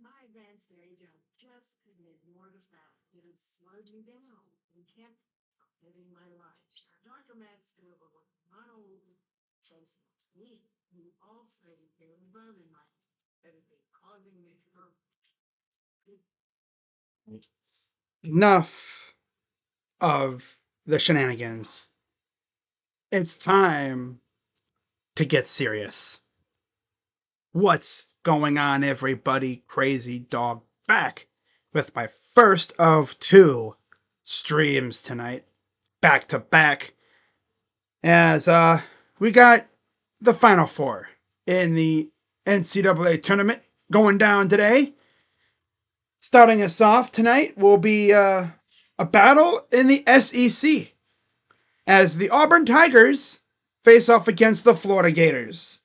my advanced age, I just couldn't ignore the fact that it slowed me down and kept living my life. Dr. Matt Scoble was not only chasing me, he also became above in my editing, causing me to hurt. Enough of the shenanigans. It's time to get serious. What's going on, everybody? Crazy Dog back with my first of two streams tonight, back to back, as we got the Final Four in the NCAA tournament going down today. Starting us off tonight will be a battle in the SEC as the Auburn Tigers face off against the Florida Gators.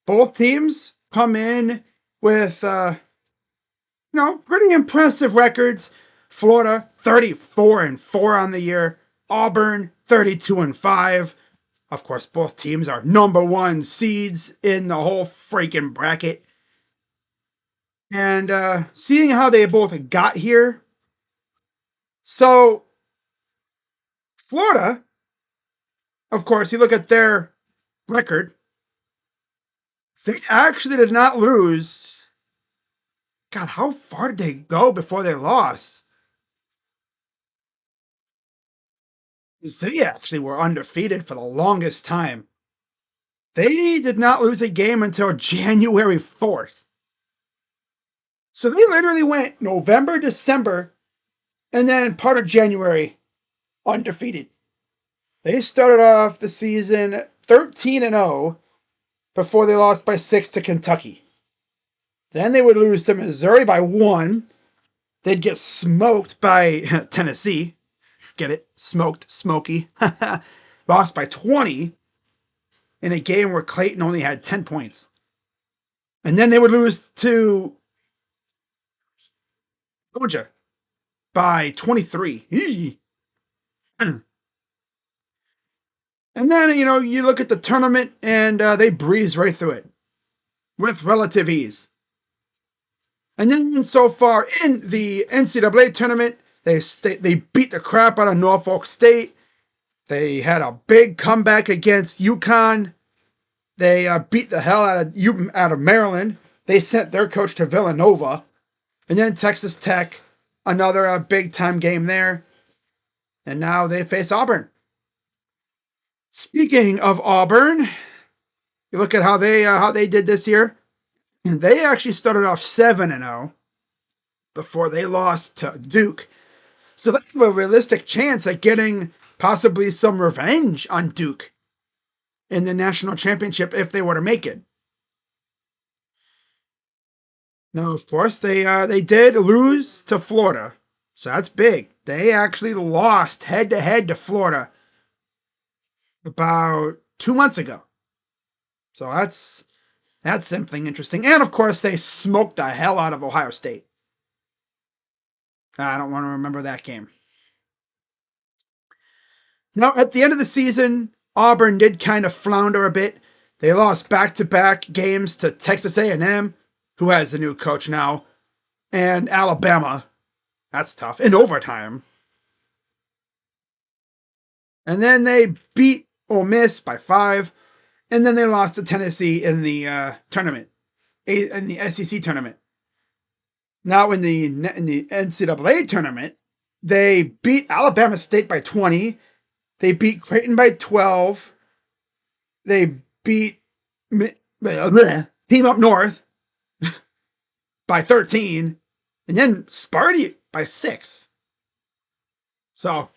Both teams come in with pretty impressive records. Florida 34-4 on the year. Auburn 32-5. Of course, both teams are number one seeds in the whole freaking bracket. And seeing how they both got here. So, Florida, of course, you look at their record, they actually did not lose. God, how far did they go before they lost? They actually were undefeated for the longest time. They did not lose a game until January 4th. So they literally went November, December, and then part of January undefeated. They started off the season 13-0 before they lost by 6 to Kentucky. Then they would lose to Missouri by 1. They'd get smoked by Tennessee. Get it? Smoked, smoky. Lost by 20 in a game where Clayton only had 10 points. And then they would lose to Georgia by 23. And then, you look at the tournament and they breeze right through it with relative ease. And then so far in the NCAA tournament, they beat the crap out of Norfolk State. They had a big comeback against UConn. They beat the hell out of Maryland. They sent their coach to Villanova. And then Texas Tech, another big-time game there. And now they face Auburn. Speaking of Auburn, you look at how they did this year. They actually started off 7-0 before they lost to Duke. So they have a realistic chance at getting possibly some revenge on Duke in the national championship if they were to make it. Now, of course, they did lose to Florida, so that's big. They actually lost head-to-head to Florida about 2 months ago. So that's something interesting. And, of course, they smoked the hell out of Ohio State. I don't want to remember that game. Now, at the end of the season, Auburn did kind of flounder a bit. They lost back-to-back games to Texas A&M, who has a new coach now, and Alabama. That's tough. In overtime. And then they beat Ole Miss by 5, and then they lost to Tennessee in the tournament, in the SEC tournament. Now in the NCAA tournament, they beat Alabama State by 20. They beat Creighton by 12. They beat Team Up North by 13. And then Sparty by 6. So,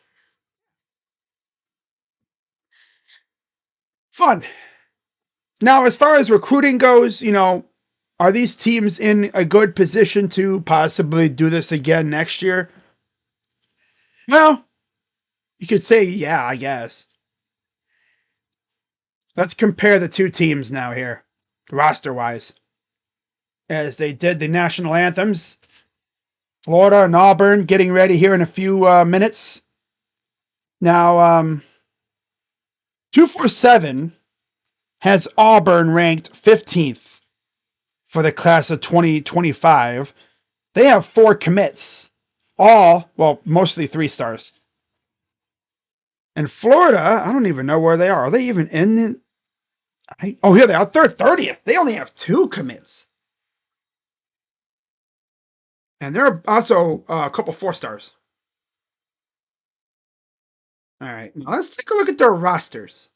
fun. Now, as far as recruiting goes, are these teams in a good position to possibly do this again next year? Well, you could say, yeah, I guess. Let's compare the two teams now here, roster-wise. As they did the national anthems, Florida and Auburn getting ready here in a few minutes. Now, 247 has Auburn ranked 15th for the class of 2025. They have 4 commits. All, well, mostly 3 stars. And Florida, I don't even know where they are. Are they even in the... Oh, here they are. They're 30th. They only have 2 commits. And they're also a couple 4 stars. All right. Now let's take a look at their rosters.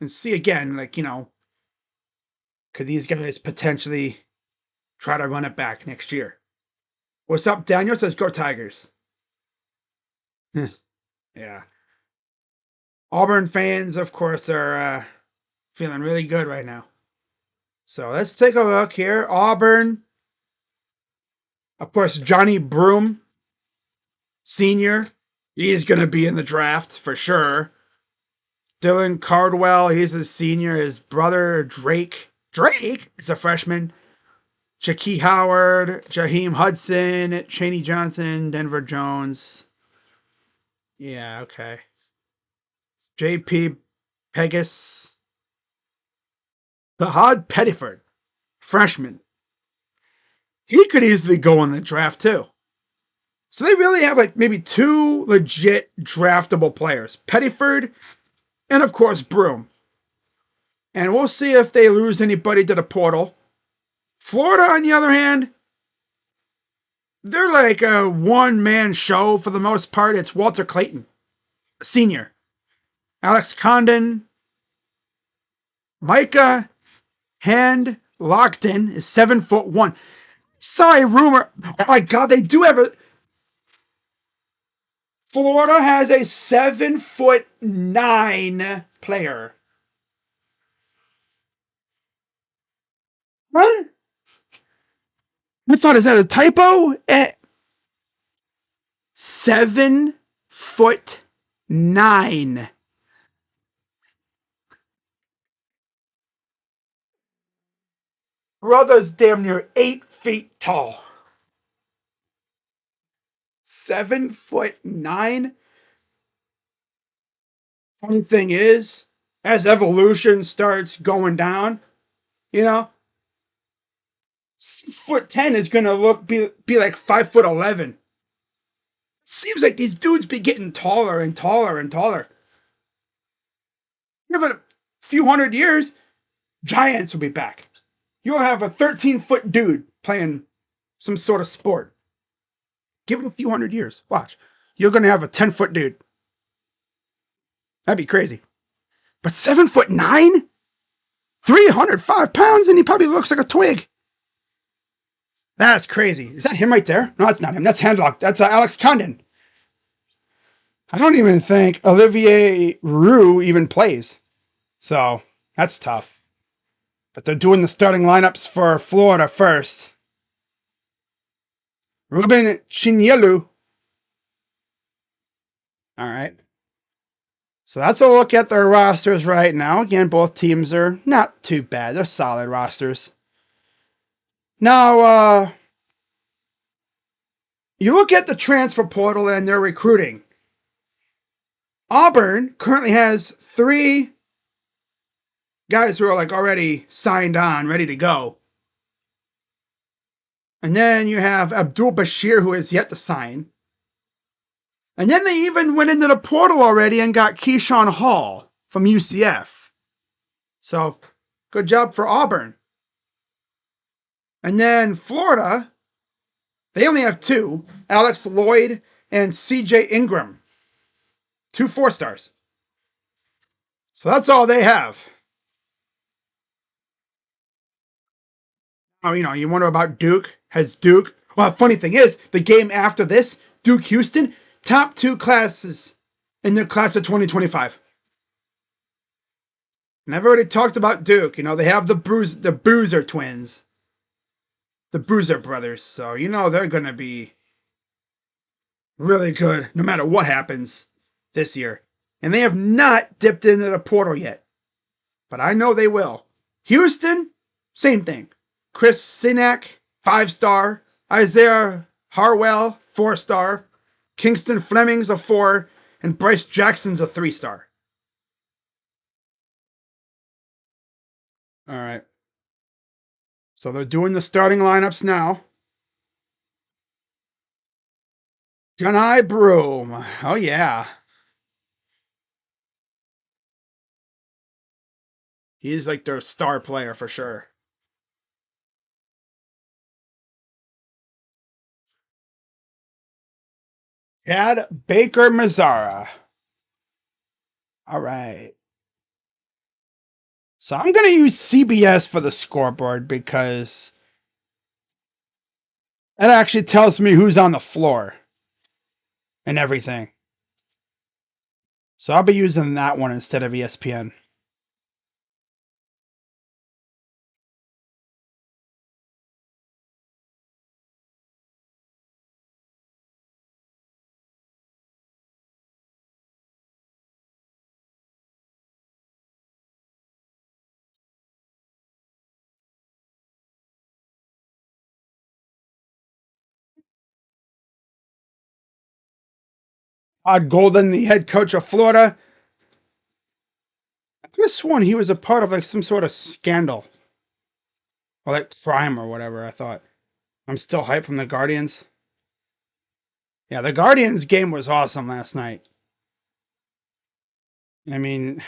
And see again, like, could these guys potentially try to run it back next year? What's up, Daniel? Says go Tigers. Yeah. Auburn fans, of course, are feeling really good right now. So let's take a look here. Auburn. Of course, Johnny Broome, senior. He's going to be in the draft for sure. Dylan Cardwell, he's a senior. His brother, Drake is a freshman. Shaquille Howard, Jaheim Hudson, Chaney Johnson, Denver Jones. Yeah, okay. J.P. Pegas. Fahad Pettiford, freshman. He could easily go in the draft too. So they really have like maybe 2 legit draftable players. Pettiford and of course Broome. And we'll see if they lose anybody to the portal. Florida, on the other hand, they're like a one-man show for the most part. It's Walter Clayton, senior. Alex Condon. Micah Hand-Lockton is 7'1". Saw a rumor. Oh my God, they do have a... Florida has a 7'9" player. What? I thought, is that a typo? 7'9". Brother's damn near 8 feet tall. 7'9". Funny thing is, as evolution starts going down, 6'10" is gonna be like 5'11". Seems like these dudes be getting taller and taller and taller. Give it a few hundred years, Giants will be back. You'll have a 13-foot dude playing some sort of sport. Give it a few hundred years. Watch. You're going to have a 10-foot dude. That'd be crazy. But 7'9", 305 pounds, and he probably looks like a twig. That's crazy. Is that him right there? No, that's not him. That's Handlock. That's Alex Condon. I don't even think Olivier Roux even plays. So, that's tough. But they're doing the starting lineups for Florida first. Ruben Chinyelu. All right. So that's a look at their rosters right now. Again, both teams are not too bad. They're solid rosters. Now, you look at the transfer portal and their recruiting. Auburn currently has 3 guys who are like already signed on, ready to go. And then you have Abdul Bashir, who has yet to sign. And then they even went into the portal already and got Keyshawn Hall from UCF. So, good job for Auburn. And then Florida, they only have 2, Alex Lloyd and CJ Ingram. 2 4-stars. So that's all they have. Oh, you wonder about Duke. Has Duke... Well, the funny thing is, the game after this, Duke-Houston, top 2 classes in the class of 2025. And I've already talked about Duke. They have the Boozer twins. The Boozer brothers. So, they're going to be really good no matter what happens this year. And they have not dipped into the portal yet. But I know they will. Houston, same thing. Chris Sinak, 5-star. Isaiah Harwell, 4-star. Kingston Fleming's a 4. And Bryce Jackson's a 3-star. All right. So they're doing the starting lineups now. Johni Broome. Oh, yeah. He's like their star player for sure. Chad Baker Mazzara. All right. So I'm going to use CBS for the scoreboard because that actually tells me who's on the floor and everything. So I'll be using that one instead of ESPN. Todd Golden, the head coach of Florida. I could have sworn he was a part of like some sort of scandal or like crime or whatever. I thought. I'm still hyped from the Guardians. Yeah, the Guardians game was awesome last night. I mean,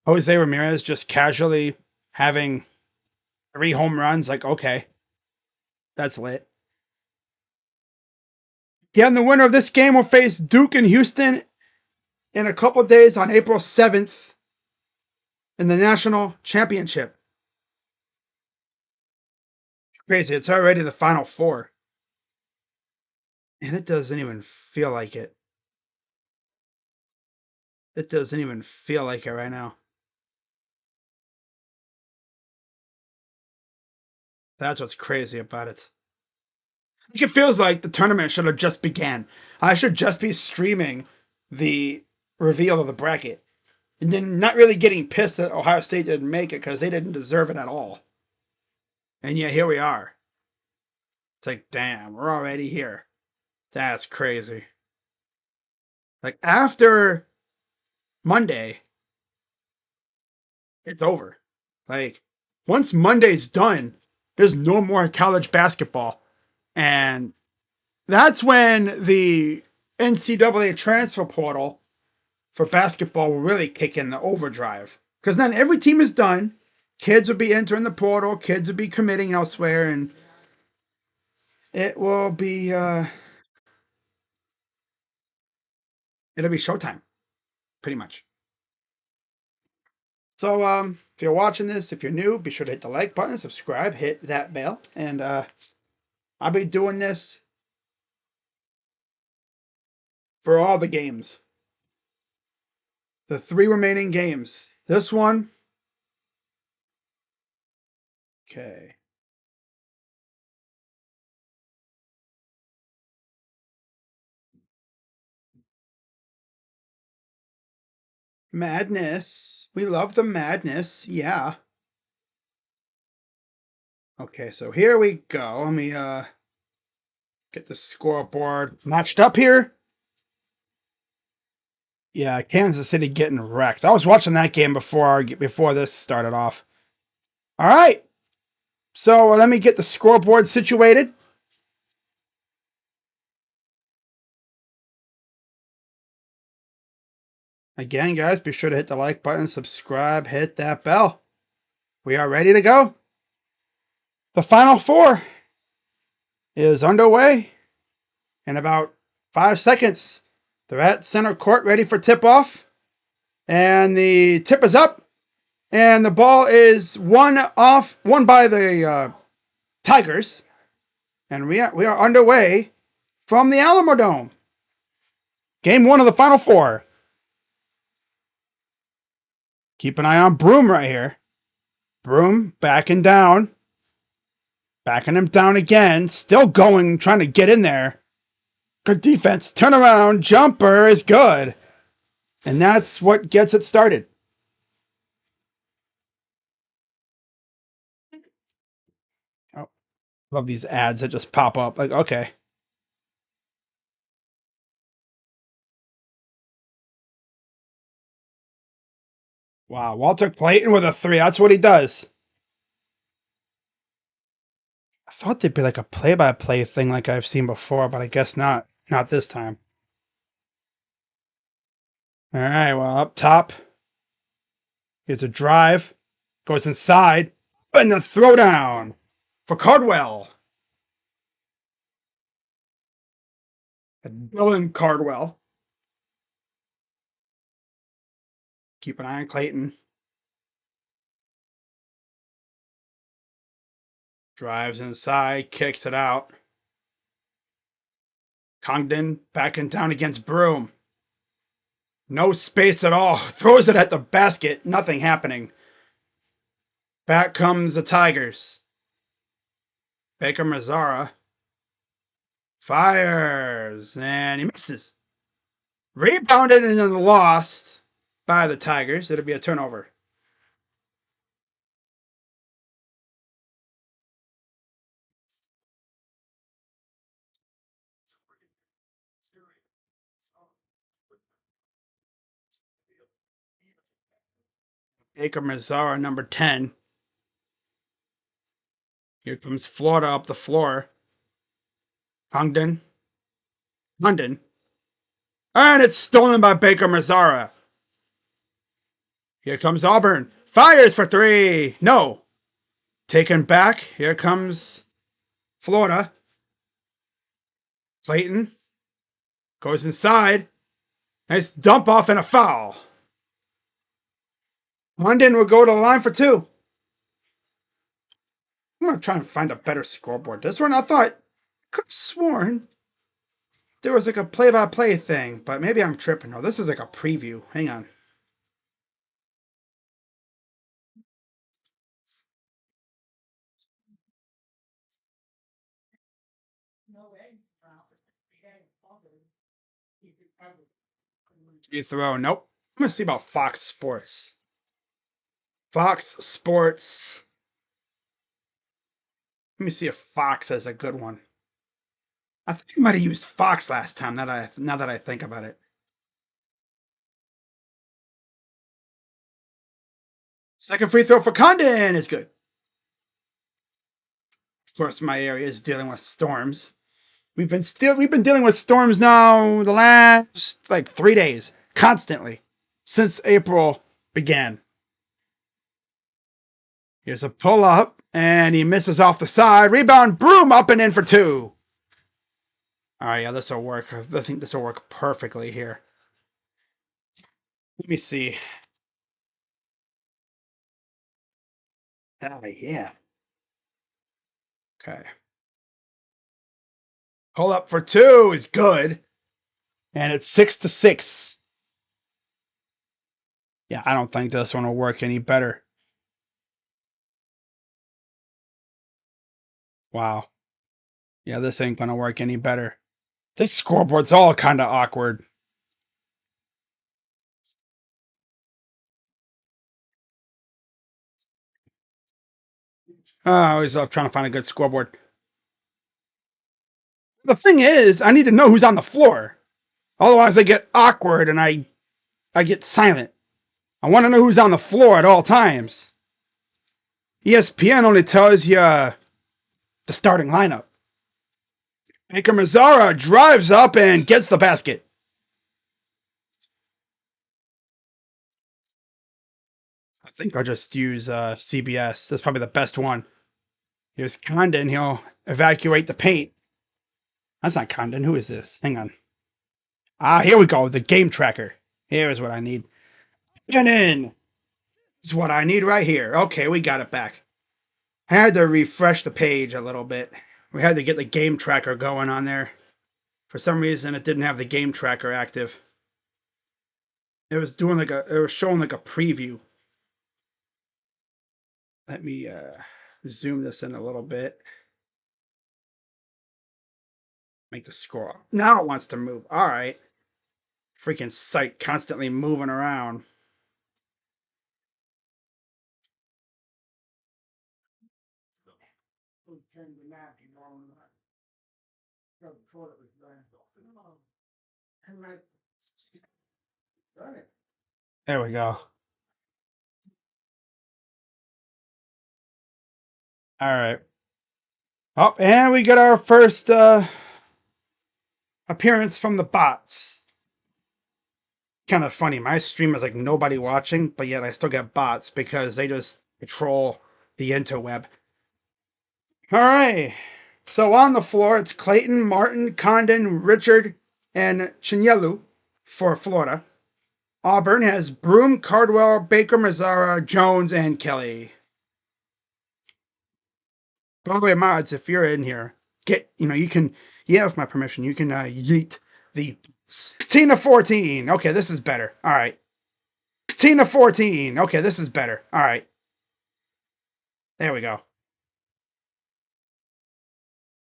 Jose Ramirez just casually having 3 home runs. Like, okay, that's lit. Yeah, and the winner of this game will face Duke and Houston in a couple days on April 7th in the national championship. Crazy. It's already the Final Four. And it doesn't even feel like it. It doesn't even feel like it right now. That's what's crazy about it. It feels like the tournament should have just began. I should just be streaming the reveal of the bracket. And then not really getting pissed that Ohio State didn't make it because they didn't deserve it at all. And yet here we are. It's like, damn, we're already here. That's crazy. Like after Monday, it's over. Like once Monday's done, there's no more college basketball. And that's when the NCAA transfer portal for basketball will really kick in the overdrive. Because then every team is done. Kids will be entering the portal. Kids will be committing elsewhere. And it will be, it'll be showtime. Pretty much. So if you're watching this, if you're new, be sure to hit the like button, subscribe, hit that bell. And I'll be doing this for all the games. The 3 remaining games. This one. Okay. Madness. We love the madness. Yeah. Okay, so here we go. Let me get the scoreboard matched up here. Yeah, Kansas City getting wrecked. I was watching that game before this started off. All right. So let me get the scoreboard situated. Again, guys, be sure to hit the like button, subscribe, hit that bell. We are ready to go. The Final Four is underway. In about 5 seconds, they're at center court ready for tip-off. And the tip is up. And the ball is won by the Tigers. And we are underway from the Alamo Dome. Game 1 of the Final Four. Keep an eye on Broome right here. Broome backing down. Backing him down again. Still going, trying to get in there. Good defense. Turnaround. Jumper is good. And that's what gets it started. Oh, love these ads that just pop up. Like, okay. Wow. Walter Clayton with a 3. That's what he does. thought there'd be like a play-by-play thing like I've seen before, but I guess not. Not this time. All right, well, up top, here's a drive. Goes inside. And the throwdown for Cardwell. It's Dylan Cardwell. Keep an eye on Clayton. Drives inside, kicks it out. Congdon backing down against Broom. No space at all. Throws it at the basket. Nothing happening. Back comes the Tigers. Baker Mazzara fires and he misses. Rebounded and then lost by the Tigers. It'll be a turnover. Baker Mazzara, number 10. Here comes Florida up the floor. Congdon. London. And it's stolen by Baker Mazzara. Here comes Auburn. Fires for three. No. Taken back. Here comes Florida. Clayton goes inside. Nice dump off and a foul. London will go to the line for two. I'm going to try and find a better scoreboard. This one I thought, could have sworn there was like a play-by-play thing, but maybe I'm tripping. No, this is like a preview. Hang on. You throw. Nope. I'm going to see about Fox Sports. Fox Sports. Let me see if Fox has a good one. I think I might have used Fox last time. Now that I think about it. Second free throw for Condon is good. Of course, my area is dealing with storms. We've been dealing with storms now the last like 3 days, constantly, since April began. Here's a pull up, and he misses off the side. Rebound, Broom up and in for two. All right, yeah, this will work. I think this will work perfectly here. Let me see. Yeah. Okay. Pull up for two is good. And it's 6-6. Yeah, I don't think this one will work any better. Wow. Yeah, this ain't gonna work any better. This scoreboard's all kind of awkward. I always love trying to find a good scoreboard. The thing is, I need to know who's on the floor. Otherwise, I get awkward and I get silent. I want to know who's on the floor at all times. ESPN only tells you the starting lineup. Baker Mazzara drives up and gets the basket. I think I'll just use CBS. That's probably the best one. Here's Condon. He'll evacuate the paint. That's not Condon. Who is this? Hang on. Here we go. The game tracker. Here's what I need. And in. This is what I need right here. Okay, we got it back. I had to refresh the page a little bit. We had to get the game tracker going on there. For some reason, it didn't have the game tracker active. It was showing like a preview. Let me zoom this in a little bit. Make the scroll. Now it wants to move. All right. Freaking site constantly moving around. There we go. All right. Oh, and we get our first appearance from the bots. Kind of funny. My stream is like nobody watching, but yet I still get bots because they just patrol the interweb. All right. So on the floor, it's Clayton, Martin, Condon, Richard, and Chinyelu for Florida. Auburn has Broom, Cardwell, Baker, Mazzara, Jones, and Kelly. By the way, mods, if you're in here, you have my permission. You can yeet the 16 to 14. Okay, this is better. All right. 16 to 14. Okay, this is better. All right. There we go.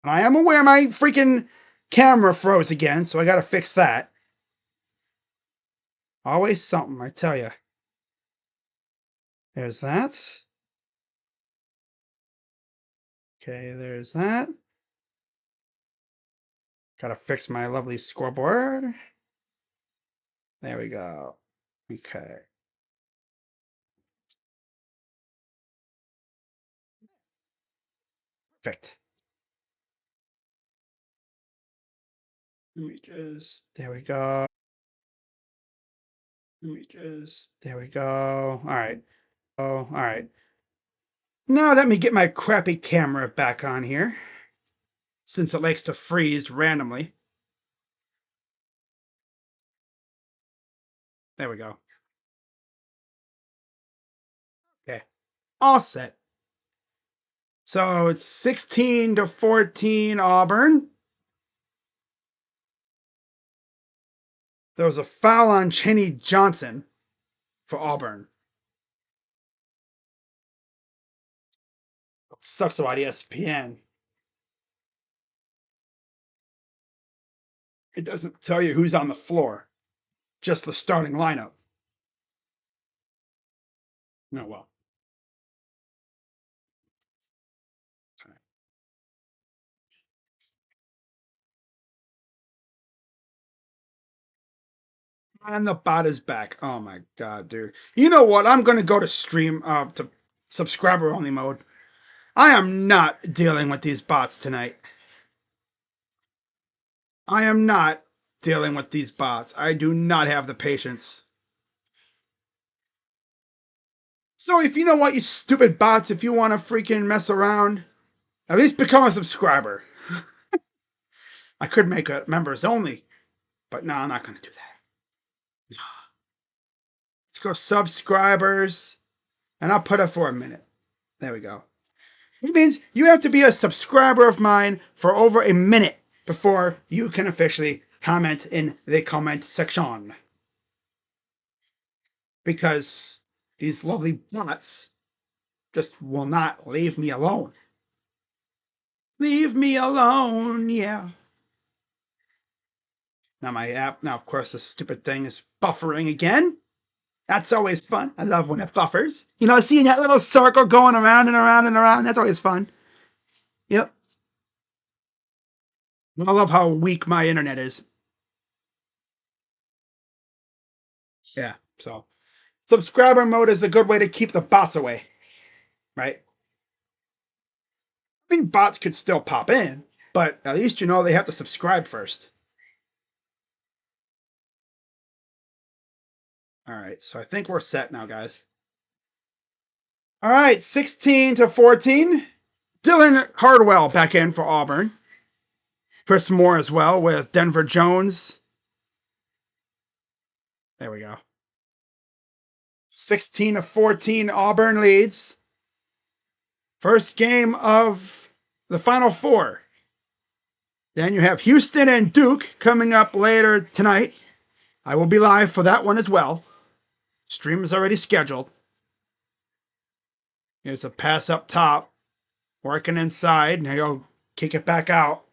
And I am aware my freaking camera froze again, so I got to fix that. Always something, I tell you. There's that. Okay, there's that. Gotta fix my lovely scoreboard. There we go. Okay. Perfect. Let me just, there we go. There we go. All right. All right. Now let me get my crappy camera back on here, since it likes to freeze randomly. There we go. Okay. All set. So it's 16 to 14 Auburn. There was a foul on Cheney Johnson for Auburn. Sucks about ESPN. It doesn't tell you who's on the floor, just the starting lineup. No, well. And the bot is back. Oh my god, dude. You know what? I'm gonna go to stream to subscriber only mode. I am not dealing with these bots tonight. I am not dealing with these bots. I do not have the patience. So if you know what, you stupid bots, if you want to freaking mess around, at least become a subscriber. I could make a members only, but no, I'm not gonna do that. Let's go subscribers, and I'll put it for a minute. There we go. It means you have to be a subscriber of mine for over a minute before you can officially comment in the comment section. Because these lovely bots just will not leave me alone. Leave me alone, yeah. Now my app, now of course this stupid thing is buffering again. That's always fun. I love when it buffers. You know, seeing that little circle going around and around and around, that's always fun. Yep. I love how weak my internet is. Yeah, so subscriber mode is a good way to keep the bots away, right? I mean, bots could still pop in, but at least you know they have to subscribe first. All right, so I think we're set now, guys. All right, 16 to 14. Dylan Hardwell back in for Auburn. Chris Moore as well with Denver Jones. There we go. 16 to 14, Auburn leads. First game of the Final Four. Then you have Houston and Duke coming up later tonight. I will be live for that one as well. Stream is already scheduled. Here's a pass up top. Working inside. Now you'll kick it back out.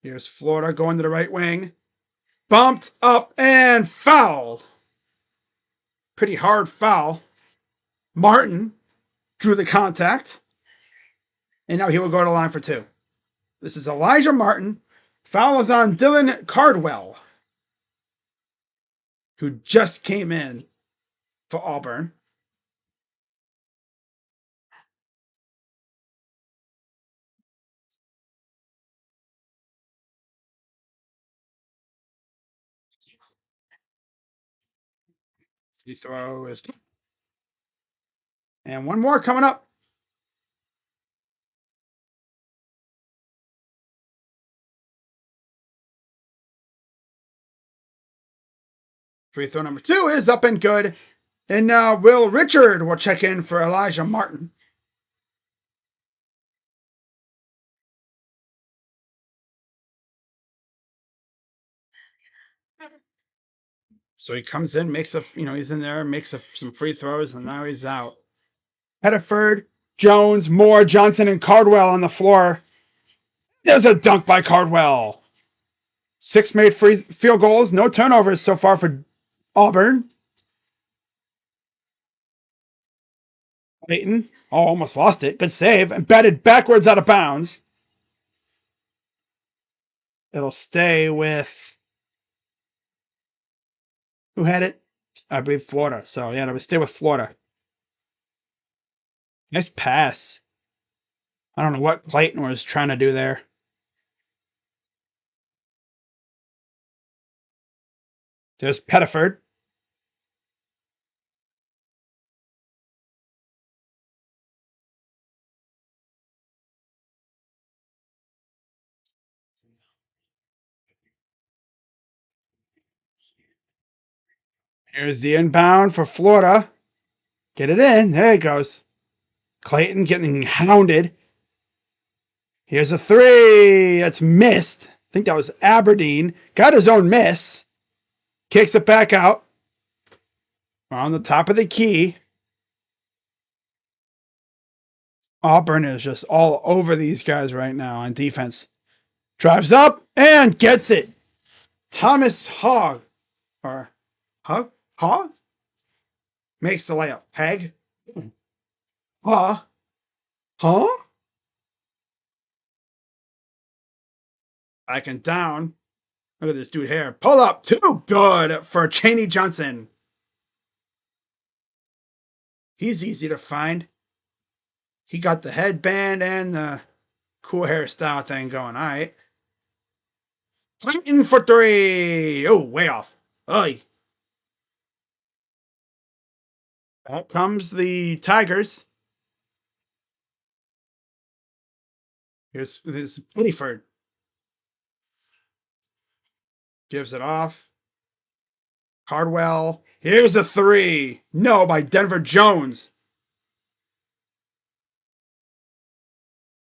Here's Florida going to the right wing. Bumped up and fouled. Pretty hard foul. Martin drew the contact. And now he will go to the line for two. This is Elijah Martin. Foul is on Dylan Cardwell, who just came in for Auburn. Free throw is. And one more coming up. Free throw number 2 is up and good. And now Will Richard will check in for Elijah Martin. So he comes in, makes he's in there, makes some free throws, and now he's out. Pettiford, Jones, Moore, Johnson, and Cardwell on the floor. There's a dunk by Cardwell. 6 made free field goals, no turnovers so far for Auburn. Clayton, almost lost it. Good save. And batted backwards out of bounds. It'll stay with. Who had it? I believe Florida. So, yeah, it'll stay with Florida. Nice pass. I don't know what Clayton was trying to do there. There's Pettiford. Here's the inbound for Florida. Get it in. There it goes. Clayton getting hounded. Here's a 3. That's missed. I think that was Aberdeen. Got his own miss. Kicks it back out. On the top of the key. Auburn is just all over these guys right now on defense. Drives up and gets it. Thomas Hogg. Or Hogg? Hogg? Makes the layup. Hag? Huh? Huh? Back and down. Look at this dude here. Pull up. Too good for Chaney Johnson. He's easy to find. He got the headband and the cool hairstyle thing going. All right. Clayton for 3. Oh, way off. Oy. Out comes the Tigers. Here's this Pettiford. Gives it off. Cardwell. Here's a 3. No, by Denver Jones.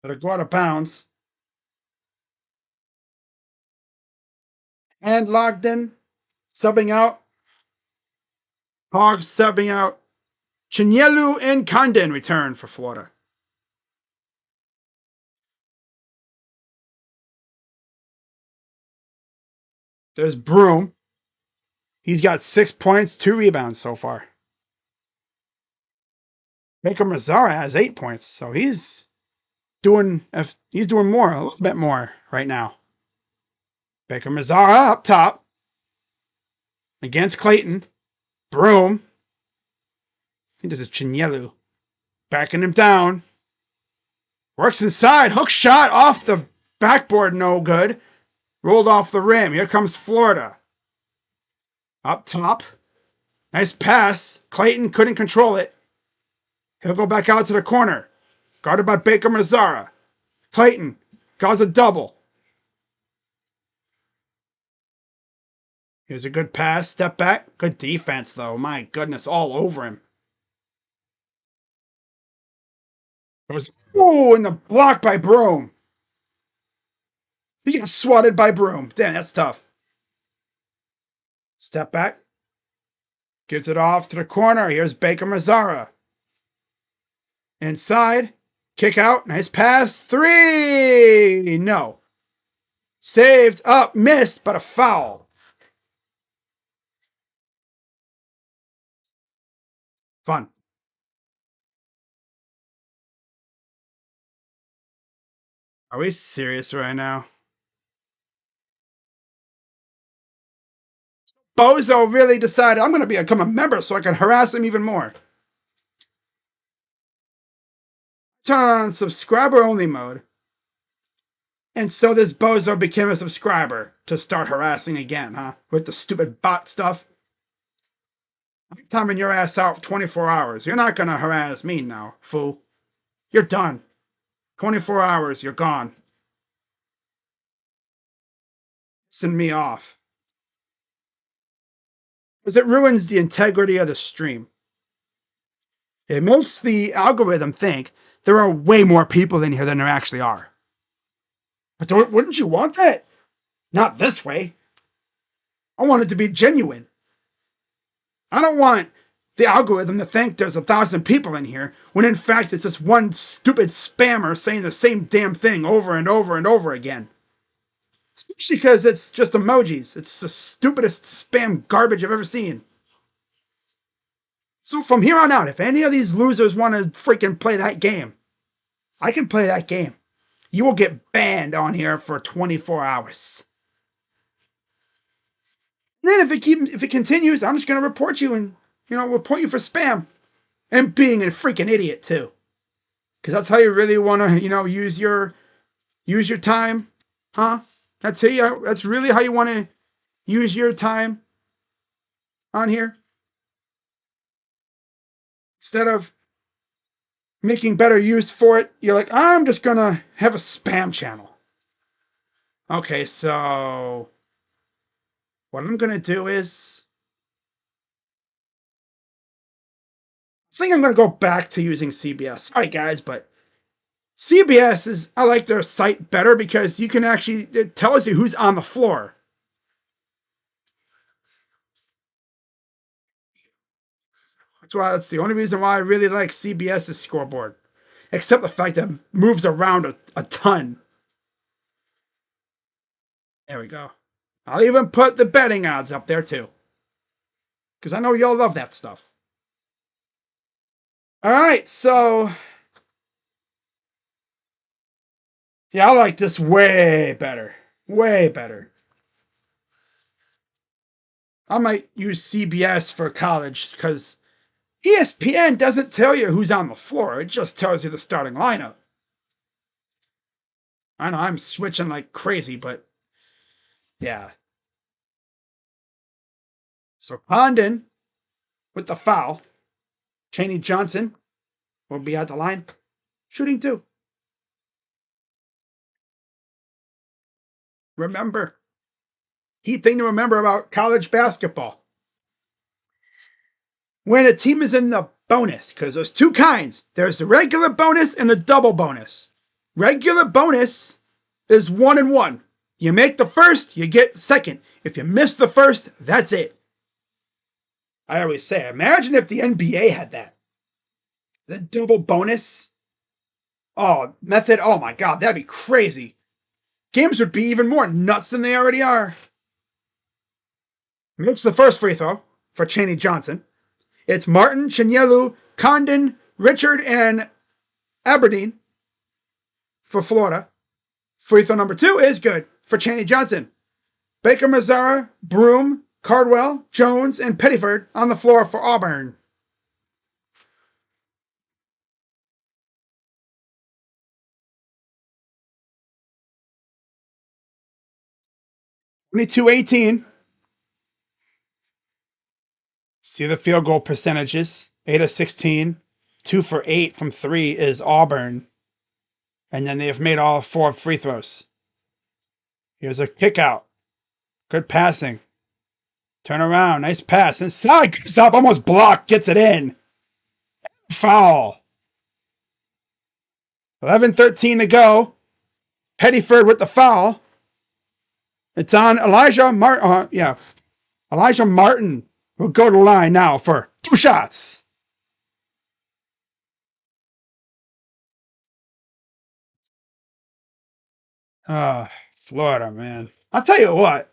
Better go out of bounds. And Logden subbing out. Hogg subbing out. Chinyelu and Condon return for Florida. There's Broom. He's got 6 points, 2 rebounds so far. Baker Mazzara has 8 points, so he's doing more, a little bit more right now. Baker Mazzara up top against Clayton. Broom. I think this is Chinyelu. Backing him down. Works inside. Hook shot off the backboard. No good. Rolled off the rim. Here comes Florida. Up top. Nice pass. Clayton couldn't control it. He'll go back out to the corner. Guarded by Baker Mazzara. Clayton draws a double. Here's a good pass. Step back. Good defense, though. My goodness, all over him. In the block by Broom. He got swatted by Broom. Damn, that's tough. Step back. Gives it off to the corner. Here's Baker Mazzara. Inside. Kick out. Nice pass. 3. No. Saved. Up. Missed, but a foul. Fun. Are we serious right now? Bozo really decided I'm going to become a member so I can harass him even more. Turn on subscriber only mode. And so this bozo became a subscriber to start harassing again, huh? With the stupid bot stuff. I'm timing your ass out for 24 hours. You're not gonna harass me now, fool. You're done. 24 hours, you're gone. Send me off. Because it ruins the integrity of the stream. It makes the algorithm think there are way more people in here than there actually are. But wouldn't you want that? Not this way. I want it to be genuine. I don't want the algorithm to think there's 1,000 people in here when in fact it's just one stupid spammer saying the same damn thing over and over and over again. Especially because it's just emojis. It's the stupidest spam garbage I've ever seen. So from here on out, if any of these losers want to freaking play that game, I can play that game. You will get banned on here for 24 hours. And then if it continues, I'm just gonna report you and report you for spam and being a freaking idiot too. Because that's how you really want to use your time, huh? That's really how you want to use your time on here instead of making better use for it. You're like, I'm just gonna have a spam channel. Okay, so what I'm gonna do is I think I'm gonna go back to using CBS. Sorry guys, but I like their site better because you can actually, it tells you who's on the floor. That's the only reason why I really like CBS's scoreboard. Except the fact that it moves around a ton. There we go. I'll even put the betting odds up there too. Because I know y'all love that stuff. Alright, so yeah, I like this way better. Way better. I might use CBS for college because ESPN doesn't tell you who's on the floor. It just tells you the starting lineup. I know I'm switching like crazy, but yeah. So Condon with the foul. Chaney Johnson will be at the line. Shooting two. Remember. Key thing to remember about college basketball. When a team is in the bonus, because there's two kinds. There's the regular bonus and the double bonus. Regular bonus is 1-1. You make the first, you get second. If you miss the first, that's it. I always say, imagine if the NBA had that. The double bonus. Method. Oh my God, that'd be crazy. Games would be even more nuts than they already are. Makes the first free throw for Chaney Johnson. It's Martin, Chinyelu, Condon, Richard, and Aberdeen for Florida. Free throw number 2 is good for Chaney Johnson. Baker Mazzara, Broom, Cardwell, Jones, and Pettiford on the floor for Auburn. (22-18). See the field goal percentages. 8 of 16. 2 for 8 from 3 is Auburn. And then they've made all 4 free throws. Here's a kick out. Good passing. Turn around. Nice pass. Inside. Goes up. Almost blocked. Gets it in. Foul. 11-13 to go. Pettiford with the foul. It's on Elijah Martin. Elijah Martin will go to the line now for 2 shots. Florida, man. I'll tell you what.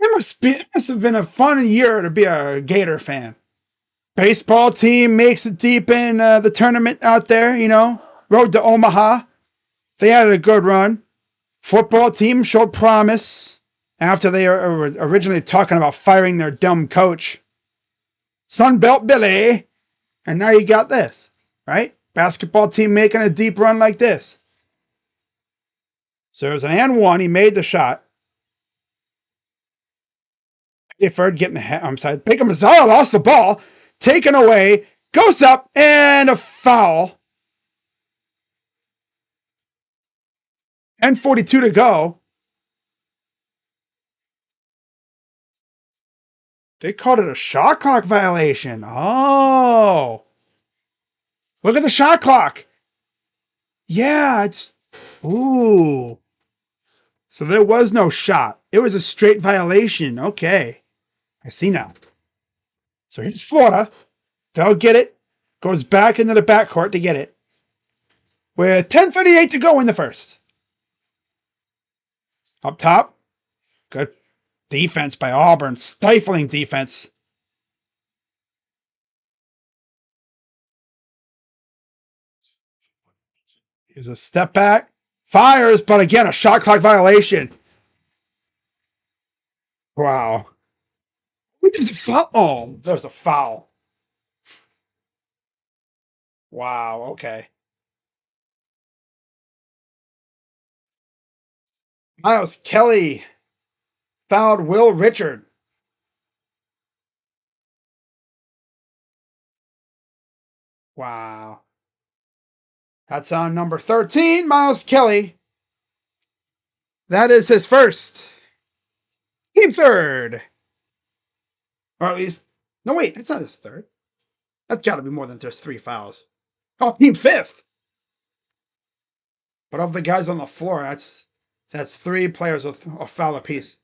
It must have been a fun year to be a Gator fan. Baseball team makes it deep in the tournament out there, Road to Omaha. They had a good run. Football team showed promise after they were originally talking about firing their dumb coach. Sunbelt Billy. And now you got this, right? Basketball team making a deep run like this. So it was an and one. He made the shot. Deferred getting ahead. I'm sorry. Baker Mazzara lost the ball. Taken away. Goes up and a foul. 10:42 to go. They called it a shot clock violation. Oh. Look at the shot clock. Yeah, it's. Ooh. So there was no shot. It was a straight violation. Okay. I see now. So here's Florida. They'll get it. Goes back into the backcourt to get it. With 10:38 to go in the first. Up top. Good defense by Auburn. Stifling defense. Here's a step back. Fires, but again, a shot clock violation. Wow. There's a foul. Oh, there's a foul. Wow. Okay. Miles Kelly fouled Will Richard. Wow. That's on number 13, Miles Kelly. That is his first. Team third. Or at least, no, wait, that's not his third. That's got to be more than just 3 fouls. Oh, team fifth. But of the guys on the floor, that's 3 players with a foul apiece.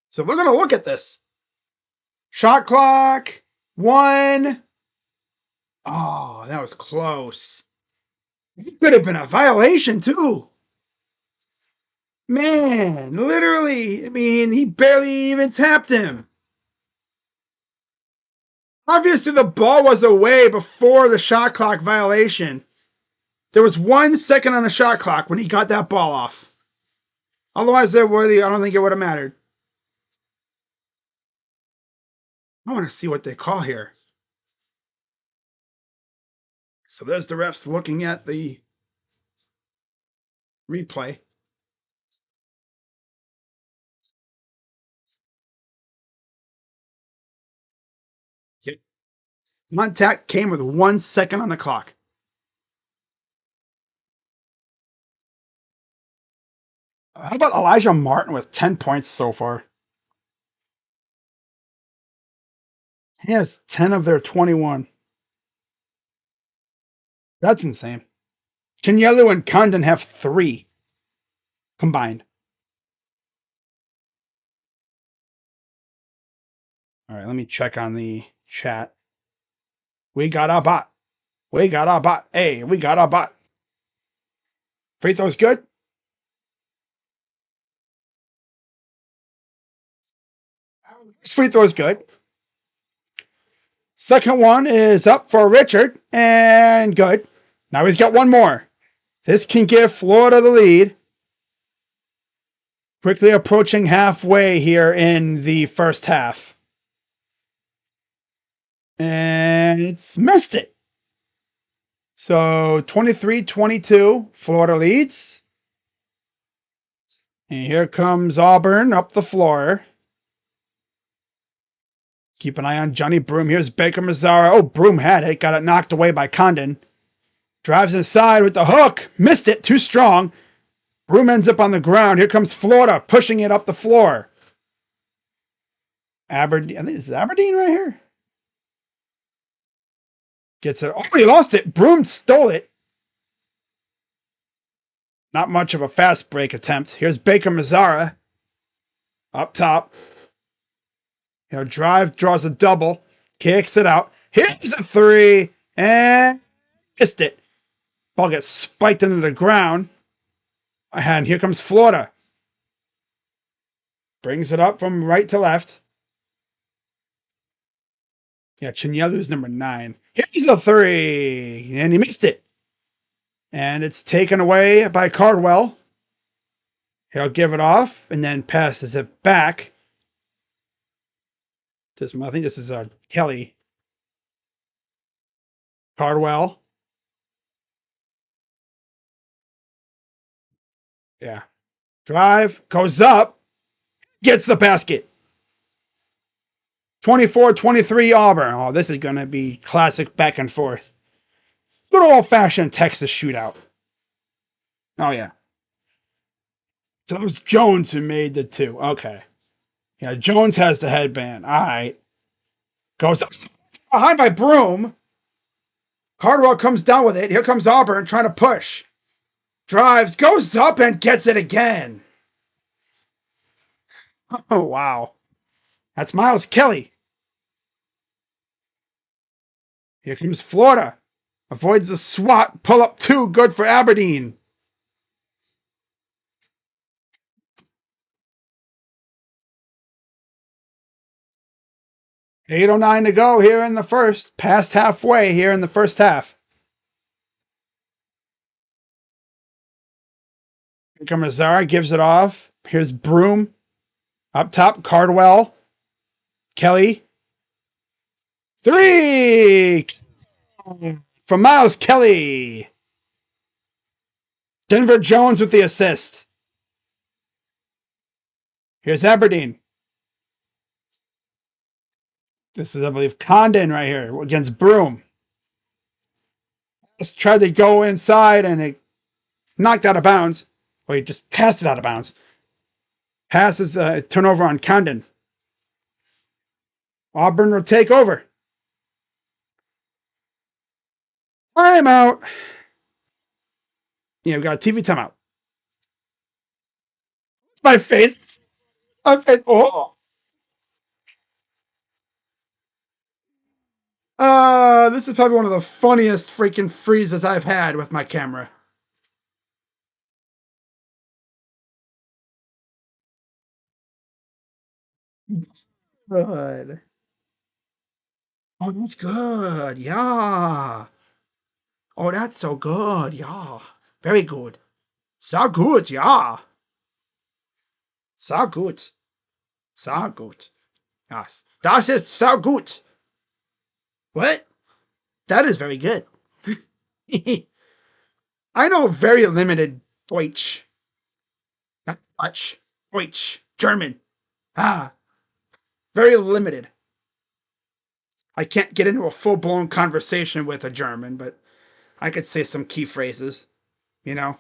So we're going to look at this. Shot clock, 1. Oh, that was close. It could have been a violation, too. Man, literally, I mean, he barely even tapped him. Obviously, the ball was away before the shot clock violation. There was 1 second on the shot clock when he got that ball off. Otherwise, I don't think it would have mattered. I want to see what they call here. So there's the refs looking at the replay. Yep. Contact came with 1 second on the clock. How about Elijah Martin with 10 points so far? He has 10 of their 21. That's insane. Chinyelu and Condon have 3 combined. All right, let me check on the chat. We got a bot. We got a bot. Hey, we got a bot. Free throw's good. This free throw is good. Second one is up for Richard and good. Now he's got 1 more. This can give Florida the lead. Quickly approaching halfway here in the first half. And it's missed it. So 23-22, Florida leads. And here comes Auburn up the floor. Keep an eye on Johnny Broom. Here's Baker Mazzara. Oh, Broom had it. Got it knocked away by Condon. Drives inside with the hook. Missed it. Too strong. Broom ends up on the ground. Here comes Florida pushing it up the floor. Aberdeen. I think this is Aberdeen right here. Gets it. Oh, he lost it. Broom stole it. Not much of a fast break attempt. Here's Baker Mazzara. Up top. Drive, draws a double. Kicks it out. Here's a 3. And missed it. Ball gets spiked into the ground. And here comes Florida. Brings it up from right to left. Yeah, Chinyelu's number 9. Here's a 3. And he missed it. And it's taken away by Cardwell. He'll give it off and then passes it back. I think this is Kelly. Cardwell. Yeah. Drive, goes up, gets the basket. 24-23 Auburn. Oh, this is going to be classic back and forth. Good old-fashioned Texas shootout. Oh, yeah. So it was Jones who made the two. Okay. Yeah, Jones has the headband. All right. Goes up. Behind by Broom. Cardwell comes down with it. Here comes Auburn trying to push. Drives, goes up, and gets it again. Oh, wow. That's Miles Kelly. Here comes Florida. Avoids the swat. Pull up two. Good for Aberdeen. .809 to go here in the first. Past halfway here in the first half. Here comes Zara. Gives it off. Here's Broom. Up top, Cardwell. Kelly. Three! From Miles Kelly. Denver Jones with the assist. Here's Aberdeen. This is, I believe, Condon right here against Broom. Just tried to go inside and it knocked out of bounds. Or he just passed it out of bounds. Passes turnover on Condon. Auburn will take over. Timeout. Yeah, we got a TV timeout. My face. Oh. This is probably one of the funniest freaking freezes I've had with my camera. Good. Oh, that's good. Yeah. Oh, that's so good. Yeah. Very good. So good. Yeah. So good. So good. Yes. Das ist so gut. What? That is very good. I know very limited Deutsch. Not Dutch. Deutsch. German. Ah. Very limited. I can't get into a full-blown conversation with a German, but I could say some key phrases, you know?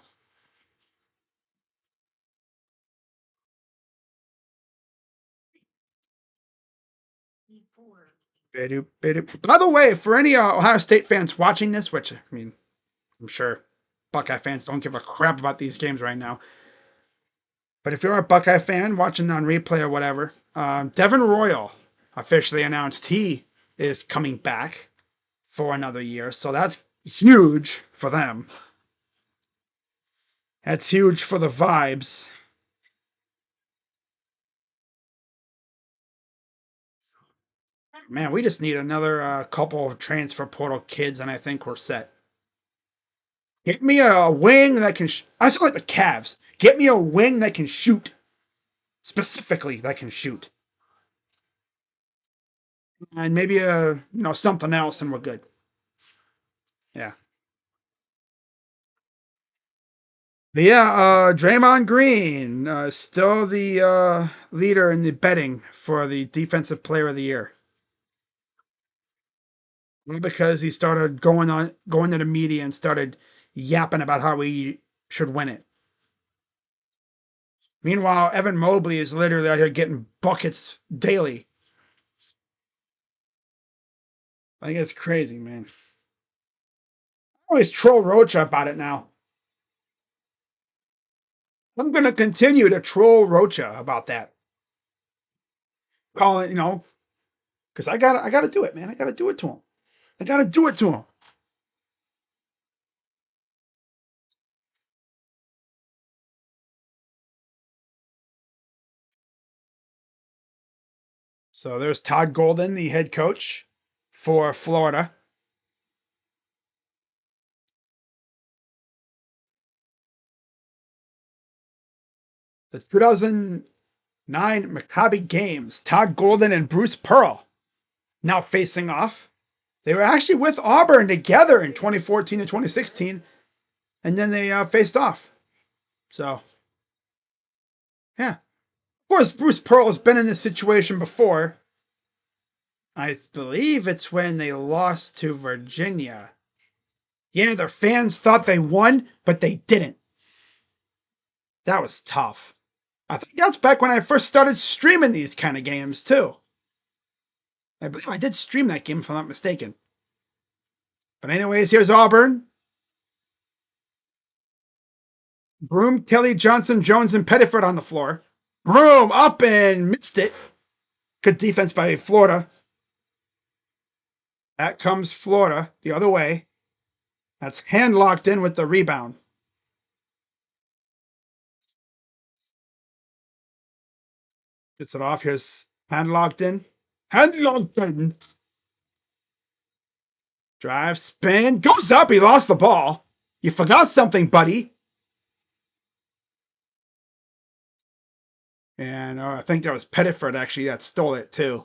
By the way, for any Ohio State fans watching this, which, I mean, I'm sure Buckeye fans don't give a crap about these games right now. But if you're a Buckeye fan watching on replay or whatever, Devin Royal officially announced he is coming back for another year. So that's huge for them. That's huge for the vibes. Man, we just need another couple of transfer portal kids, and I think we're set. Get me a wing that can. I just like the Cavs. Get me a wing that can shoot. Specifically, that can shoot. And maybe something else, and we're good. Yeah. But yeah, Draymond Green still the leader in the betting for the Defensive Player of the Year. Well, because he started going to the media and started yapping about how he should win it. Meanwhile, Evan Mobley is literally out here getting buckets daily. I think it's crazy, man. I always troll Rocha about it now. I'm going to continue to troll Rocha about that. Call it, because I got to do it, man. I got to do it to him. I got to do it to him. So there's Todd Golden, the head coach for Florida. The 2009 Maccabi Games, Todd Golden and Bruce Pearl now facing off. They were actually with Auburn together in 2014 and 2016, and then they faced off. So Yeah. Of course, Bruce Pearl has been in this situation before. I believe it's when they lost to Virginia. Yeah, their fans thought they won, but they didn't. That was tough. I think that's back when I first started streaming these kind of games, too. I believe I did stream that game, if I'm not mistaken. But anyways, here's Auburn. Broom, Kelly, Johnson, Jones, and Pettiford on the floor. Broom up and missed it. Good defense by Florida. That comes Florida the other way. That's hand locked in with the rebound. Gets it off. Here's hand locked in. Hand locked in. Drive, spin. Goes up. He lost the ball. You forgot something, buddy. And I think that was Pettiford, actually, that stole it, too.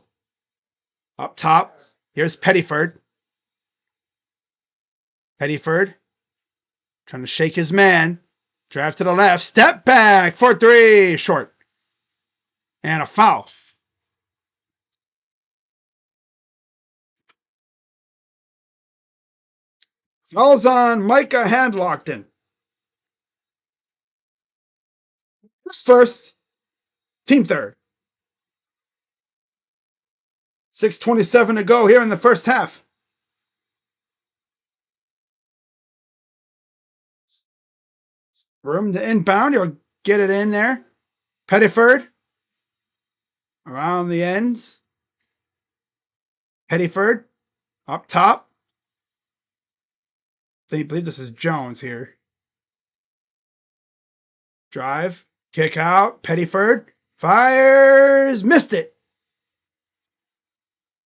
Up top. Here's Pettiford. Pettiford. Trying to shake his man. Drive to the left. Step back for three. Short. And a foul. Fouls on Micah Handlockton. This first. Team third. 6:27 to go here in the first half. Room to inbound. He'll get it in there. Pettiford. Around the ends. Pettiford. Up top. I believe this is Jones here. Drive. Kick out. Pettiford. Fires. Missed it.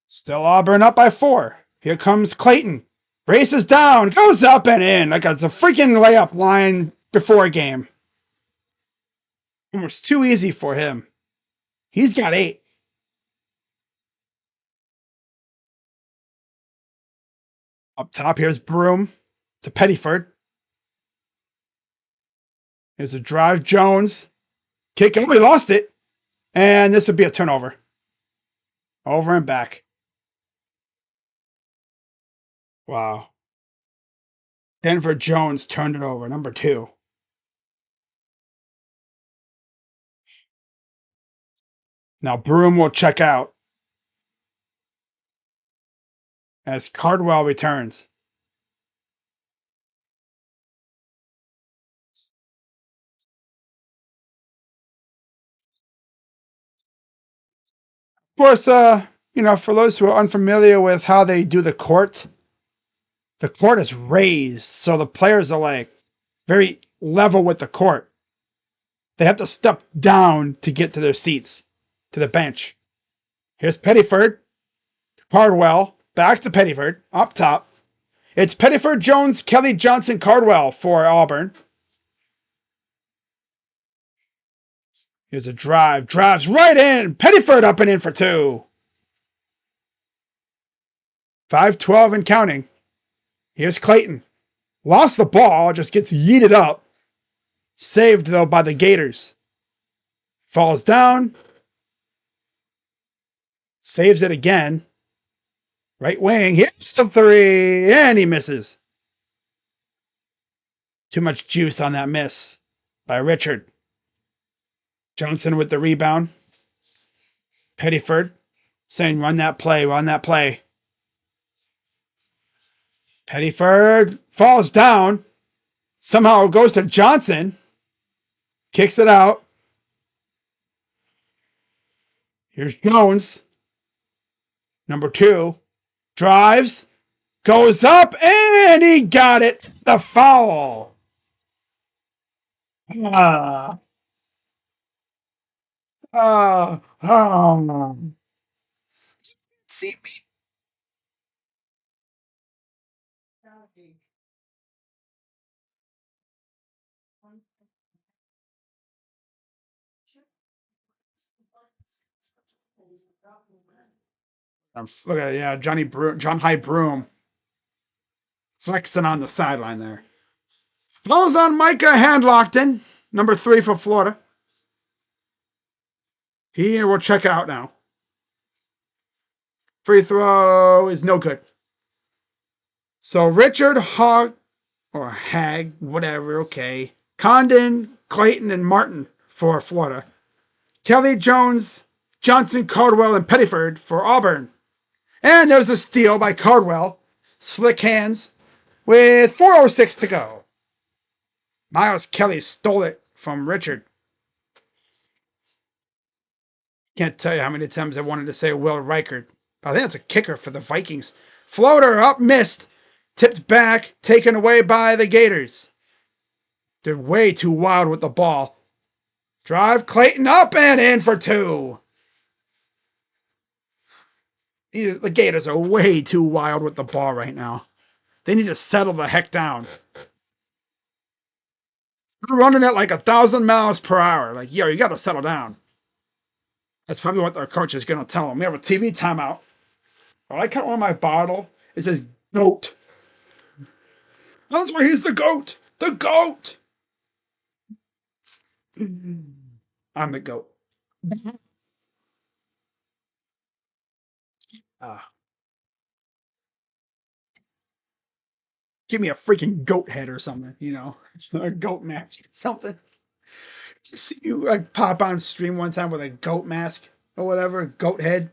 Still Auburn up by 4. Here comes Clayton. Races down. Goes up and in. Like it's a freaking layup line before a game. Almost too easy for him. He's got 8. Up top, here's Broom to Pettiford. Here's a drive. Jones. Kick. Oh, he lost it. And this would be a turnover. Over and back. Wow. Denver Jones turned it over. Number 2. Now Broom will check out as Cardwell returns. Of course, for those who are unfamiliar with how they do the court is raised, so the players are like very level with the court. They have to step down to get to their seats, to the bench. Here's Pettiford, Cardwell, back to Pettiford, up top. It's Pettiford, Jones, Kelly, Johnson, Cardwell for Auburn. Here's a drive. Drives right in. Pettiford up and in for 2. 5-12 and counting. Here's Clayton. Lost the ball. Just gets yeeted up. Saved, though, by the Gators. Falls down. Saves it again. Right wing. Here's the 3. And he misses. Too much juice on that miss by Richard. Johnson with the rebound. Pettiford saying, run that play, run that play. Pettiford falls down. Somehow goes to Johnson. Kicks it out. Here's Jones. Number 2. Drives. Goes up. And he got it. The foul. See me. Look at John High Broom flexing on the sideline there. Falls on Micah Handlockton, number 3 for Florida. He will check out now. Free throw is no good. So Richard Hogg or Hag, whatever, okay. Condon, Clayton, and Martin for Florida. Kelly Jones, Johnson, Cardwell, and Pettiford for Auburn. And there's a steal by Cardwell. Slick hands with 4:06 to go. Miles Kelly stole it from Richard. Can't tell you how many times I wanted to say Will Reichard. I think that's a kicker for the Vikings. Floater up, missed. Tipped back, taken away by the Gators. They're way too wild with the ball. Drive Clayton up and in for two. The Gators are way too wild with the ball right now. They need to settle the heck down. They're running at like 1,000 miles per hour. Like, yo, you got to settle down. That's probably what their coach is going to tell them. We have a TV timeout. When I cut on my bottle, it says GOAT. That's why he's the GOAT. The GOAT. I'm the GOAT. Uh, Give me a freaking goat head or something, a goat mask or something. See you like pop on stream one time with a goat mask or whatever, goat head.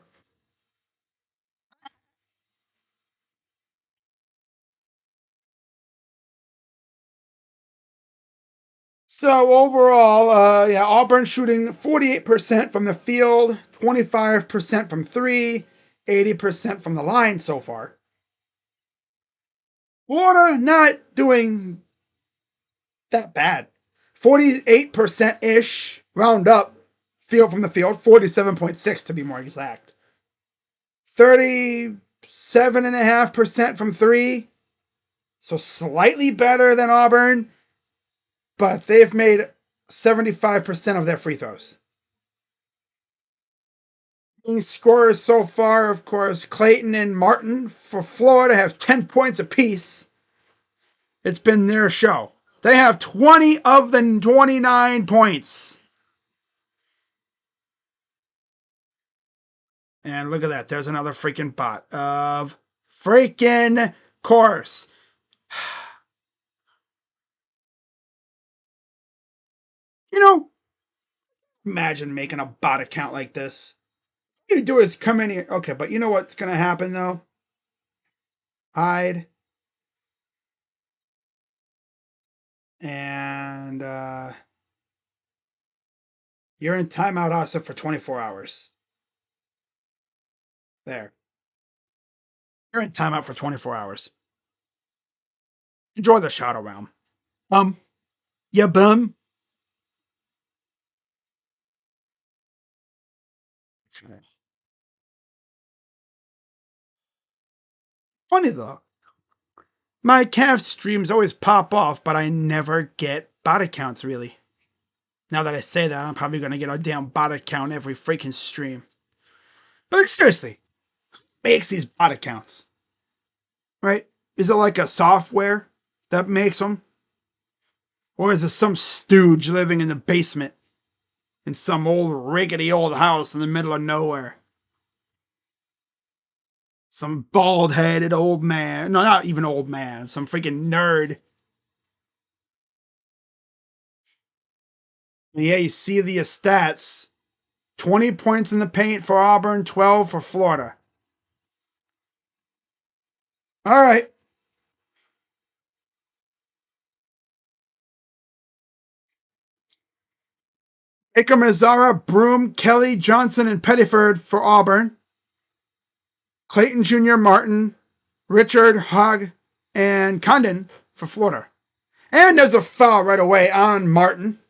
So overall, yeah, Auburn shooting 48% from the field, 25% from three, 80% from the line so far. Florida not doing that bad. 48% ish, round up, field from the field, 47.6 to be more exact. 37.5% from three, so slightly better than Auburn, but they've made 75% of their free throws. Scorers so far, of course, Clayton and Martin for Florida have 10 points apiece. It's been their show. They have 20 of the 29 points. And look at that. There's another freaking bot of freaking course. You know, imagine making a bot account like this. All you do is come in here. Okay, but you know what's going to happen though? Hide. And you're in timeout also for 24 hours. There. You're in timeout for 24 hours. Enjoy the shadow realm. Yeah, bum. Funny though. My calf streams always pop off, but I never get bot accounts really. Now that I say that, I'm probably gonna get a damn bot account every freaking stream. But seriously, makes these bot accounts? Right? Is it like a software that makes them? Or is it some stooge living in the basement in some old rickety old house in the middle of nowhere? Some bald headed old man. No, not even old man. Some freaking nerd. Yeah, you see the stats. 20 points in the paint for Auburn, 12 for Florida. All right. Ikamazara, Broom, Kelly, Johnson, and Pettiford for Auburn. Clayton Jr., Martin, Richard, Hogg, and Condon for Florida. And there's a foul right away on Martin.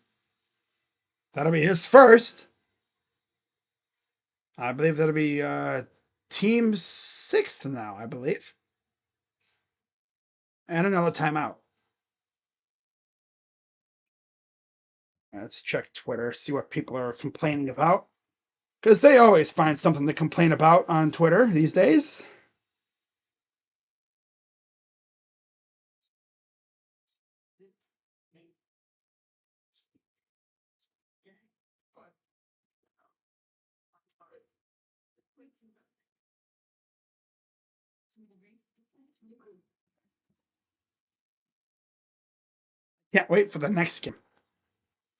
That'll be his first. I believe that'll be team sixth now, I believe. And another timeout. Let's check Twitter, see what people are complaining about. Because they always find something to complain about on Twitter these days. Can't wait for the next game.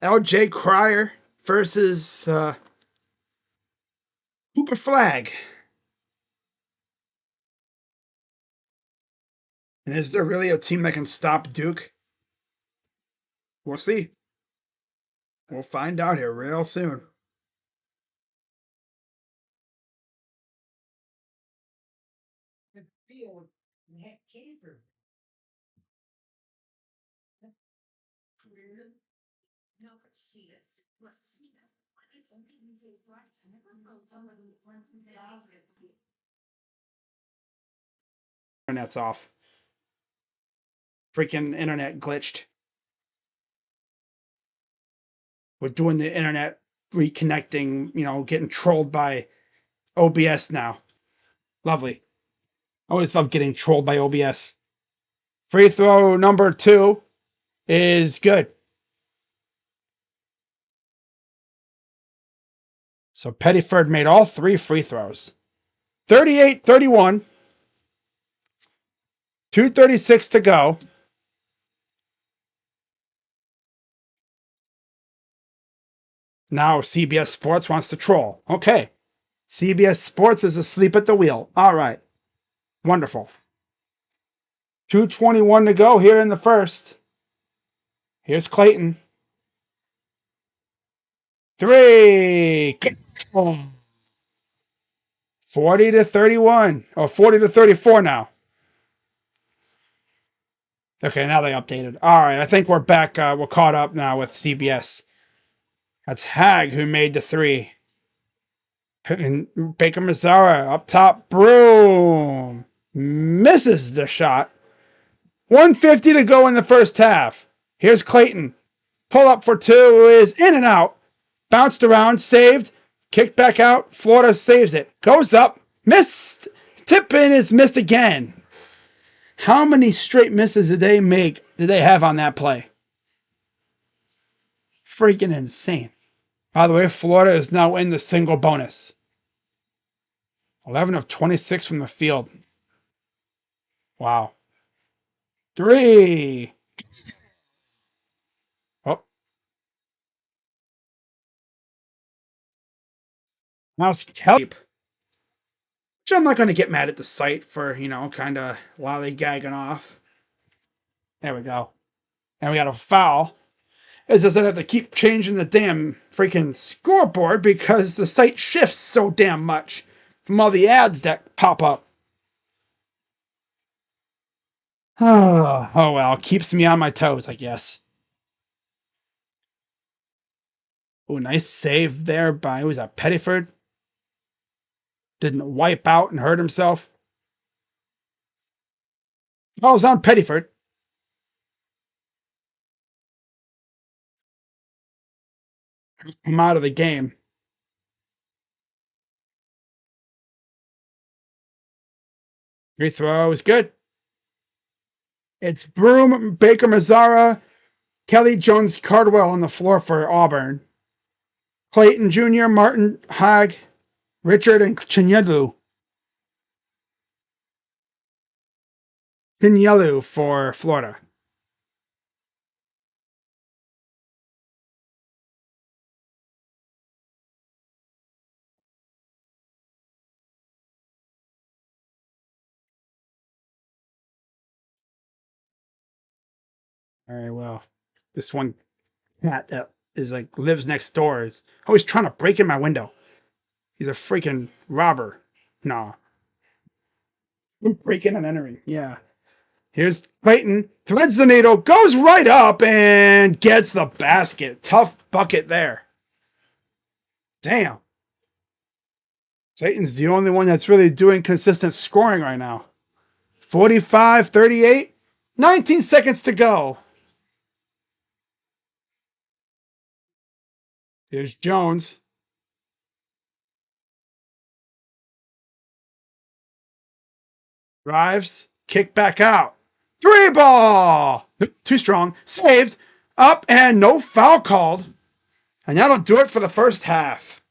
LJ Cryer versus Cooper Flag. And is there really a team that can stop Duke? We'll see. We'll find out here real soon. Internet's off. Freaking internet glitched. We're doing the internet reconnecting, getting trolled by OBS now. Lovely. I always love getting trolled by OBS. Free throw number 2 is good. So Pettiford made all 3 free throws. 38-31. 2:36 to go. Now CBS Sports wants to troll. Okay. CBS Sports is asleep at the wheel. All right. Wonderful. 2:21 to go here in the first. Here's Clayton. 3. 40-31. Or 40-34 now. Okay, now they updated. All right, I think we're back. We're caught up now with CBS. That's Hag who made the 3. And Baker Mazzara up top. Broom. Misses the shot. 150 to go in the first half. Here's Clayton. Pull up for 2 is in and out. Bounced around, saved, kicked back out. Florida saves it. Goes up, missed. Tip in is missed again. How many straight misses did they make? Did they have on that play? Freaking insane. By the way, Florida is now in the single bonus. 11 of 26 from the field. Wow. 3. Oh. Now it's Kelly. Which I'm not going to get mad at the site for, kind of lollygagging off. There we go. And we got a foul. It doesn't have to keep changing the damn freaking scoreboard because the site shifts so damn much from all the ads that pop up. Oh well, keeps me on my toes, I guess. Oh, nice save there by, who was that, Pettiford? Didn't wipe out and hurt himself. Falls on Pettiford. I'm out of the game. Free throw is good. It's Broom, Baker Mazzara, Kelly Jones Cardwell on the floor for Auburn. Clayton Jr., Martin Hag, Richard, and Chinyelu. Chinyelu for Florida. All right, well, this one cat that is like lives next door is always trying to break in my window. He's a freaking robber. Nah. Breaking and entering. Yeah. Here's Clayton. Threads the needle. Goes right up and gets the basket. Tough bucket there. Damn. Clayton's the only one that's really doing consistent scoring right now. 45-38. 19 seconds to go. Here's Jones. Drives. Kick back out. 3 ball. Too strong. Saved. Up and no foul called. And that'll do it for the first half.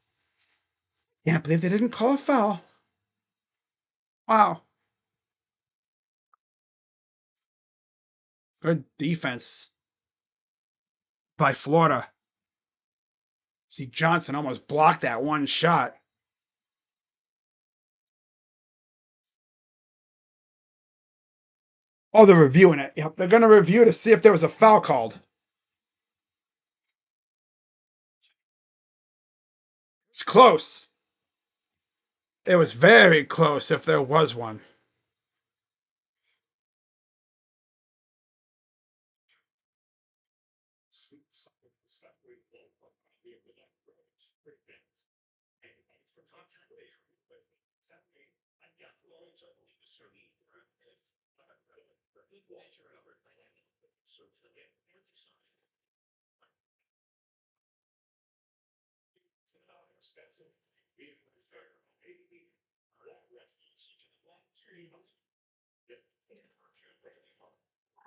Can't believe they didn't call a foul. Wow. Good defense by Florida. See, Johnson almost blocked that one shot. Oh, they're reviewing it. Yep, they're going to review to see if there was a foul called. It's close. It was very close if there was one.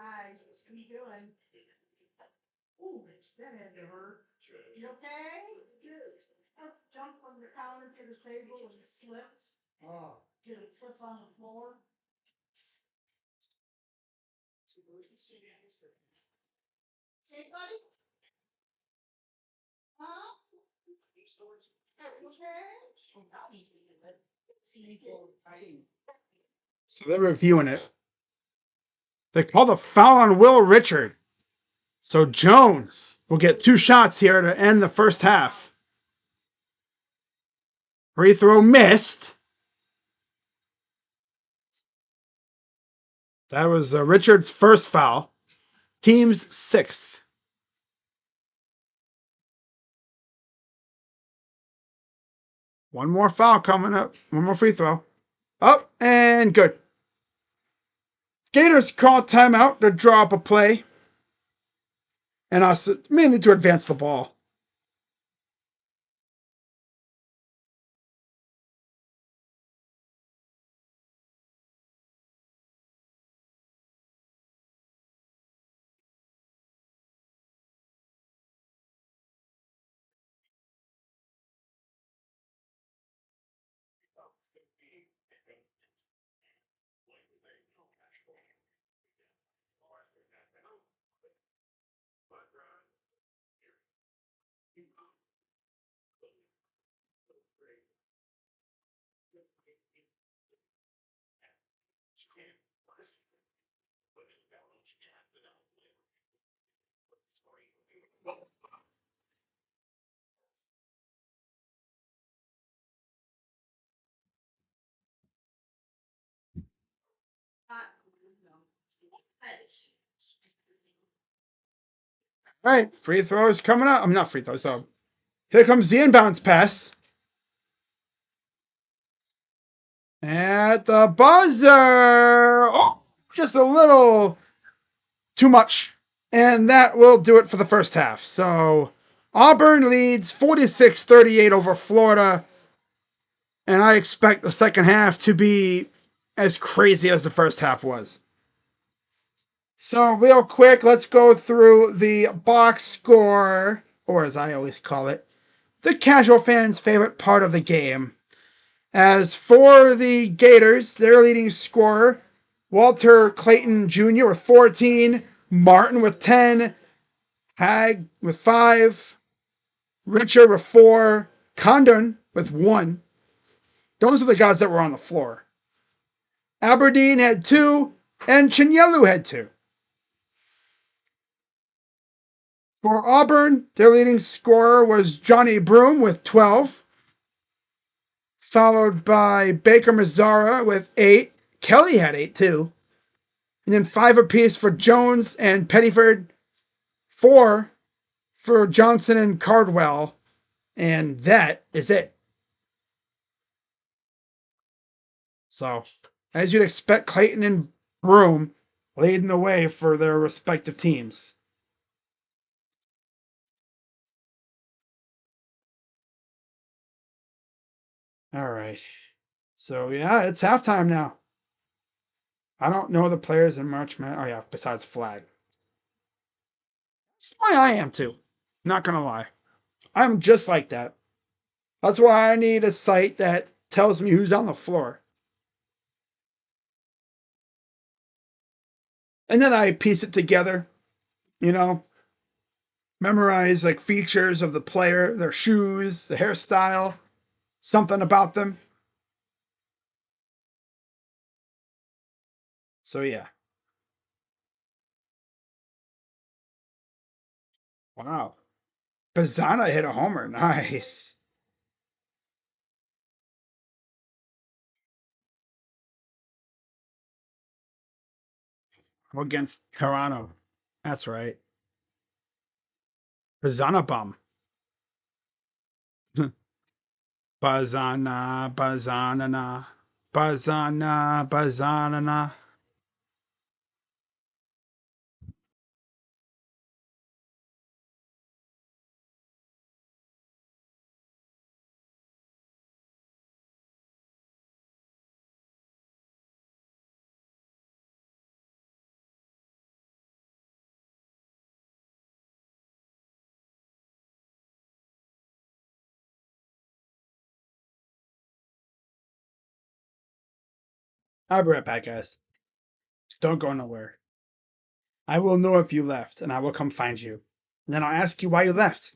Hi, how you doing? Ooh, that had to hurt. You okay? Jump from the counter to the table and it slips. Oh. Till it slips on the floor. Hey, buddy? Huh? Okay? So they're reviewing it. They called a foul on Will Richard. So Jones will get 2 shots here to end the first half. Free throw missed. That was Richard's first foul. Heem's 6th. One more foul coming up. One more free throw. Up and good. Gators call timeout to draw up a play. And also mainly to advance the ball. All right, free throws coming up. I'm not free throws. So here comes the inbounds pass. At the buzzer. Oh, just a little too much. And that will do it for the first half. So Auburn leads 46-38 over Florida. And I expect the second half to be as crazy as the first half was. So real quick, let's go through the box score, or as I always call it, the casual fan's favorite part of the game. As for the Gators, their leading scorer, Walter Clayton Jr. with 14, Martin with 10, Hag with 5, Richard with 4, Condon with 1. Those are the guys that were on the floor. Aberdeen had 2, and Chinyelu had 2. For Auburn, their leading scorer was Johnny Broom with 12, followed by Baker Mazzara with 8. Kelly had 8 too. And then 5 apiece for Jones and Pettiford, 4 for Johnson and Cardwell, and that is it. So, as you'd expect, Clayton and Broom leading the way for their respective teams. All right. So, yeah, it's halftime now. I don't know the players in March Madness. Oh, yeah, besides Flag. That's why I am too. Not going to lie. I'm just like that. That's why I need a site that tells me who's on the floor. And then I piece it together, you know, memorize like features of the player, their shoes, the hairstyle, something about them. So yeah. Wow. Bazana hit a homer. Nice. Against Toronto. That's right. Bazana bum. Bazana, bazana, bazana, bazana. I'll be right back, guys. Don't go nowhere. I will know if you left, and I will come find you. And then I'll ask you why you left.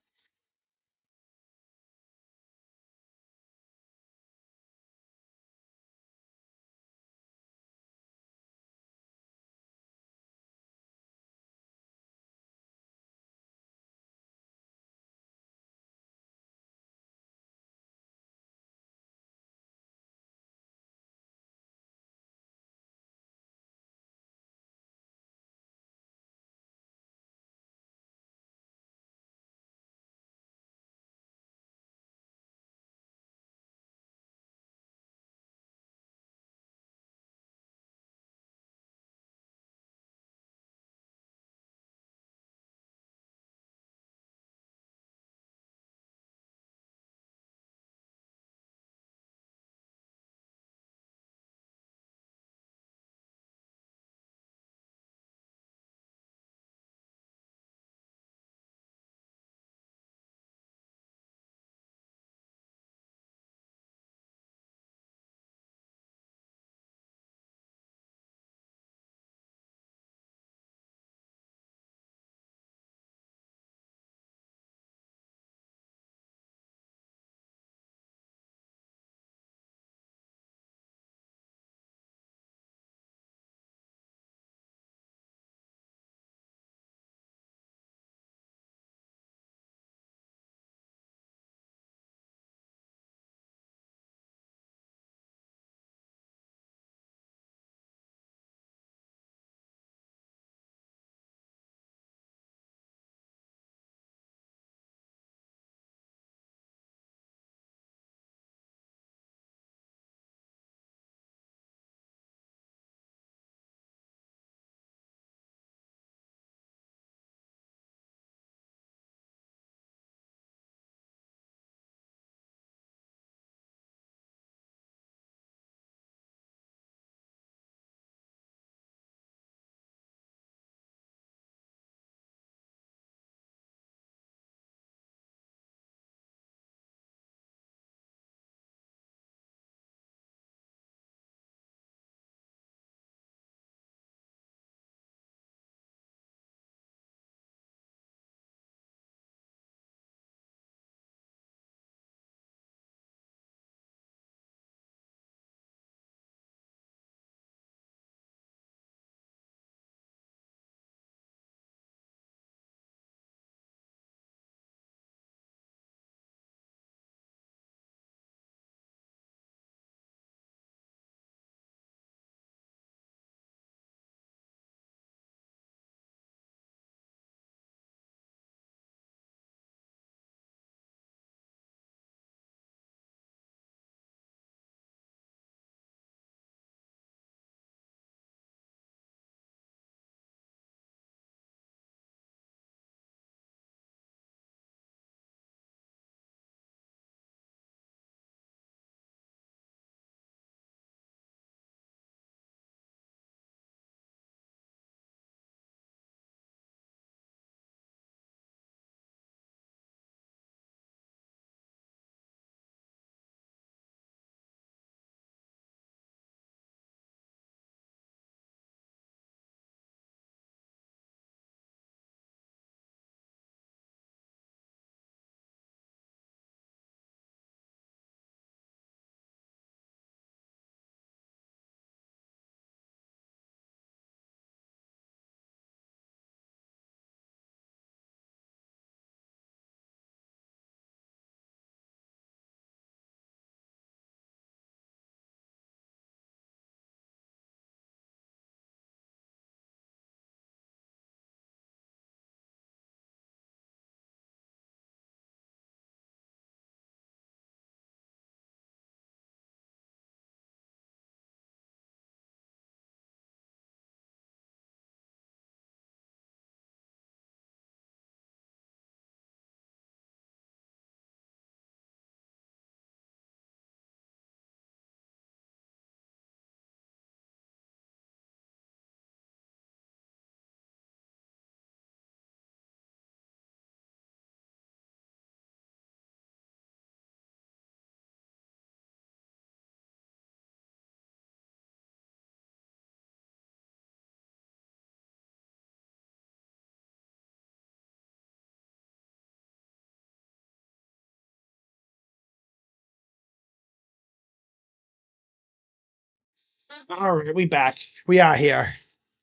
All right, we back. We are here.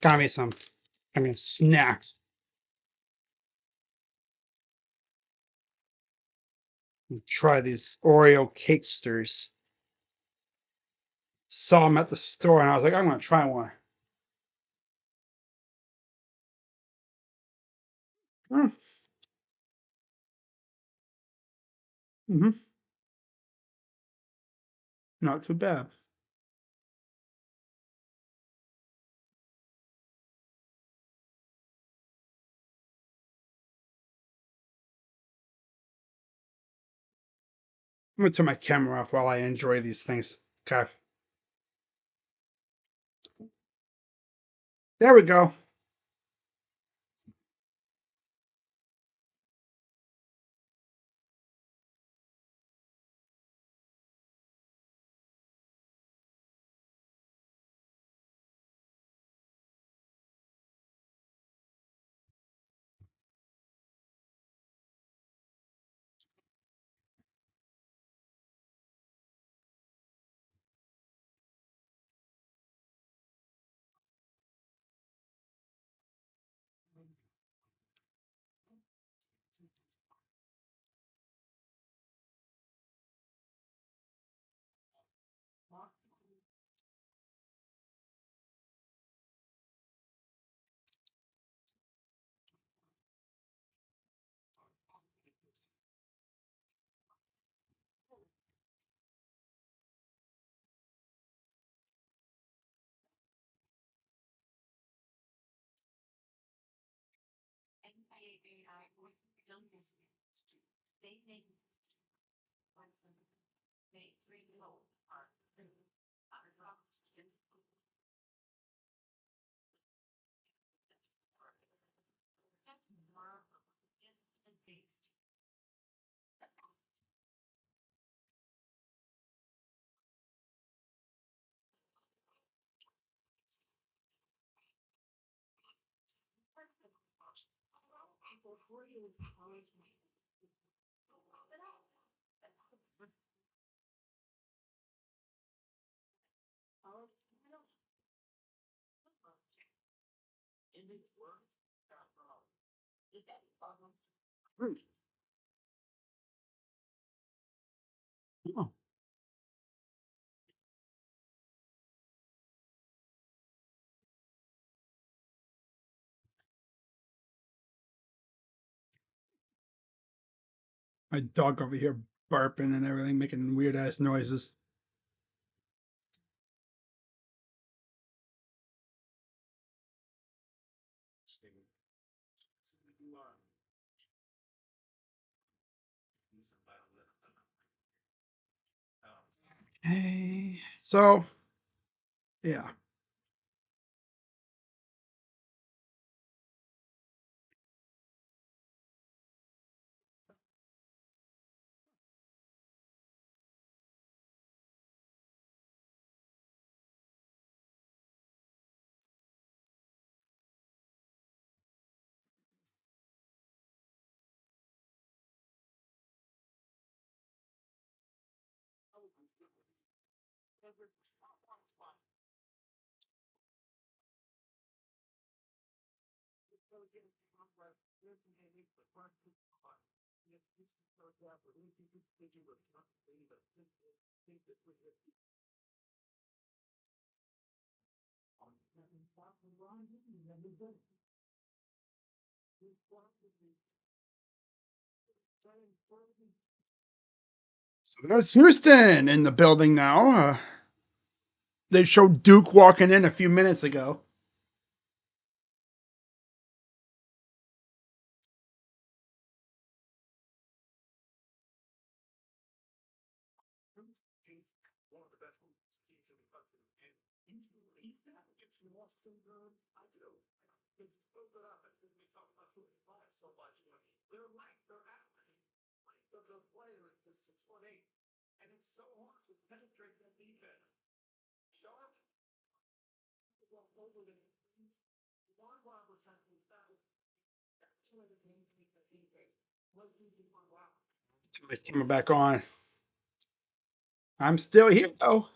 Got me some. I mean, snack. Try these Oreo cakesters. Saw them at the store, and I was like, I'm gonna try one. Mm, hmm Not too bad. I'm gonna turn my camera off while I enjoy these things. Okay, there we go. Mm, oh, my dog over here barping and everything, making weird ass noises. Hey, so yeah, so there's Houston in the building now. They showed Duke walking in a few minutes ago. Turn my camera back on. I'm still here though.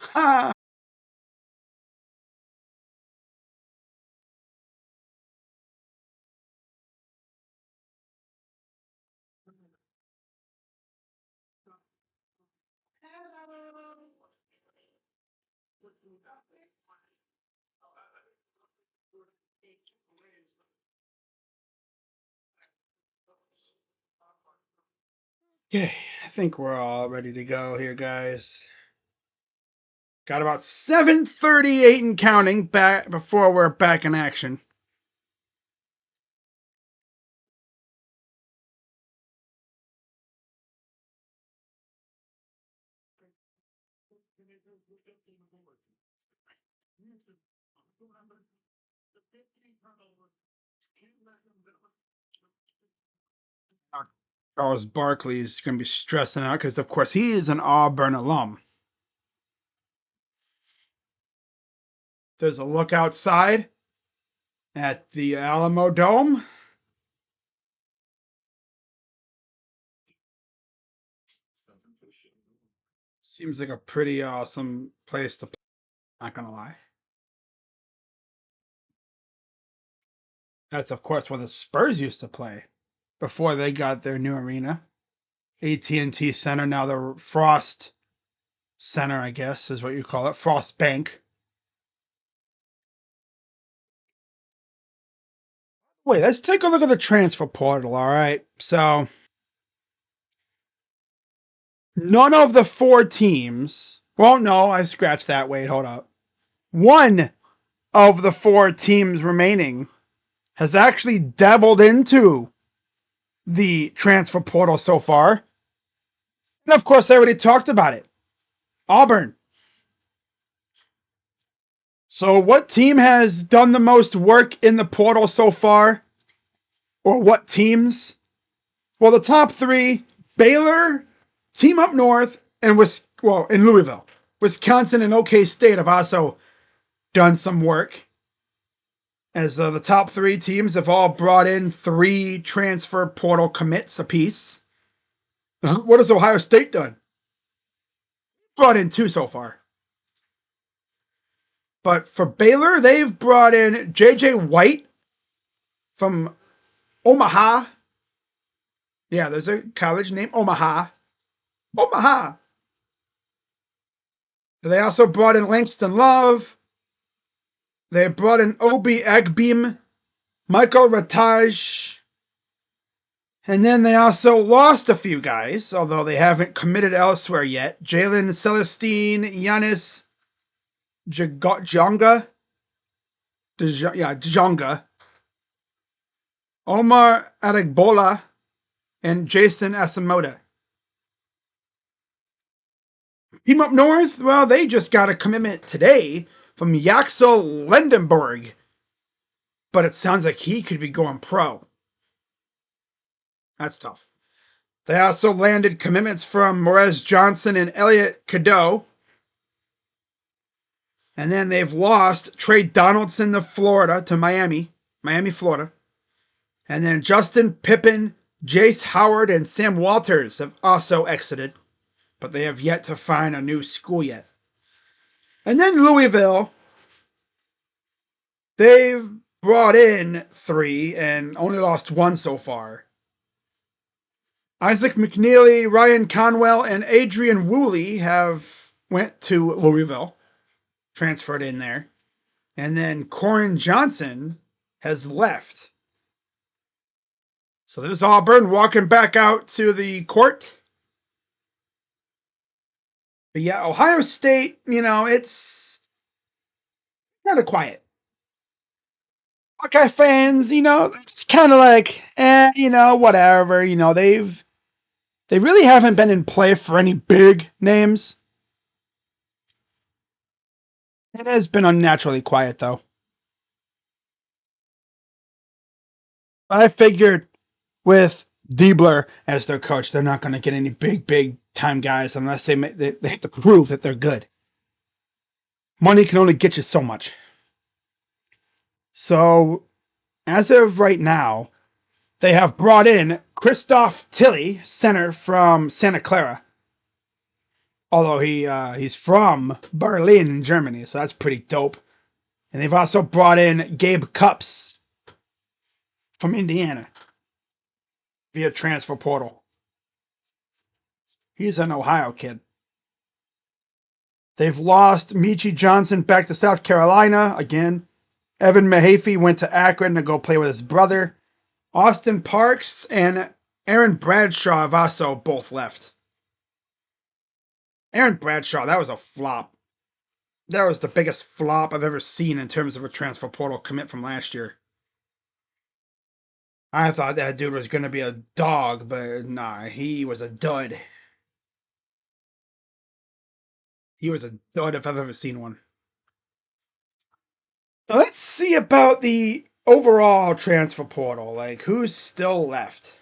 Okay, I think we're all ready to go here, guys. Got about 7:38 and counting back before we're back in action. Charles Barkley is going to be stressing out because, of course, he is an Auburn alum. There's a look outside at the Alamo Dome. Seems like a pretty awesome place to play. Not gonna lie. That's of course where the Spurs used to play before they got their new arena, AT&T Center. Now the Frost Center, I guess, is what you call it, Frost Bank. Wait, let's take a look at the transfer portal. All right, so none of the four teams. Well, no, I scratched that. Wait, hold up. One of the four teams remaining has actually dabbled into the transfer portal so far. And of course, I already talked about it. Auburn. So, what team has done the most work in the portal so far? Or what teams? Well, the top three: Baylor, Team Up North, and in Louisville. Wisconsin and OK State have also done some work. As the top three teams have all brought in 3 transfer portal commits apiece. What has Ohio State done? Brought in 2 so far. But for Baylor, they've brought in J.J. White from Omaha. Yeah, there's a college named Omaha. Omaha. They also brought in Langston Love. They brought in Obi Agbeam, Michael Rataj. And then they also lost a few guys, although they haven't committed elsewhere yet. Jalen Celestine, Giannis Djonga. Djonga. Omar Adegbola, and Jason Asamoah. Team Up North, well, they just got a commitment today from Yaxel Lendenberg. But it sounds like he could be going pro. That's tough. They also landed commitments from Morez Johnson and Elliot Cadeau. And then they've lost Trey Donaldson to Miami, Florida. And then Justin Pippen, Jace Howard, and Sam Walters have also exited. But they have yet to find a new school yet. And then Louisville, they've brought in 3 and only lost 1 so far. Isaac McNeely, Ryan Conwell, and Adrian Woolley have went to Louisville, transferred in there. And then Corin Johnson has left. So there's Auburn walking back out to the court. But yeah, Ohio State, it's kind of quiet. Buckeye fans, it's kind of like, whatever. They really haven't been in play for any big names. It has been unnaturally quiet, though. I figured with Diebler as their coach, they're not going to get any big time guys unless they have to prove that they're good. Money can only get you so much. So, as of right now, they have brought in Christoph Tilly, center from Santa Clara. Although he's from Berlin in Germany, so that's pretty dope. And they've also brought in Gabe Cups from Indiana via transfer portal. He's an Ohio kid. They've lost Michi Johnson back to South Carolina again. Evan Mahaffey went to Akron to go play with his brother. Austin Parks and Aaron Bradshaw have also both left. Aaron Bradshaw, that was a flop. That was the biggest flop I've ever seen in terms of a transfer portal commit from last year. I thought that dude was going to be a dog, but nah, he was a dud. He was a dud if I've ever seen one. So let's see about the overall transfer portal. Like, who's still left?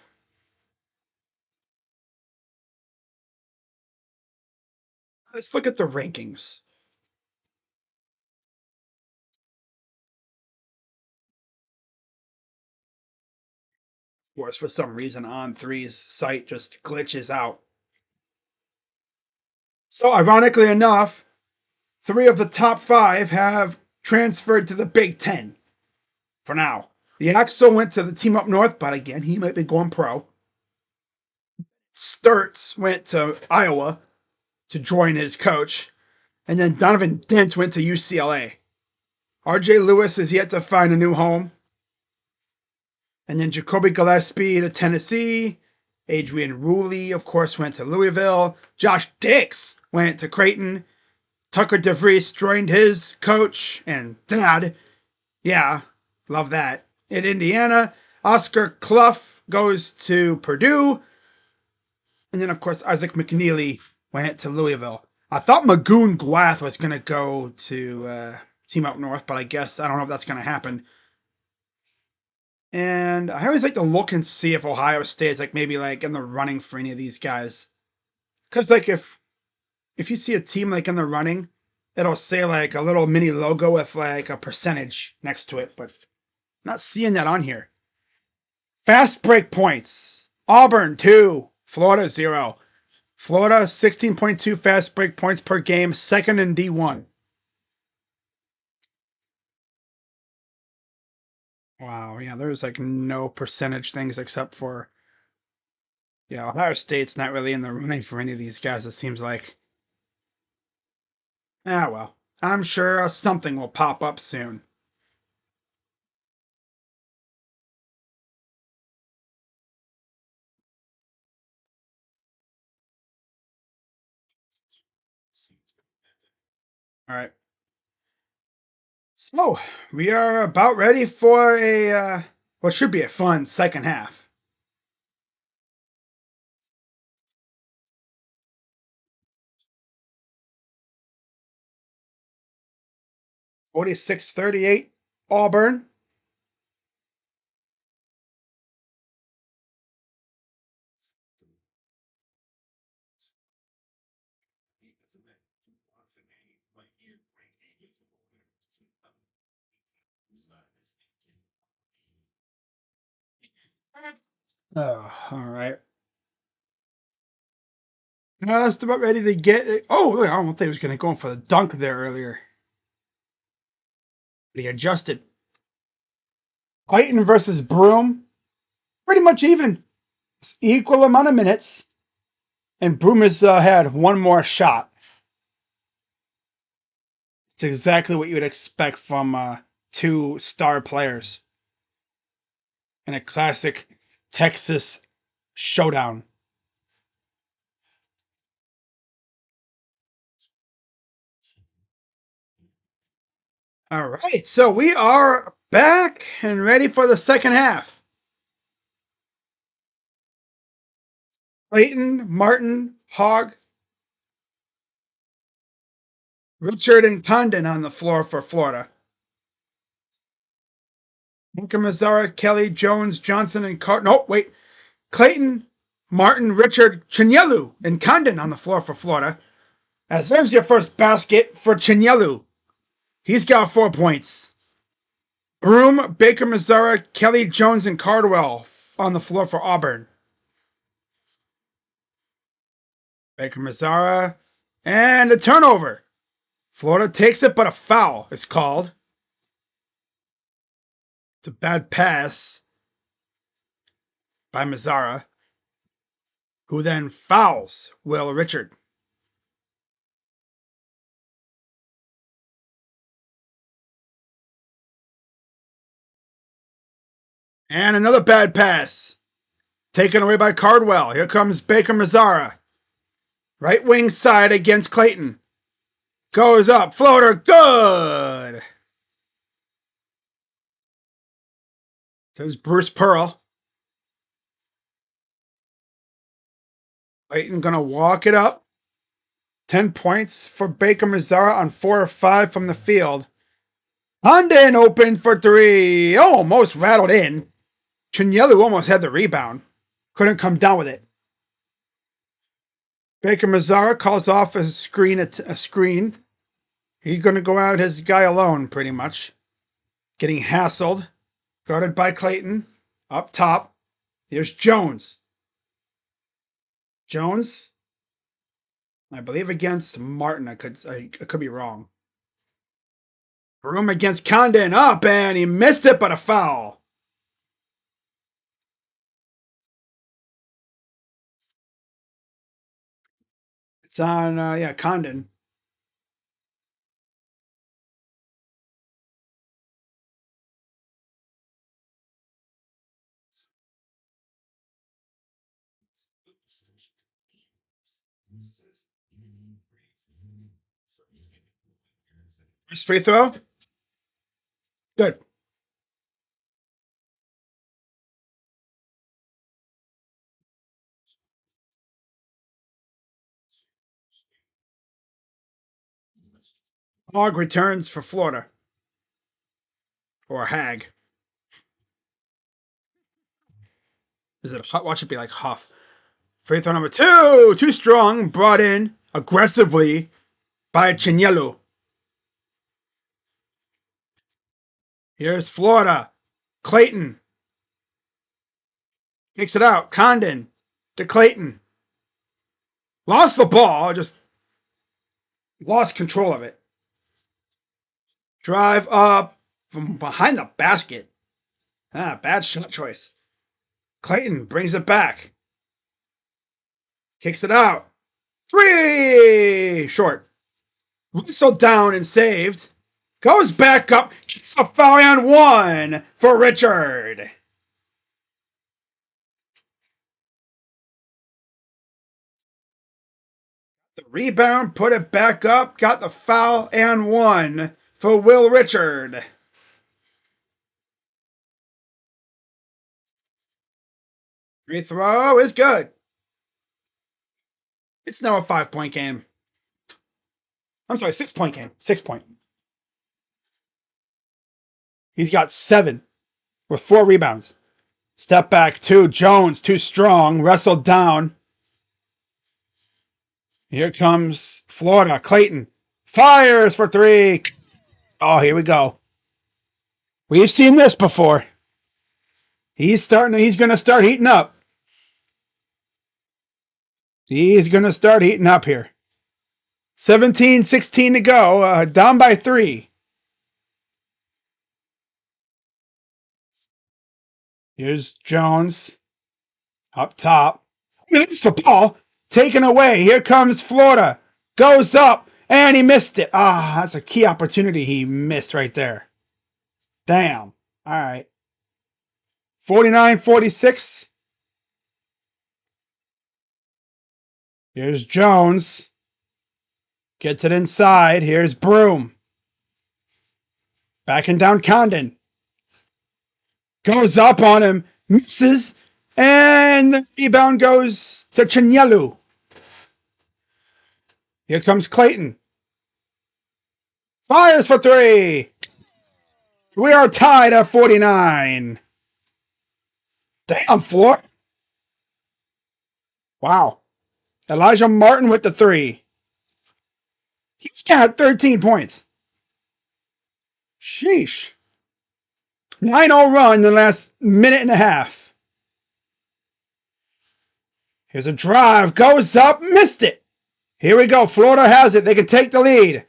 Let's look at the rankings. Of course, for some reason, On3's site just glitches out. So, ironically enough, 3 of the top 5 have transferred to the Big Ten for now. The Axel went to the team up north, but again, he might be going pro. Sturts went to Iowa to join his coach. And then Donovan Dent went to UCLA. RJ Lewis is yet to find a new home. And then Jacoby Gillespie to Tennessee. Adrian Ruley, of course, went to Louisville. Josh Dix went to Creighton. Tucker DeVries joined his coach and dad. Yeah, love that. In Indiana, Oscar Clough goes to Purdue. And then, of course, Isaac McNeely went to Louisville. I thought Magoon Gwath was going to go to Team Up North, but I guess I don't know if that's going to happen. And I always like to look and see if Ohio State's like maybe like in the running for any of these guys. Because like if you see a team like in the running, it'll say like a little mini logo with like a percentage next to it, but I'm not seeing that on here. Fast break points. Auburn 2, Florida 0. Florida 16.2 fast break points per game, second in D1. Wow, yeah, there's like no percentage things except for Ohio State's not really in the running for any of these guys, it seems like. Ah, well, I'm sure something will pop up soon. All right. So, we are about ready for what should be a fun second half. 46-38, Auburn. Oh, all right. Just about ready to get it. Oh, look, I don't think he was going to go for the dunk there earlier. But he adjusted. Clayton versus Broom. Pretty much even. It's equal amount of minutes. And Broom has had one more shot. It's exactly what you would expect from 2 star players in a classic Texas showdown. All right, so we are back and ready for the second half. Clayton, Martin, Hogg, Richard, and Condon on the floor for Florida. Minka Mazzara, Kelly, Jones, Johnson, and No, wait. Clayton, Martin, Richard, Chinyelu, and Condon on the floor for Florida. As there's your first basket for Chinyelu. He's got 4 points. Broom, Baker Mazzara, Kelly, Jones, and Cardwell on the floor for Auburn. Baker Mazzara, and a turnover. Florida takes it, but a foul is called. It's a bad pass by Mazzara, who then fouls Will Richard. And another bad pass. Taken away by Cardwell. Here comes Baker Mazzara. Right wing side against Clayton. Goes up. Floater. Good. There's Bruce Pearl. Clayton going to walk it up. 10 points for Baker Mazzara on 4 or 5 from the field. Condon open for 3. Almost rattled in. Chinyelu almost had the rebound. Couldn't come down with it. Baker Mazzara calls off a screen. He's going to go out his guy alone, pretty much. Getting hassled. Guarded by Clayton. Up top. Here's Jones. Jones, I believe against Martin. I could be wrong. Room against Condon. Up, and he missed it, but a foul. It's on, Condon. First free throw. Good. Hog returns for Florida. Or Hag. Is it hot? Watch it be like Huff. Free throw number 2. Too strong. Brought in aggressively by Chinyelu. Here's Florida. Clayton. Kicks it out. Condon to Clayton. Lost the ball. Just lost control of it. Drive up from behind the basket. Bad shot choice. Clayton brings it back. Kicks it out. 3! Short. Whistled down and saved. Goes back up. Gets a foul on 1 for Richard. The rebound, put it back up. Got the foul and 1 for Will Richard. Free throw is good. It's now a 5-point game. I'm sorry, 6-point game. 6-point. He's got 7 with 4 rebounds. Step back 2. Jones, too strong. Wrestled down. Here comes Florida. Clayton fires for 3. Oh, here we go. We've seen this before. He's going to start heating up. He's going to start heating up here. 17-16 to go. Down by 3. Here's Jones. Up top. Missed the ball. Taken away. Here comes Florida. Goes up. And he missed it. That's a key opportunity he missed right there. Damn. All right. 49-46. Here's Jones. Gets it inside. Here's Broom. Backing down Condon. Goes up on him. Misses. And the rebound goes to Chinyelu. Here comes Clayton. Fires for 3. We are tied at 49. Damn, Floor. Wow. Elijah Martin with the 3. He's got 13 points. Sheesh. 9-0 run in the last minute and a half. Here's a drive. Goes up. Missed it. Here we go. Florida has it. They can take the lead.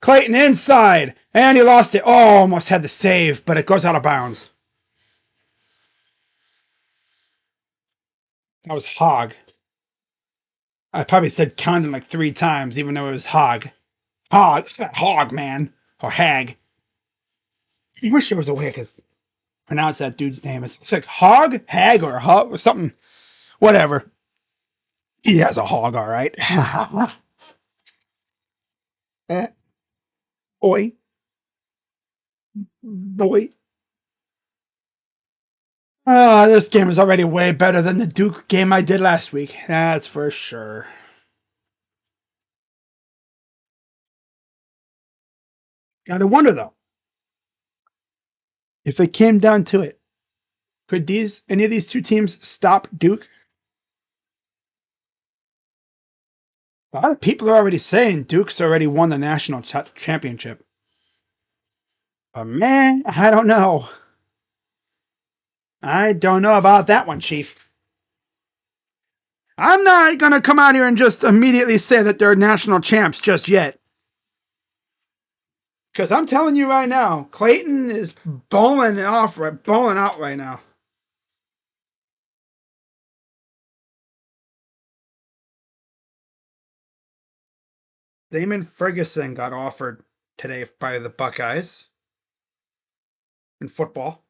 Clayton inside. And he lost it. Oh, almost had the save, but it goes out of bounds. That was Hog. I probably said Condon like 3 times, even though it was Hog. Hog. Hog, man. Or Hag. I wish there was a way, because pronounce that dude's name. It's like Hag or Hug or something. Whatever. He has a hog, all right. Boy, boy. This game is already way better than the Duke game I did last week. That's for sure. Gotta wonder though, if it came down to it, could any of these two teams stop Duke? A lot of people are already saying Duke's already won the national championship. But man, I don't know. I don't know about that one, Chief. I'm not going to come out here and just immediately say that they're national champs just yet. Because I'm telling you right now, Clayton is balling out right now. Damon Ferguson got offered today by the Buckeyes in football.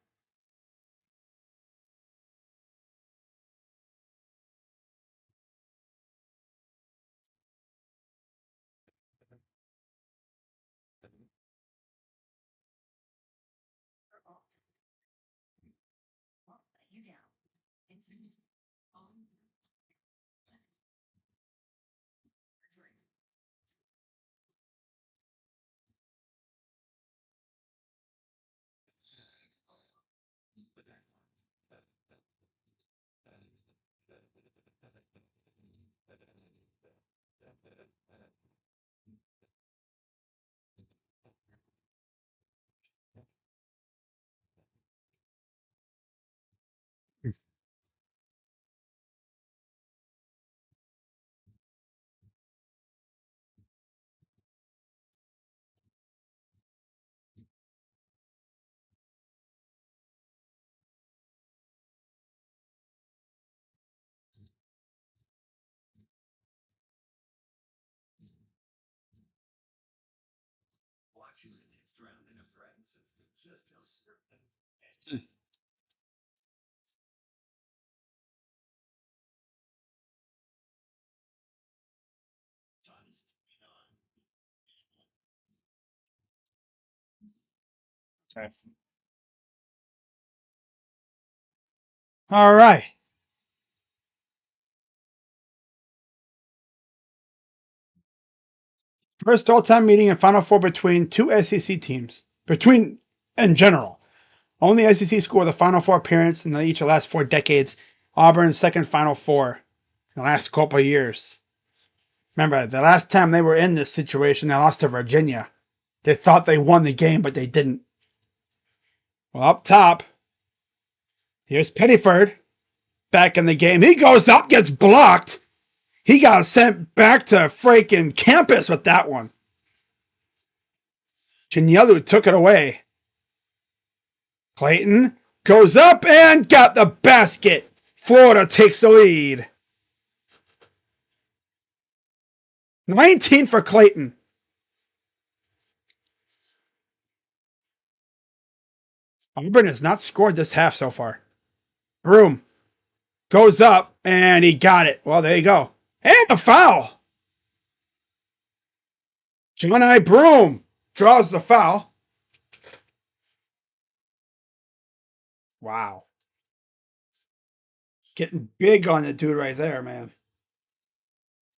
All right. First all-time meeting in Final Four between two SEC teams. In general. Only SEC score the Final Four appearance in each of the last 4 decades. Auburn's second Final Four in the last couple of years. Remember, the last time they were in this situation, they lost to Virginia. They thought they won the game, but they didn't. Well, up top, here's Pettiford back in the game. He goes up, gets blocked. He got sent back to freaking campus with that one. Chinyelu took it away. Clayton goes up and got the basket. Florida takes the lead. 19 for Clayton. Auburn has not scored this half so far. Broom goes up and he got it. Well, there you go. And a foul. John Broom draws the foul. Wow. Getting big on the dude right there, man.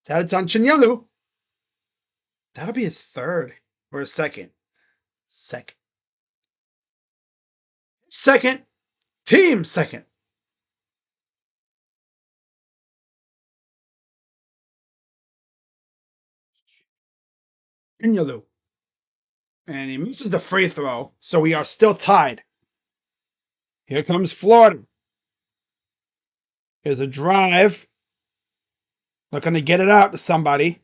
That's on Chinyelu. That'll be his third or his second. Second. Team second. Chinyelu. And he misses the free throw, so we are still tied. Here comes Florida. Here's a drive. Looking to get it out to somebody.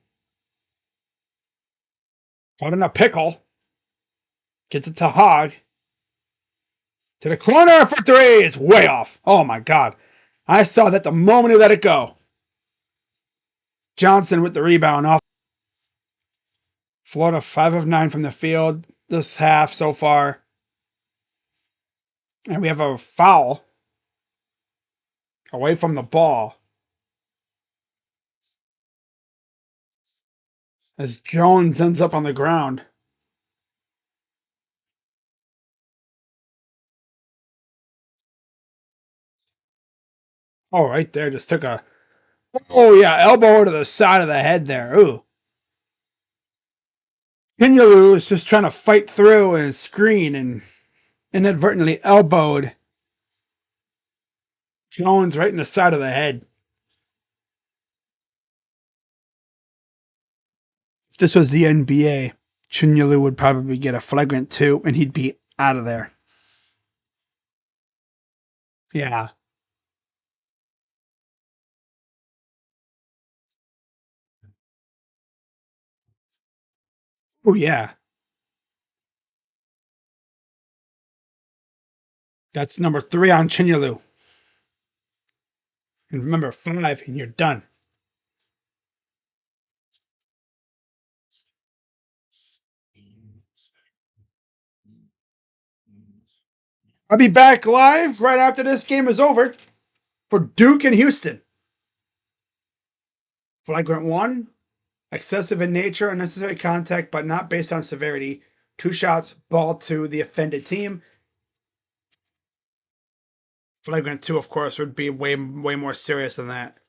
Caught in a pickle. Gets it to Hogg. To the corner for 3. It's way off. Oh my God. I saw that the moment he let it go. Johnson with the rebound off. Florida 5 of 9 from the field this half so far. And we have a foul away from the ball as Jones ends up on the ground. Oh, right there. Just took a. Oh, yeah. Elbow to the side of the head there. Ooh. Pinyalu was just trying to fight through and screen and inadvertently elbowed Jones right in the side of the head. If this was the NBA, Chinyalu would probably get a flagrant 2 and he'd be out of there. Yeah. Oh, yeah. That's number 3 on Chinyalu. And remember, 5 and you're done. I'll be back live right after this game is over for Duke and Houston. Flagrant 1, excessive in nature, unnecessary contact, but not based on severity. 2 shots, ball to the offended team. Flagrant 2, of course, would be way more serious than that.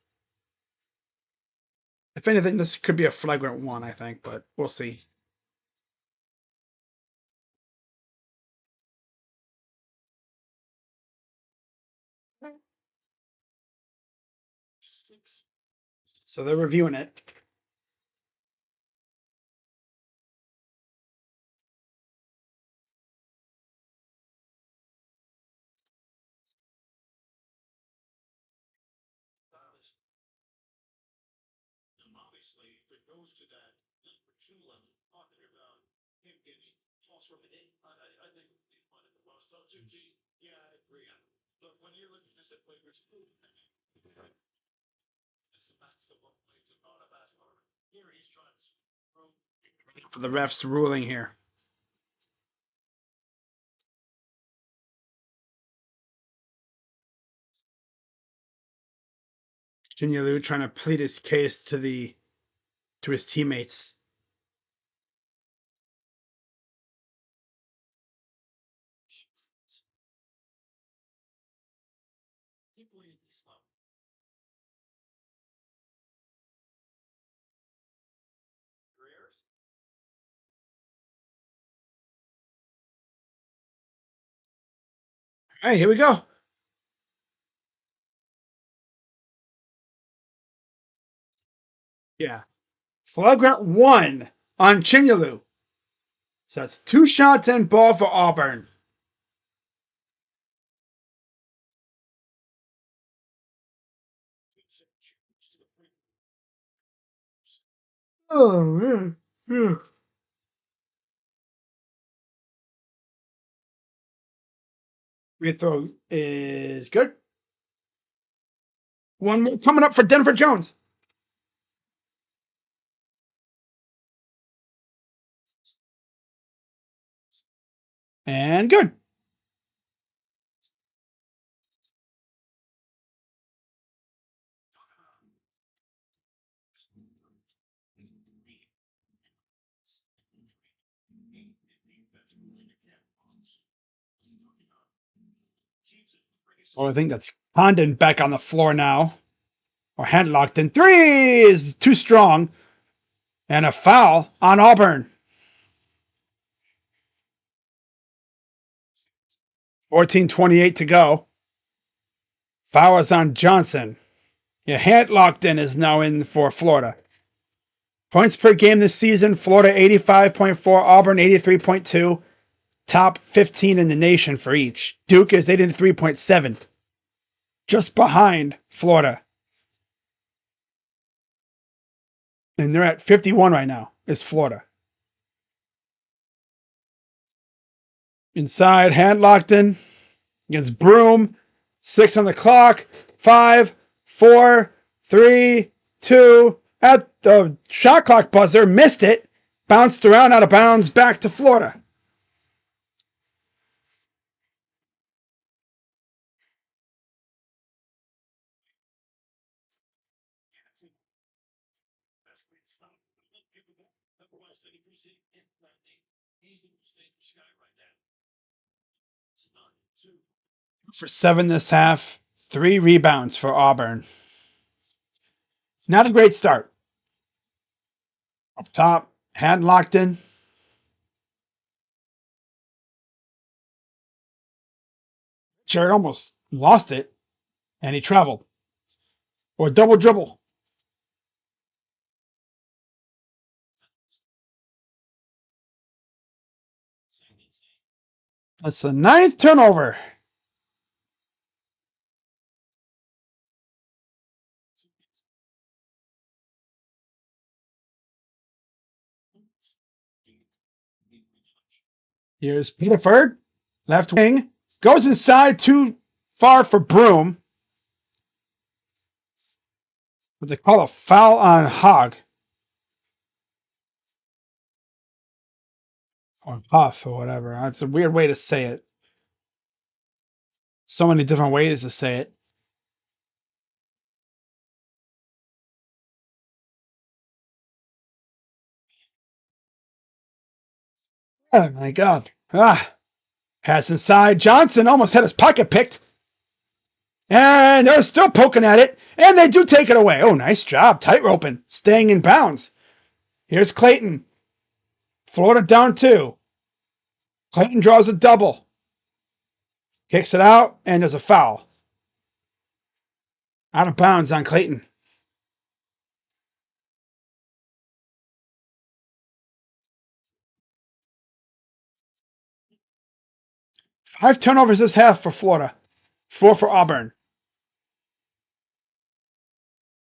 If anything, this could be a flagrant 1, I think, but we'll see. So they're reviewing it. For the refs ruling here. Virginia Liu trying to plead his case to his teammates. Hey, here we go. Yeah. Flagrant 1 on Chinyalu. So that's 2 shots and ball for Auburn. Oh, man. Yeah. Free throw is good. One more coming up for Denver Jones. And good. So I think that's Condon back on the floor now. Or hand locked in. 3 is too strong. And a foul on Auburn. 14:28 to go. Foul is on Johnson. Yeah, hand locked in is now in for Florida. Points per game this season, Florida 85.4, Auburn 83.2. Top 15 in the nation for each. Duke is 83.7. Just behind Florida. And they're at 51 right now, is Florida. Inside, hand locked in against Broom. 6 on the clock. 5, 4, 3, 2. At the shot clock buzzer, missed it. Bounced around out of bounds back to Florida. For 7 this half, 3 rebounds for Auburn. Not a great start. Up top, hand locked in. Jared almost lost it, and he traveled. Or double dribble. That's the 9th turnover. Here's Pettiford, left wing, goes inside too far for Broom. What they call a foul on Hogg. Or Huff or whatever. That's a weird way to say it. So many different ways to say it. Oh my god. Pass inside. Johnson almost had his pocket picked. And they're still poking at it. And they do take it away. Oh, nice job. Tight roping. Staying in bounds. Here's Clayton. Florida down 2. Clayton draws a double. Kicks it out. And there's a foul. Out of bounds on Clayton. Five turnovers this half for Florida. 4 for Auburn.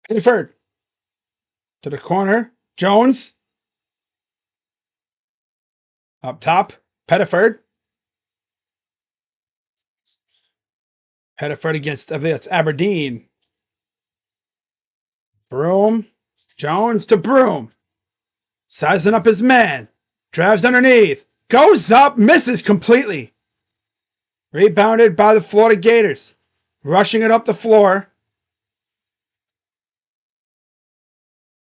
Hayford. To the corner. Jones. Up top. Pettiford. Pettiford against Aberdeen. Broom. Jones to Broom. Sizing up his man. Drives underneath. Goes up. Misses completely. Rebounded by the Florida Gators. Rushing it up the floor.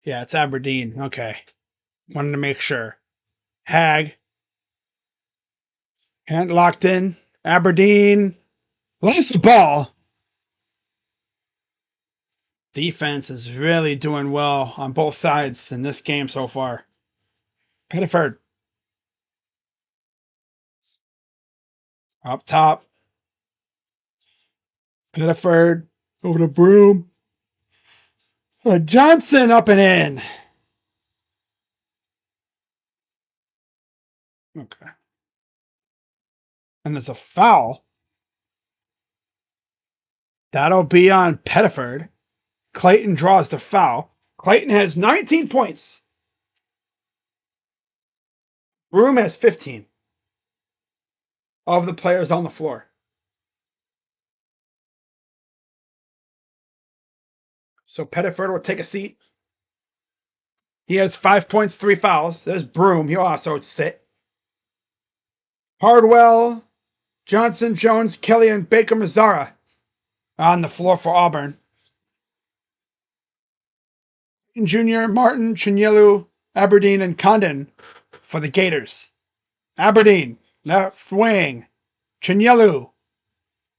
Yeah, it's Aberdeen. Okay. Wanted to make sure. Hag. Hand locked in. Aberdeen. Lost the ball. Defense is really doing well on both sides in this game so far. Pettiford. Up top. Pettiford. Over to Broom. Johnson up and in. Okay. And there's a foul. That'll be on Pettiford. Clayton draws the foul. Clayton has 19 points. Broom has 15 of the players on the floor. So Pettiford will take a seat. He has 5 points, 3 fouls. There's Broom. He'll also sit. Hardwell, Johnson, Jones, Kelly, and Baker Mazzara on the floor for Auburn. Junior, Martin, Chinyelu, Aberdeen, and Condon for the Gators. Aberdeen, left wing. Chinyelu.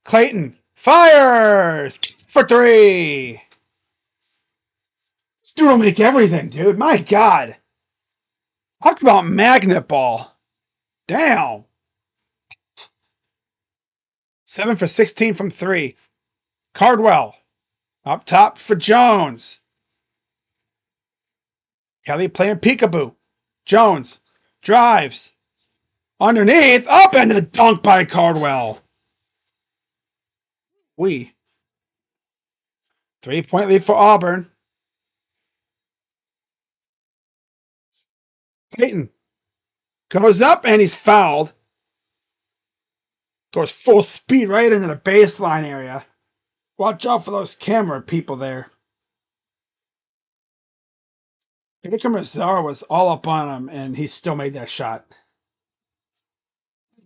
Clayton fires for 3. This dude will make everything, dude. My God. Talk about magnet ball. Damn. 7 for 16 from 3. Cardwell. Up top for Jones. Kelly playing peekaboo. Jones drives. Underneath. Up and a dunk by Cardwell. 3-point lead for Auburn. Clayton goes up and he's fouled. Goes full speed right into the baseline area. Watch out for those camera people there. Baker Mazzara was all up on him and he still made that shot.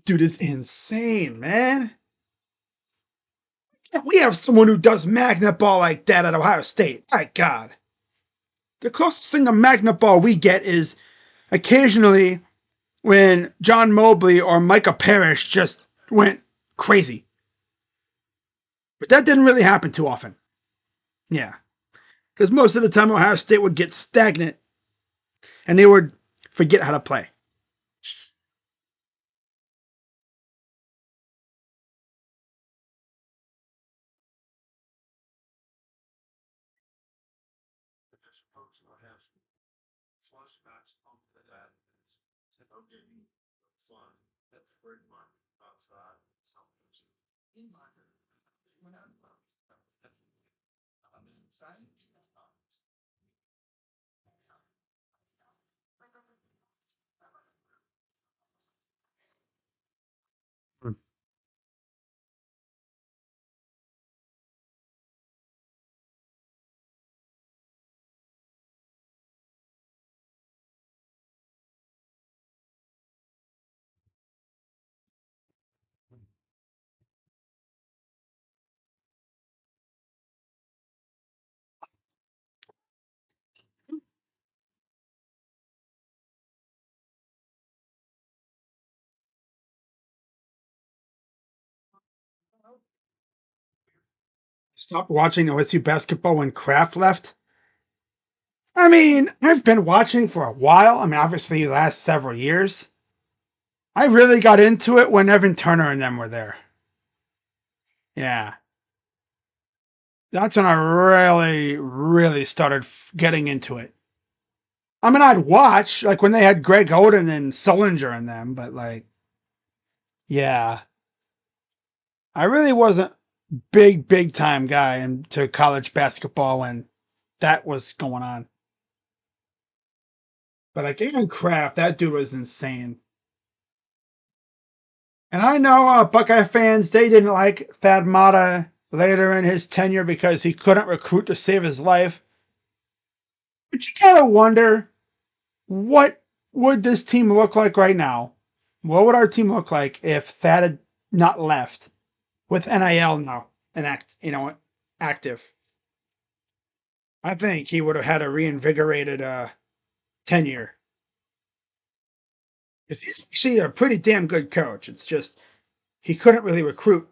Dude is insane, man. We have someone who does magnet ball like that at Ohio State. My God. The closest thing to magnet ball we get is occasionally when John Mobley or Micah Parrish just went crazy. But that didn't really happen too often. Yeah. Because most of the time Ohio State would get stagnant and they would forget how to play. Stopped watching OSU basketball when Kraft left. I mean, I've been watching for a while. I mean, obviously, the last several years. I really got into it when Evan Turner and them were there. Yeah. That's when I really started getting into it. I mean, I'd watch, like, when they had Greg Oden and Sullinger in them, but, like, yeah. I really wasn't big time guy into college basketball when that was going on. But, like, even Kraft, that dude was insane. And I know Buckeye fans, they didn't like Thad Matta later in his tenure because he couldn't recruit to save his life. But you kind of wonder, what would this team look like right now? What would our team look like if Thad had not left with NIL now active? I think he would have had a reinvigorated tenure. Because he's actually a pretty damn good coach. It's just he couldn't really recruit.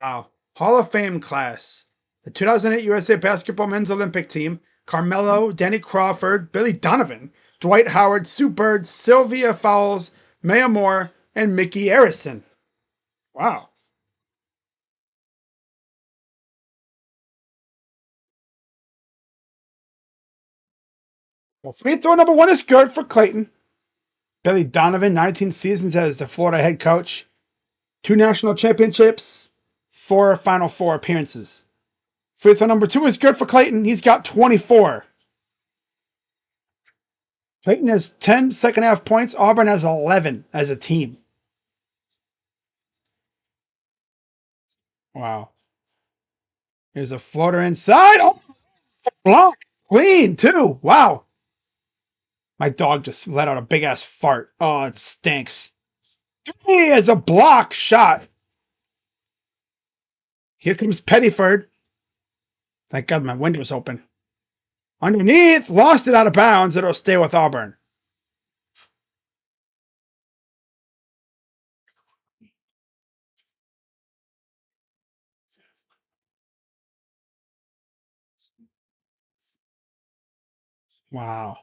Wow. Hall of Fame class. The 2008 USA Basketball Men's Olympic Team. Carmelo, Danny Crawford, Billy Donovan, Dwight Howard, Sue Bird, Sylvia Fowles, Maya Moore, and Mickey Arison. Wow. Well, free throw number one is good for Clayton. Billy Donovan, 19 seasons as the Florida head coach, 2 national championships, 4 Final Four appearances. Free throw number two is good for Clayton. He's got 24. Clayton has 10 second half points. Auburn has 11 as a team. Wow. Here's a floater inside. Oh, block. Clean, too. Wow. My dog just let out a big ass fart. Oh, it stinks. Three is a block shot. Here comes Pettiford. Thank God my window's open. Underneath, lost it out of bounds. It'll stay with Auburn. Wow.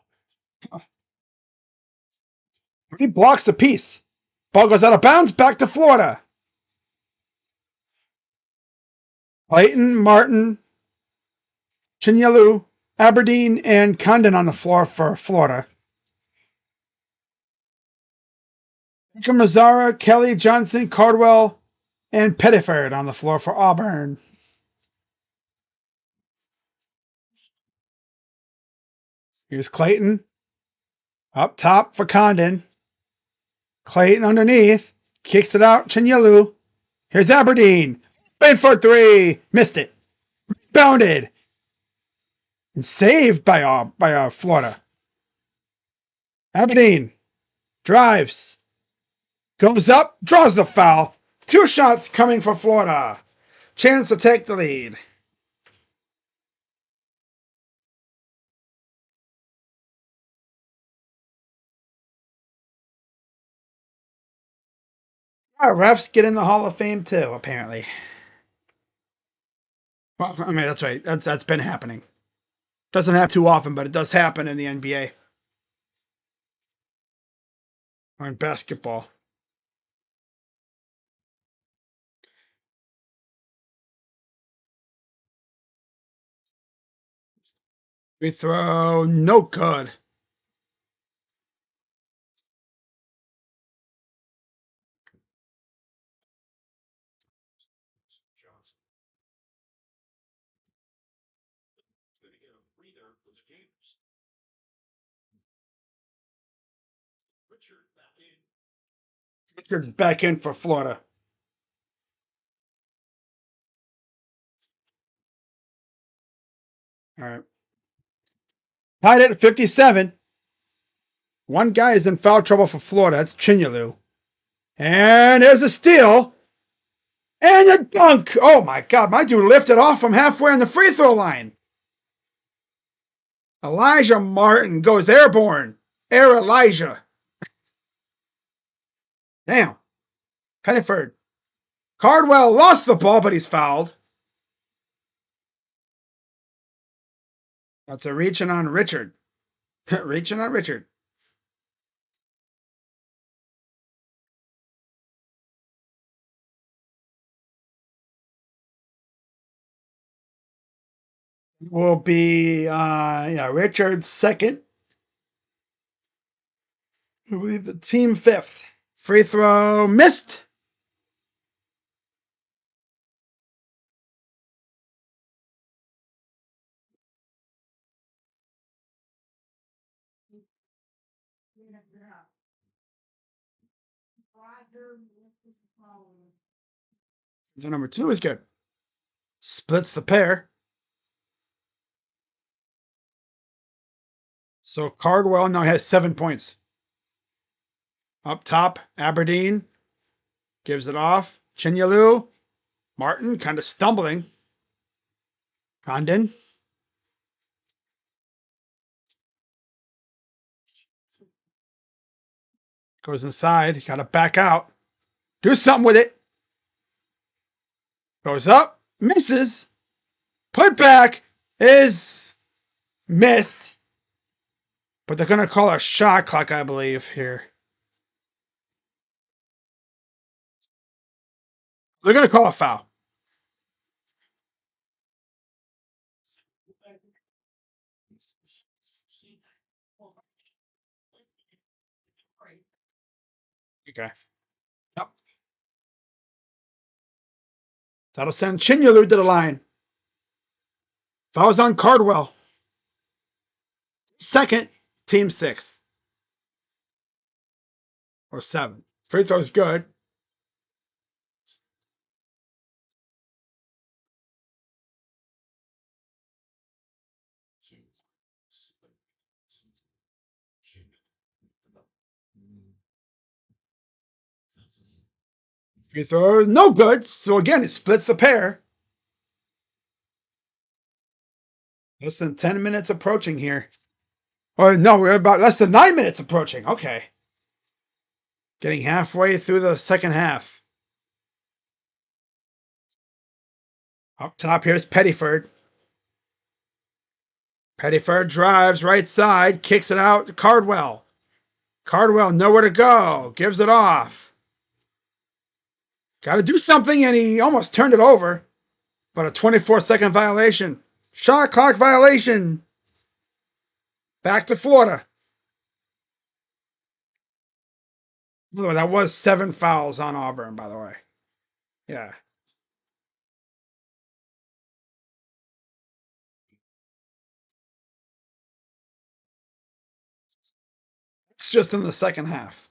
3 blocks apiece. Ball goes out of bounds, back to Florida. Clayton, Martin, Chinyelu, Aberdeen, and Condon on the floor for Florida. Mazzara, Kelly, Johnson, Cardwell, and Pettiford on the floor for Auburn. Here's Clayton. Up top for Condon. Clayton underneath. Kicks it out. Chinyelu. Here's Aberdeen. In for three. Missed it. Bounded. and saved by Florida. Aberdeen drives, goes up, draws the foul. 2 shots coming for Florida. Chance to take the lead. Our refs get in the Hall of Fame too, apparently. Well, I mean, that's right. That's been happening. Doesn't happen too often, but it does happen in the NBA or in basketball. Free throw, no good. Richards back in for Florida. All right. Tied at 57. One guy is in foul trouble for Florida. That's Chinyalu. And there's a steal. And a dunk. Oh my God. My dude lifted off from halfway on the free throw line. Elijah Martin goes airborne. Air Elijah. Damn. Pettiford. Cardwell lost the ball, but he's fouled. That's a reaching on Richard. Reaching on Richard. Will be Richard's second. I believe the team fifth. Free throw missed. The number 2 is good. Splits the pair. So Cardwell now has 7 points. Up top, Aberdeen gives it off. Chinyalu. Martin kind of stumbling. Condon. Goes inside. Got to back out. Do something with it. Goes up. Misses. Put back is missed. But they're going to call a shot clock, I believe, here. They're going to call a foul. Okay. Yep. That'll send Chinyalu to the line. Fouls on Cardwell. Second, team 6th. Or 7th. Free throw's good. Free throw, no good. So again, it splits the pair. Less than 10 minutes approaching here. Oh, no, we're about less than 9 minutes approaching. Okay. Getting halfway through the second half. Up top, here's Pettiford. Pettiford drives right side, kicks it out to Cardwell. Cardwell, nowhere to go. Gives it off. Got to do something, and he almost turned it over. But a 24-second violation. Shot clock violation. Back to Florida. That was 7 fouls on Auburn, by the way. Yeah. It's just in the second half.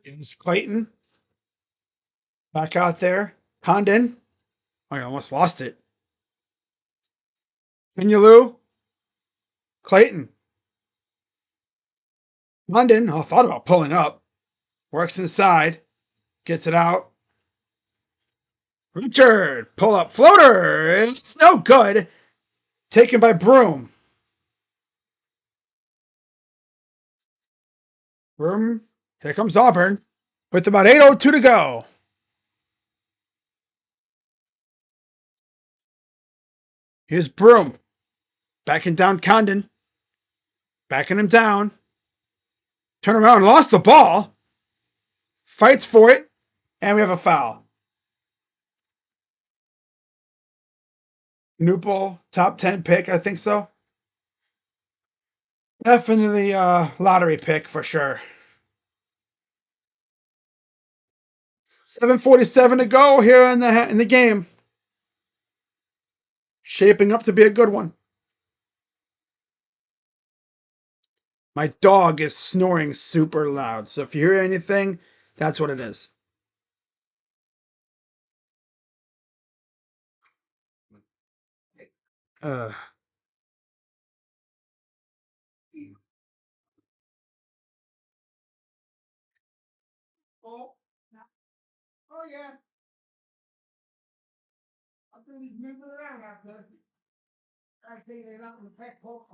It's Clayton back out there. Condon. I almost lost it. Lou. Clayton. Condon. I thought about pulling up. Works inside. Gets it out. Richard. Pull up floater. It's no good. Taken by Broom. Broom. Here comes Auburn. With about 8:02 to go. Here's Broom. Backing down Condon. Backing him down. Turn around. Lost the ball. Fights for it. And we have a foul. Newpol, top 10 pick, I think so. Definitely a lottery pick for sure. 7:47 to go here in the game. Shaping up to be a good one. My dog is snoring super loud, so if you hear anything, that's what it is. Uh, oh, yeah. I'm going to be moving around after I take it out in the backyard.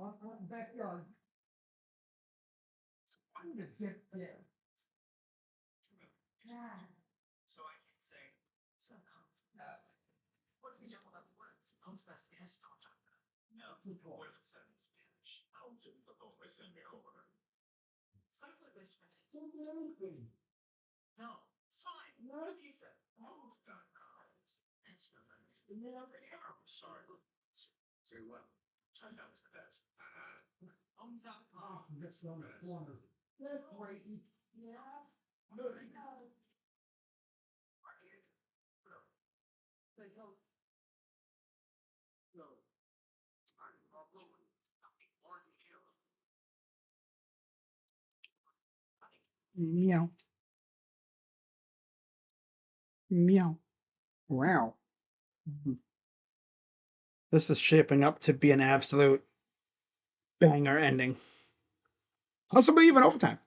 I'm going to sit there. So I can say, what if we jump on the words? How's that yes? No, what if it's said in Spanish? How do you look over and mejor? Sounds like this. No, fine. What if you said, oh, done. Instruments. I'm sorry. Very well. Turned out the best. On top. Oh, that's from the corner. That's great. Yeah. No. Meow. Meow. Wow. This is shaping up to be an absolute banger ending. Possibly even overtime.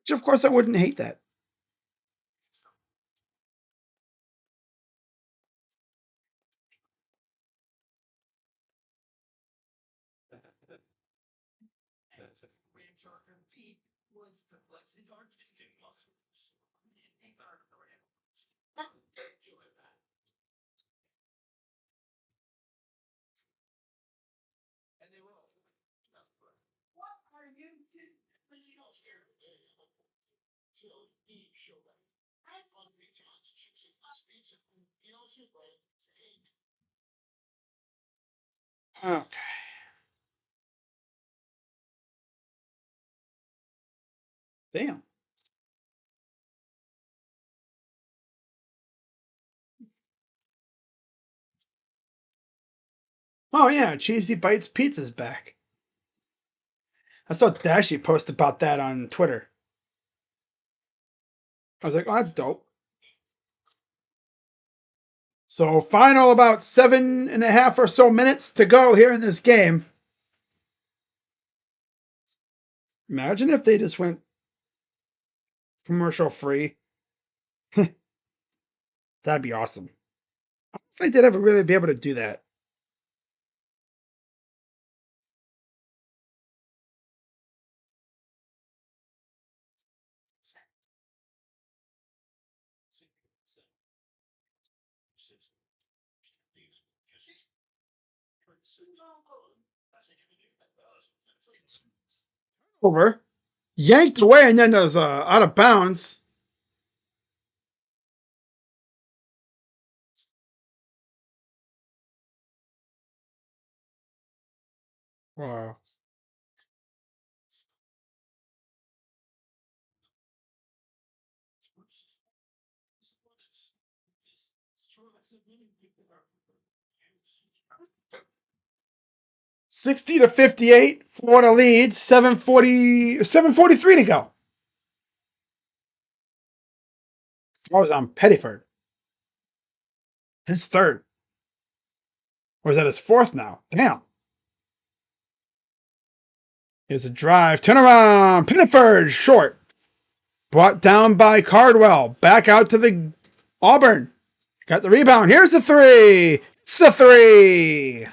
Which, of course, I wouldn't hate that. Okay. Damn. Oh yeah, Cheesy Bites Pizza's back. I saw Dashy post about that on Twitter. I was like, oh, that's dope. So final about 7.5 or so minutes to go here in this game. Imagine if they just went commercial free. That'd be awesome. I don't think they'd ever really be able to do that. Over. Yanked away, and then there's out of bounds. Wow. $60-58, Florida leads. 7:43 to go. I was on Pettiford. His third. Or is that his fourth now? Damn. Here's a drive. Turn around. Pettiford short. Brought down by Cardwell. Back out to the Auburn. Got the rebound. Here's the three. It's the three.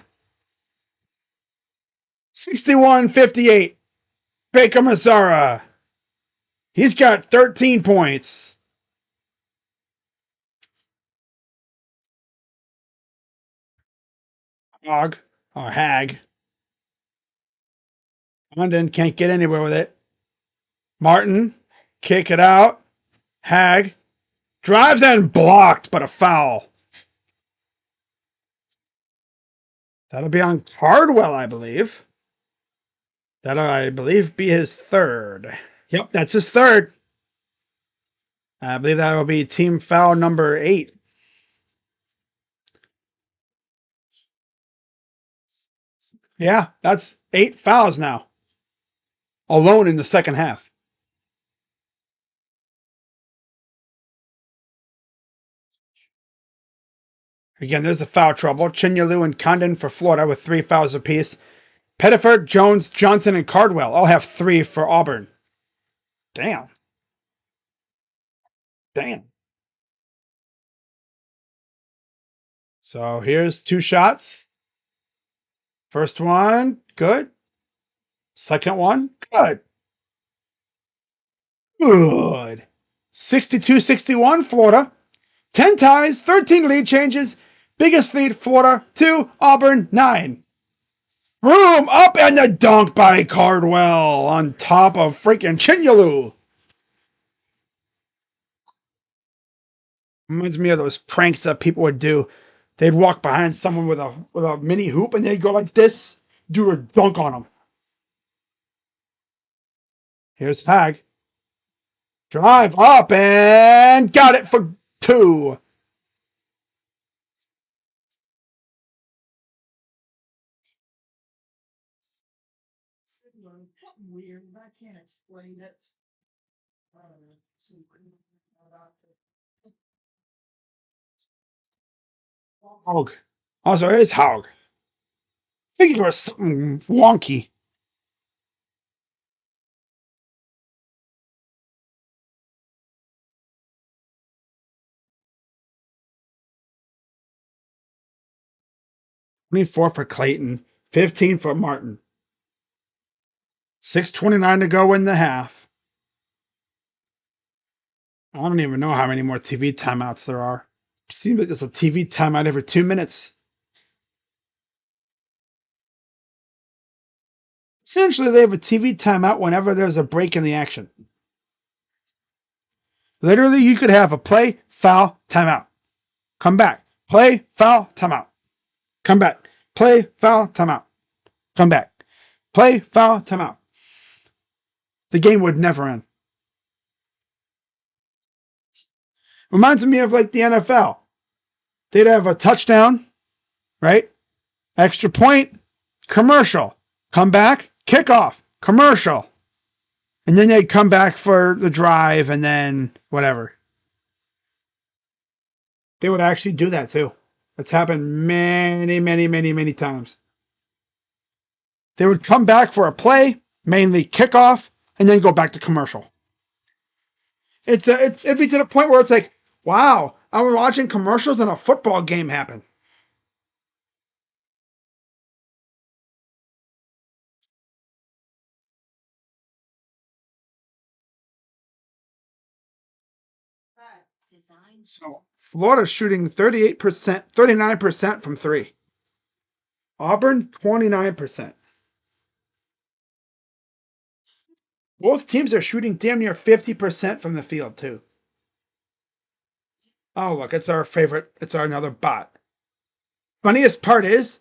61-58. Baker Mazzara. He's got 13 points. Hag. London can't get anywhere with it. Martin, kick it out. Hag drives and blocked, but a foul. That'll be on Cardwell, I believe. That'll, I believe, be his third. Yep, that's his third. I believe that will be team foul number 8. Yeah, that's 8 fouls now. Alone in the second half. Again, there's the foul trouble. Chinyalu and Condon for Florida with 3 fouls apiece. Pettiford, Jones, Johnson, and Cardwell all have 3 for Auburn. Damn. So here's 2 shots. First one, good. Second one, good. Good. 62-61, Florida. 10 ties, 13 lead changes. Biggest lead, Florida, 2, Auburn, 9. Boom! Up and the dunk by Cardwell on top of freaking Chinyalu. Reminds me of those pranks that people would do. They'd walk behind someone with a mini hoop and they'd go like this, do a dunk on them. Here's Hag. Drive up and got it for 2. Weird. I can't explain it. Haug. Also, here's Haug. I think it was something wonky. $24 for Clayton, 15 for Martin. 6:29 to go in the half. I don't even know how many more TV timeouts there are. It seems like there's a TV timeout every 2 minutes. Essentially, they have a TV timeout whenever there's a break in the action. Literally, you could have a play, foul, timeout. Come back. Play, foul, timeout. Come back. Play, foul, timeout. Come back. Play, foul, timeout. The game would never end. Reminds me of like the NFL. They'd have a touchdown, right? Extra point, commercial. Come back, kickoff, commercial. And then they'd come back for the drive and then whatever. They would actually do that too. That's happened many times. They would come back for a play, mainly kickoff, and then go back to commercial. It'd be to the point where it's like, wow, I'm watching commercials and a football game happen. So Florida's shooting 38%, 39% from 3. Auburn, 29%. Both teams are shooting damn near 50% from the field, too. Oh, look, it's our favorite. It's our another bot. Funniest part is,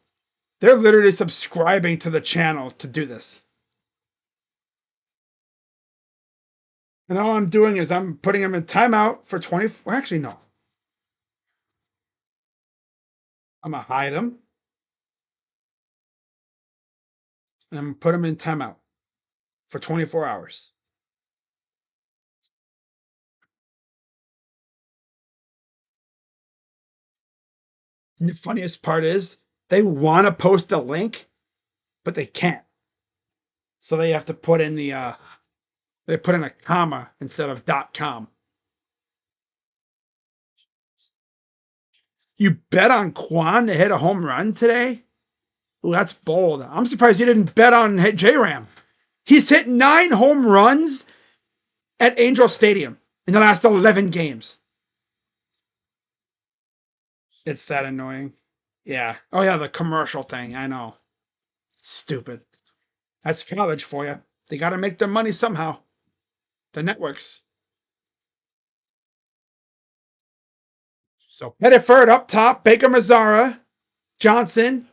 they're literally subscribing to the channel to do this. And all I'm doing is I'm putting them in timeout for 20. Well, actually, no. I'm going to hide them. And I'm going to put them in timeout for 24 hours. And the funniest part is they want to post a link, but they can't. So they have to put in they put in a comma instead of .com. You bet on Quan to hit a home run today? Ooh, that's bold. I'm surprised you didn't bet on J-Ram. He's hit 9 home runs at Angel Stadium in the last 11 games. It's that annoying. Yeah. Oh, yeah, the commercial thing. I know. Stupid. That's college for you. They got to make their money somehow. The networks. So Pettiford up top. Baker Mazzara. Johnson.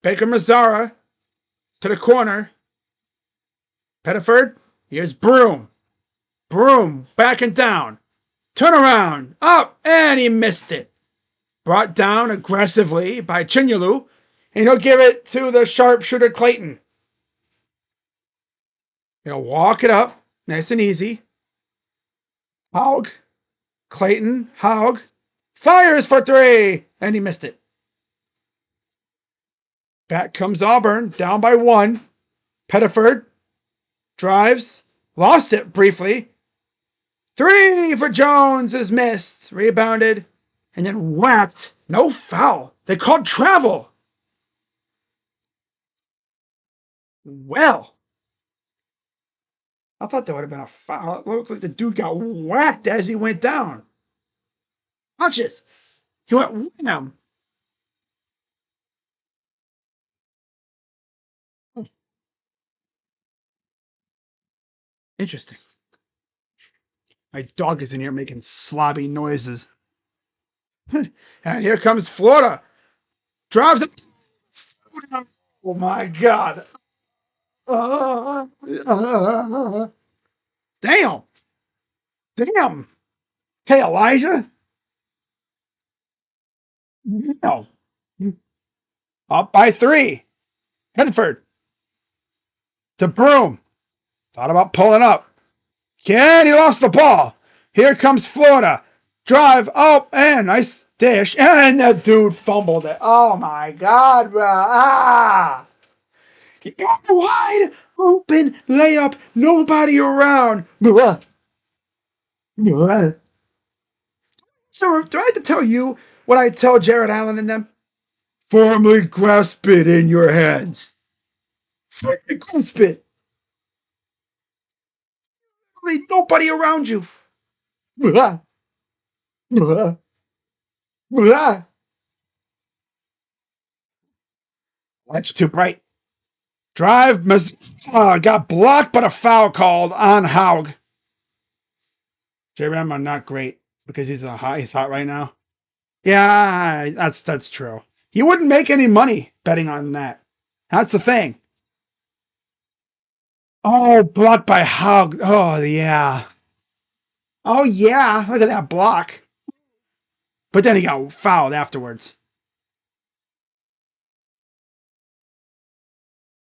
Baker Mazzara to the corner. Pettiford. Here's Broom. Broom backing down. Turn around. Up. And he missed it. Brought down aggressively by Chinyulu. And he'll give it to the sharpshooter Clayton. He'll walk it up. Nice and easy. Haug. Clayton. Haug. Fires for 3. And he missed it. Back comes Auburn. Down by 1. Pettiford. Drives. Lost it briefly. 3 for Jones is missed. Rebounded. And then whacked. No foul. They called travel. Well. I thought that would have been a foul. It looked like the dude got whacked as he went down. Watch this. He went wham. Interesting. My dog is in here making slobby noises. And here comes Florida. Drives it. Oh my God. Damn. Damn. Okay, Elijah. No. Up by 3. Hedford. To Broom. Thought about pulling up. Ken, he lost the ball. Here comes Florida. Drive. Oh, and nice dish. And that dude fumbled it. Oh my God, bro. Ah. Wide open layup. Nobody around. So do I have to tell you what I tell Jared Allen and them? Firmly grasp it in your hands. Firmly grasp it. Nobody around you. That's too bright. Drive. Got blocked, but a foul called on Haug. J-Ram are not great because he's hot right now. Yeah, that's true. You wouldn't make any money betting on that. That's the thing. Oh, blocked by Haug. Oh, yeah. Oh, yeah. Look at that block. But then he got fouled afterwards.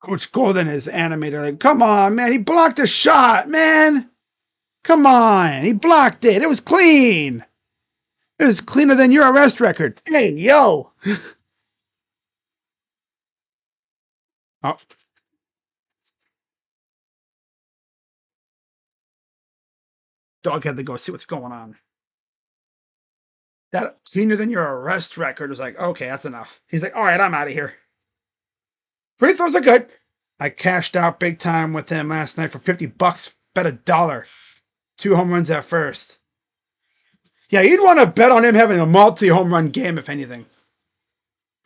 Coach Golden is animated. Like, come on, man. He blocked a shot, man. Come on. He blocked it. It was clean. It was cleaner than your arrest record. Hey, yo. Oh. Dog had to go see what's going on. That cleaner than your arrest record was like, okay, that's enough. He's like, all right, I'm out of here. Free throws are good. I cashed out big time with him last night for $50. Bet $1. 2 home runs at first. Yeah, you'd want to bet on him having a multi-home run game, if anything.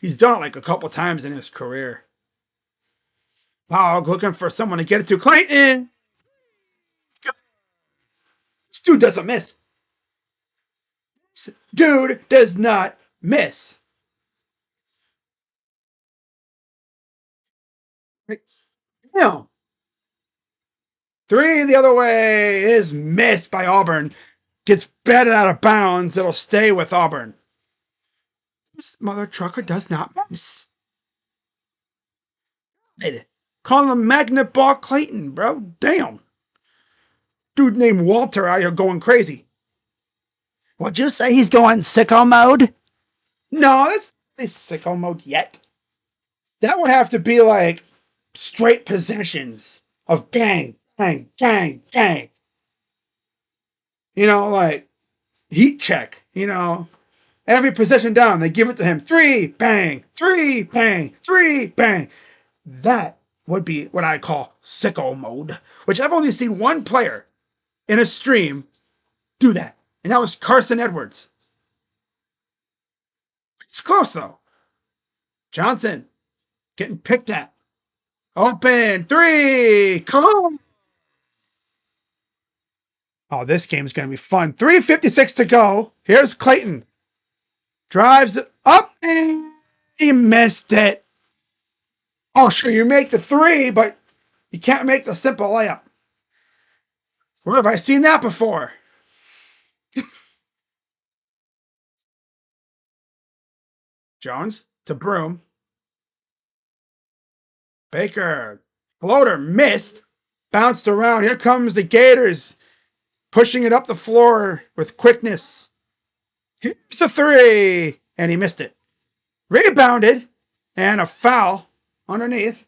He's done it like a couple times in his career. Oh, looking for someone to get it to. Clayton! This dude doesn't miss. This dude does not miss. No. 3 the other way is missed by Auburn. Gets batted out of bounds. It'll stay with Auburn. This mother trucker does not miss. Call him Magnet Ball Clayton, bro. Damn. Dude named Walter out here going crazy. What'd you say? He's going sicko mode? No, that's the sicko mode yet. That would have to be like straight possessions of bang, bang, bang, bang. Like heat check. Every possession down, they give it to him. Three, bang, three, bang, three, bang. That would be what I call sicko mode, which I've only seen one player in a stream do that, and that was Carson Edwards. It's close though. Johnson getting picked at. Open three. Come on. Oh, this game's going to be fun. 3:56 to go. Here's Clayton. Drives it up and he missed it. Oh, sure, you make the three, but you can't make the simple layup. Where have I seen that before? Jones to Broom. Baker. Floater missed. Bounced around. Here comes the Gators. Pushing it up the floor with quickness. Here's a three. And he missed it. Rebounded. And a foul underneath.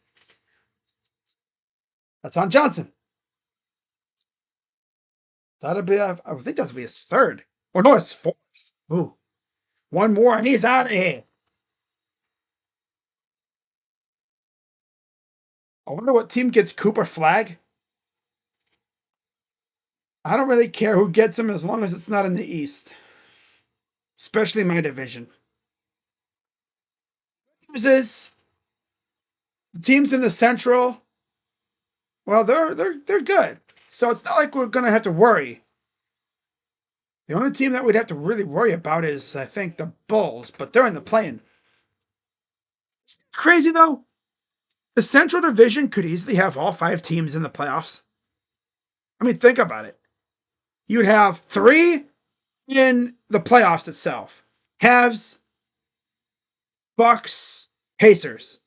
That's on Johnson. I think that'll be his third. Or no, it's fourth. Ooh. One more and he's out of here. I wonder what team gets Cooper Flag. I don't really care who gets him as long as it's not in the East. Especially my division. News is the teams in the Central, well, they're good. So it's not like we're gonna have to worry. The only team that we'd have to really worry about is, I think, the Bulls, but they're in the play-in. It's crazy though. The Central Division could easily have all 5 teams in the playoffs. I mean, think about it. You'd have 3 in the playoffs itself. Cavs, Bucks, Pacers.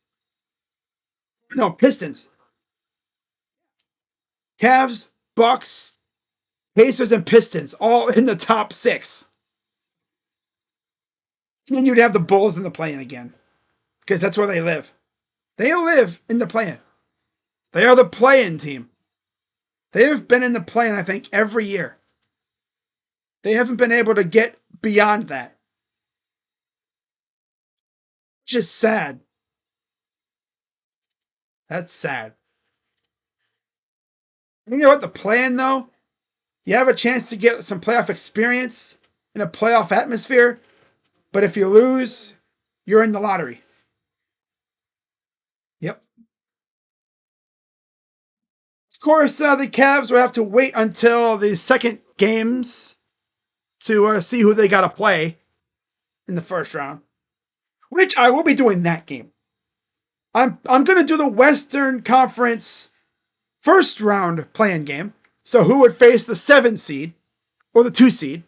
No, Pistons. Cavs, Bucks, Pacers, and Pistons all in the top 6. And then you'd have the Bulls in the play-in again. Because that's where they live. They live in the play-in. They are the play-in team. They have been in the play-in, I think, every year. They haven't been able to get beyond that. Just sad. That's sad. You know what? The play-in, though, you have a chance to get some playoff experience in a playoff atmosphere. But if you lose, you're in the lottery. Yep. Of course, the Cavs will have to wait until the second games to see who they got to play in the first round, which I will be doing that game. I'm going to do the Western Conference first round play-in game. So who would face the 7 seed or the 2 seed?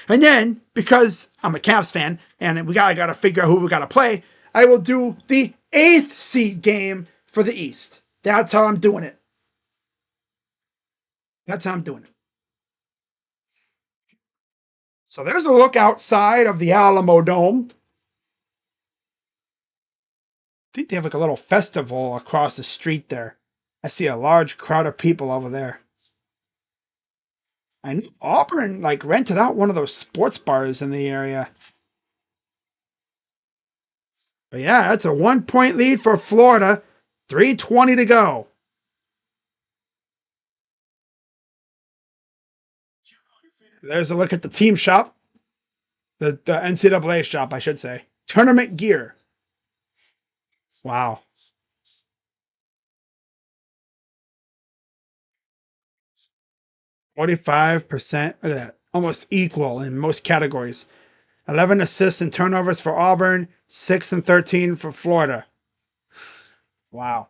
And then, because I'm a Cavs fan and we gotta figure out who we gotta play, I will do the 8th seed game for the East. That's how I'm doing it. That's how I'm doing it. So there's a look outside of the Alamo Dome. I think they have like a little festival across the street there. I see a large crowd of people over there. I knew Auburn like rented out one of those sports bars in the area. But yeah, that's a 1-point lead for Florida. 3:20 to go. There's a look at the team shop. The NCAA shop, I should say. Tournament gear. Wow. 45%. Look at that. Almost equal in most categories. 11 assists and turnovers for Auburn. 6 and 13 for Florida. Wow.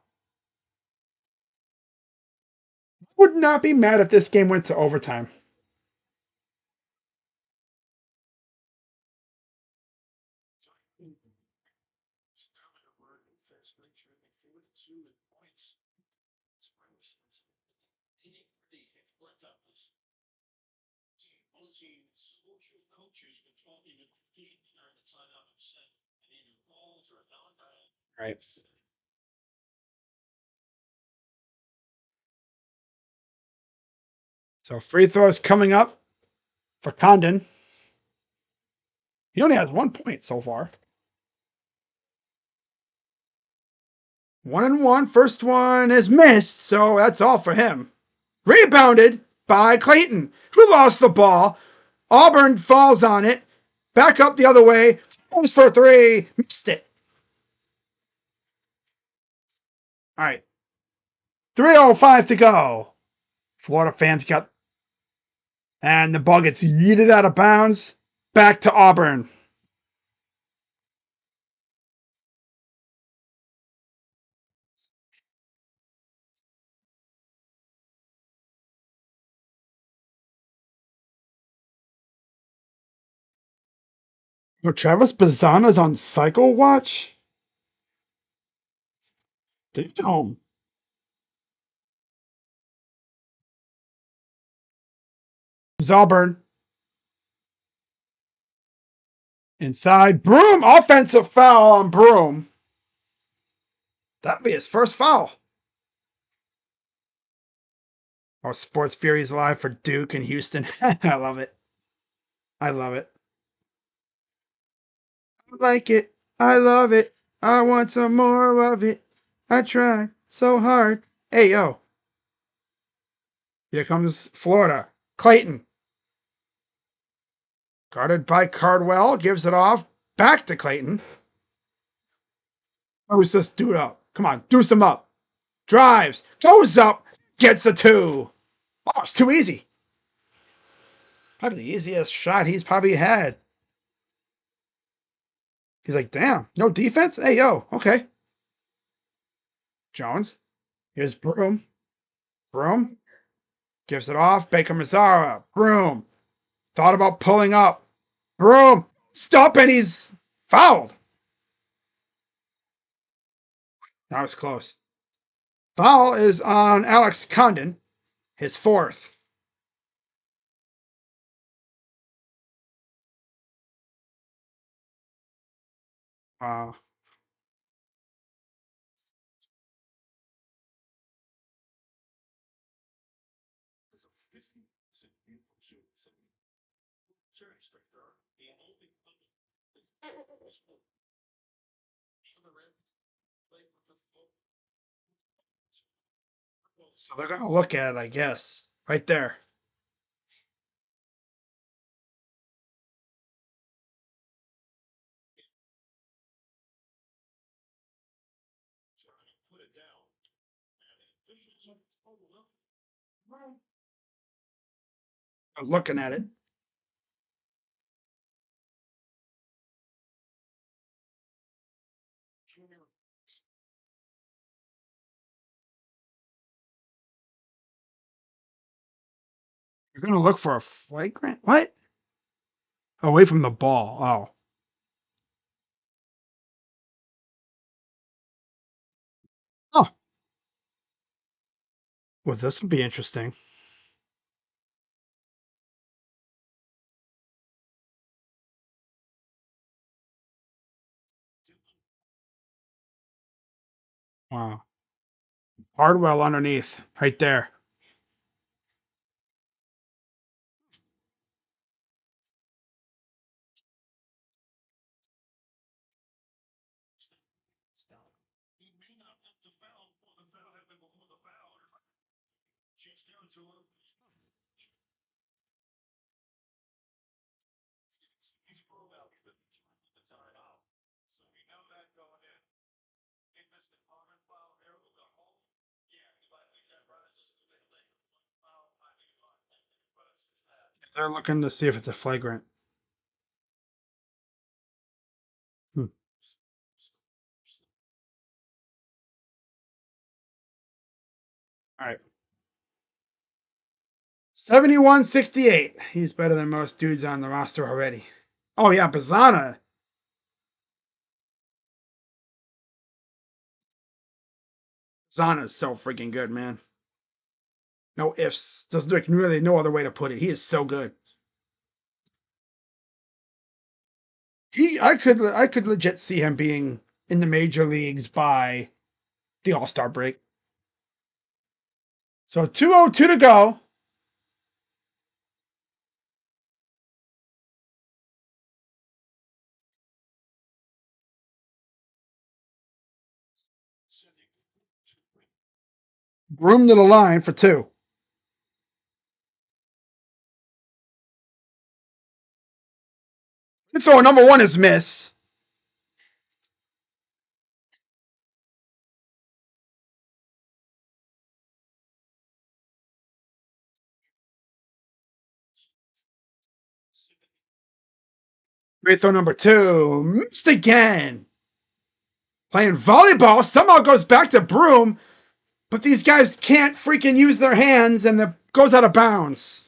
Would not be mad if this game went to overtime. Right. So free throws coming up for Condon. He only has 1 point so far. 1-1. First one is missed, so that's all for him. Rebounded by Clayton, who lost the ball. Auburn falls on it. Back up the other way. Goes for three. Missed it. All right. 3:05 to go. Florida fans got. And the ball gets yeeted out of bounds. Back to Auburn. Oh, Travis Bazana's on cycle watch? Damn. It's Auburn. Inside. Broom. Offensive foul on Broom. That'll be his first foul. Oh, Sports Furies live for Duke and Houston. I love it. I love it. I like it. I love it. I want some more of it. I try so hard. Hey, yo. Here comes Florida. Clayton. Guarded by Cardwell. Gives it off. Back to Clayton. Who's this dude up? Come on. Deuce him up. Drives. Goes up. Gets the two. Oh, it's too easy. Probably the easiest shot he's probably had. He's like, damn, no defense? Hey, yo, okay. Jones. Here's Broom. Broom. Gives it off. Baker Mazzara. Broom. Thought about pulling up. Broom. Stop, and he's fouled. That was close. Foul is on Alex Condon, his fourth. Uh, so they're going to look at it, I guess. Right there. They're looking at it. You're going to look for a flagrant? What? Away from the ball. Oh. Oh. Well, this would be interesting. Wow. Hardwell underneath. Right there. They're looking to see if it's a flagrant. Hmm. All right. 71-68. He's better than most dudes on the roster already. Oh, yeah. Bazana. Bazana's so freaking good, man. No ifs. There's like really no other way to put it. He is so good. I could legit see him being in the major leagues by the All-Star break. So 2:02 to go. Room to the line for 2. So number 1 is miss. Free throw number 2 missed again. Playing volleyball somehow goes back to Broom, but these guys can't freaking use their hands, and it goes out of bounds.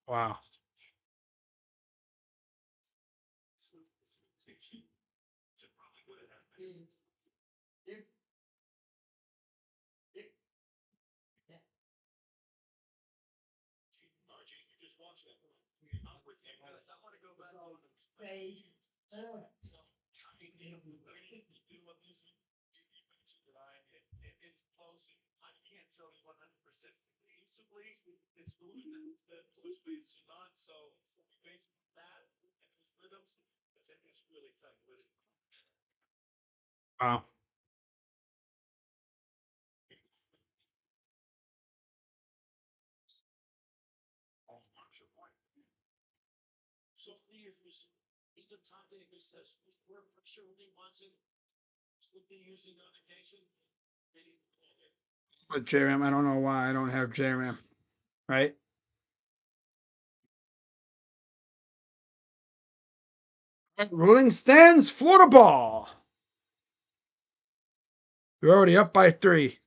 Wow. Wow. With JRAM, I don't know why I don't have JRAM. Right? Ruling stands, Florida ball. We're already up by 3.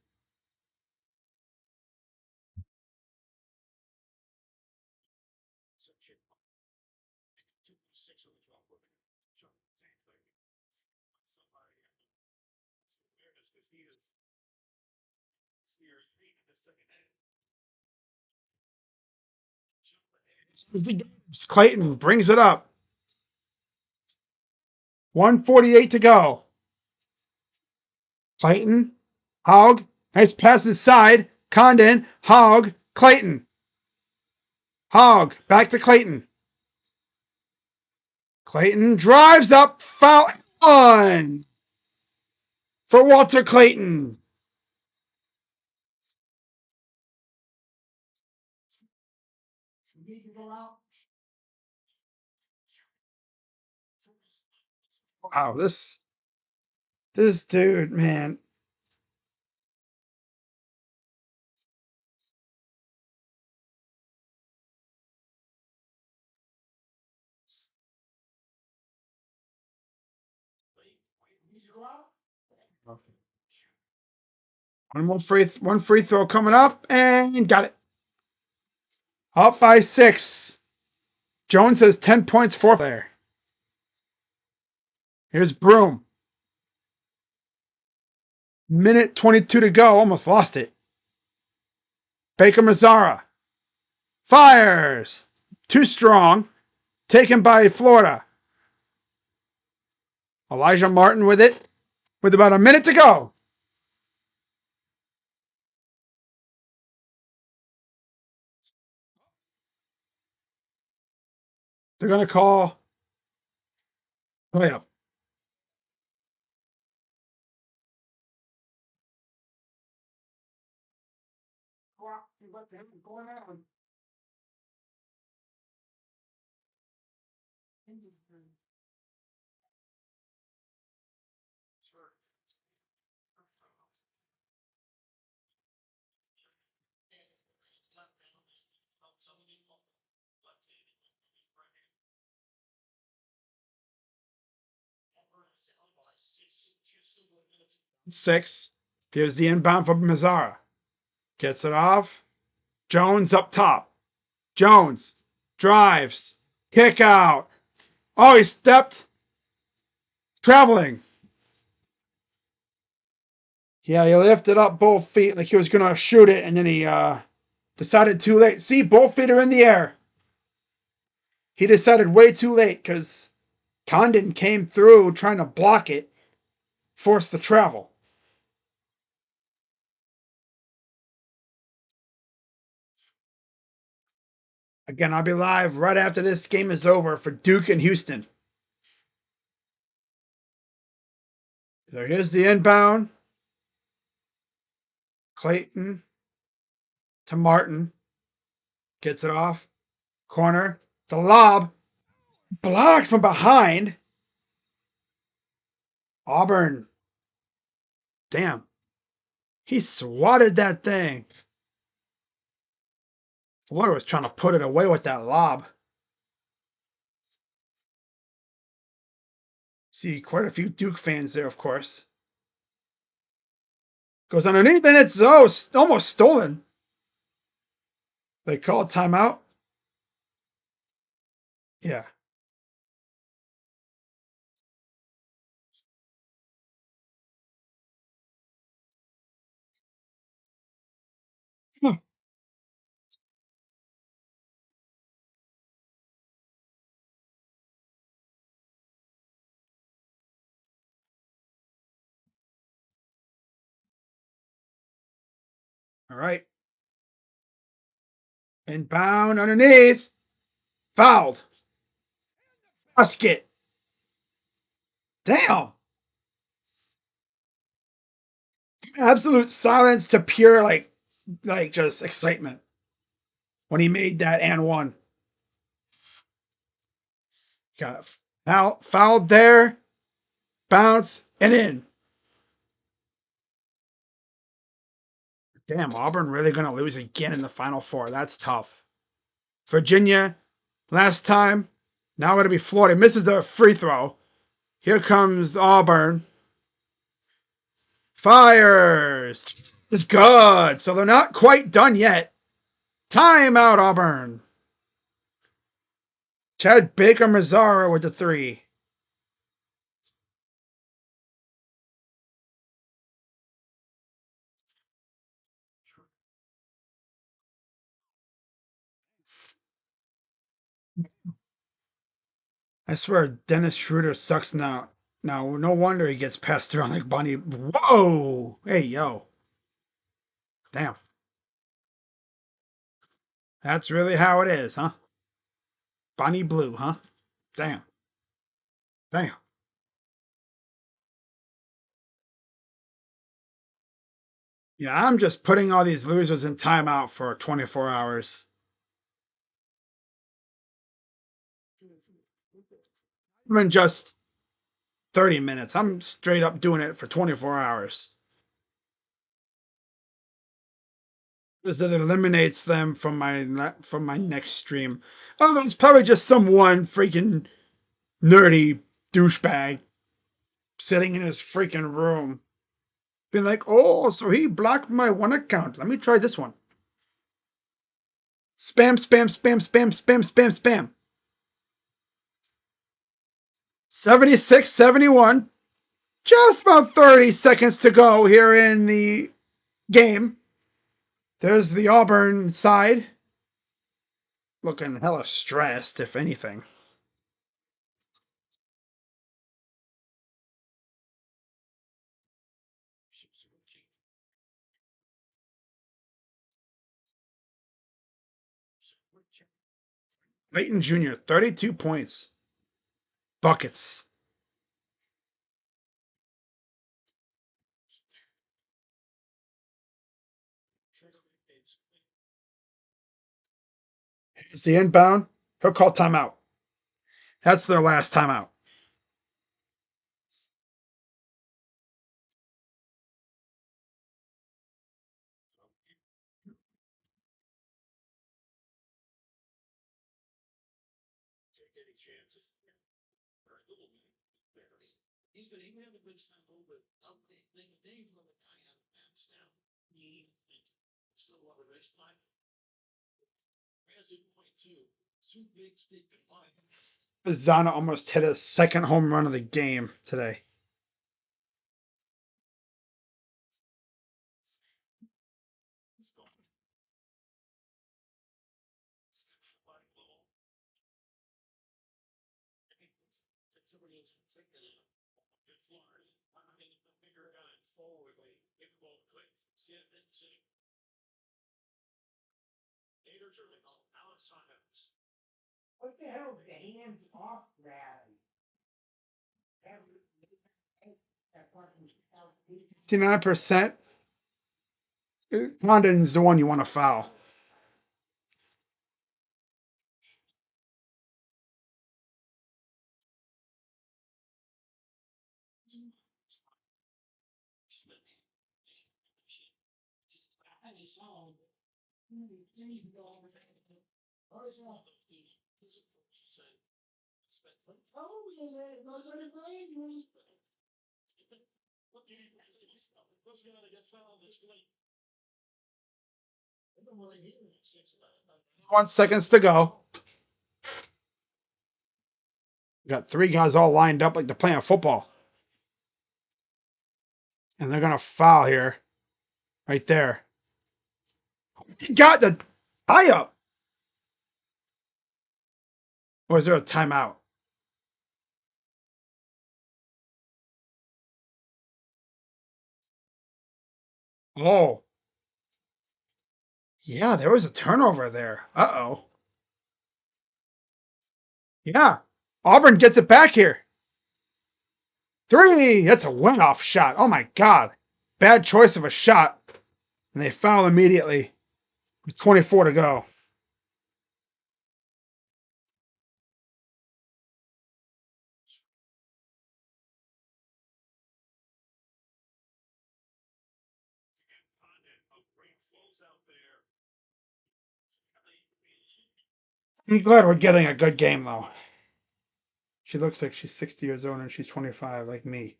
Clayton brings it up. 148 to go. Clayton, Hogg, nice pass inside. Condon, Hogg, Clayton. Hogg, back to Clayton. Clayton drives up, foul on for Walter Clayton. Wow, this dude, man. One free throw coming up, and got it. Up by 6. Jones has 10 points for there. Here's Broom. Minute 22 to go. Almost lost it. Baker Mazzara fires. Too strong. Taken by Florida. Elijah Martin with it. With about a minute to go. They're gonna call. Oh yeah. What the heck is going on? Six. Here's the inbound from Mazzara. Gets it off. Jones up top. Jones drives. Kick out. Oh, he stepped. Traveling. Yeah, he lifted up both feet like he was going to shoot it, and then he decided too late. See, both feet are in the air. He decided way too late because Condon came through trying to block it, forced the travel. Again, I'll be live right after this game is over for Duke and Houston. So here's the inbound. Clayton to Martin. Gets it off. Corner. The lob. Blocked from behind. Auburn. Damn. He swatted that thing. Florida was trying to put it away with that lob. See quite a few Duke fans there, of course. Goes underneath and it's almost stolen. They call timeout. Yeah. Huh. All right. Inbound underneath. Fouled. Basket. Damn. Absolute silence to pure like just excitement when he made that and one. Got it. Fouled there. Bounce and in. Damn, Auburn really gonna lose again in the Final Four. That's tough. Virginia, last time. Now gonna be Florida. Misses the free throw. Here comes Auburn. Fires. It's good. So they're not quite done yet. Timeout, Auburn. Chad Baker Mazzara with the three. I swear Dennis Schroeder sucks now. Now, no wonder he gets passed around like Bunny. Whoa! Hey, yo. Damn. That's really how it is, huh? Bonnie Blue, huh? Damn. Damn. Yeah, I'm just putting all these losers in timeout for 24 hours. Even just 30 minutes. I'm straight up doing it for 24 hours. Because it eliminates them from my next stream. Oh, it's probably just some one freaking nerdy douchebag sitting in his freaking room. Being like, oh, so he blocked my one account. Let me try this one. Spam, spam, spam, spam, spam, spam, spam. 76, 71. Just about 30 seconds to go here in the game. There's the Auburn side. Looking hella stressed, if anything. Leighton Jr., 32 points. Buckets. It's the inbound. He'll call timeout. That's their last timeout. He's gonna even have a good time a little bit. They let the guy out of bounds now. He still want the race line. Has 2.2. Two big stick combined. Zana almost hit his second home run of the game today. Somebody else can take it out. Good Florida. I think the bigger guy forward, like, get the ball quick. Yeah, that's it. Gators are like outside of us. What the hell is the hands off that? 59%. Condon's the one you want to foul. One seconds to go. Got three guys all lined up like they're playing football. And they're going to foul here. Right there. Got the tie up. Or is there a timeout? Oh. Yeah, there was a turnover there. Uh-oh. Yeah. Auburn gets it back here. 3. That's a win-off shot. Oh, my God. Bad choice of a shot. And they foul immediately with 24 to go. I'm glad we're getting a good game, though. She looks like she's 60 years old and she's 25, like me.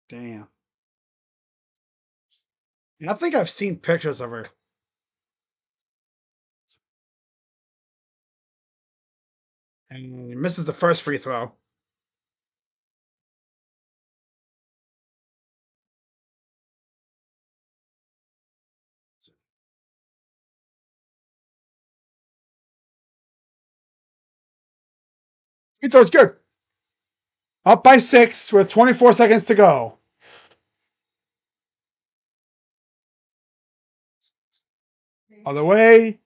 Damn. And I think I've seen pictures of her. And misses the first free throw. Free throw's good. Up by 6 with 24 seconds to go. Other way.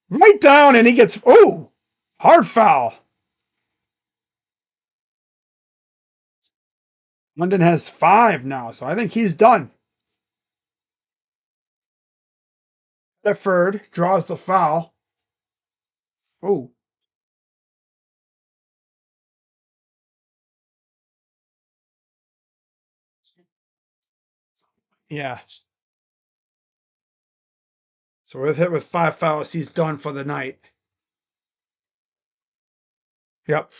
Right down, and he gets, oh, hard foul. London has 5 now, so I think he's done. Lefford draws the foul. Oh. Yeah. So we're hit with 5 fouls. He's done for the night. Yep.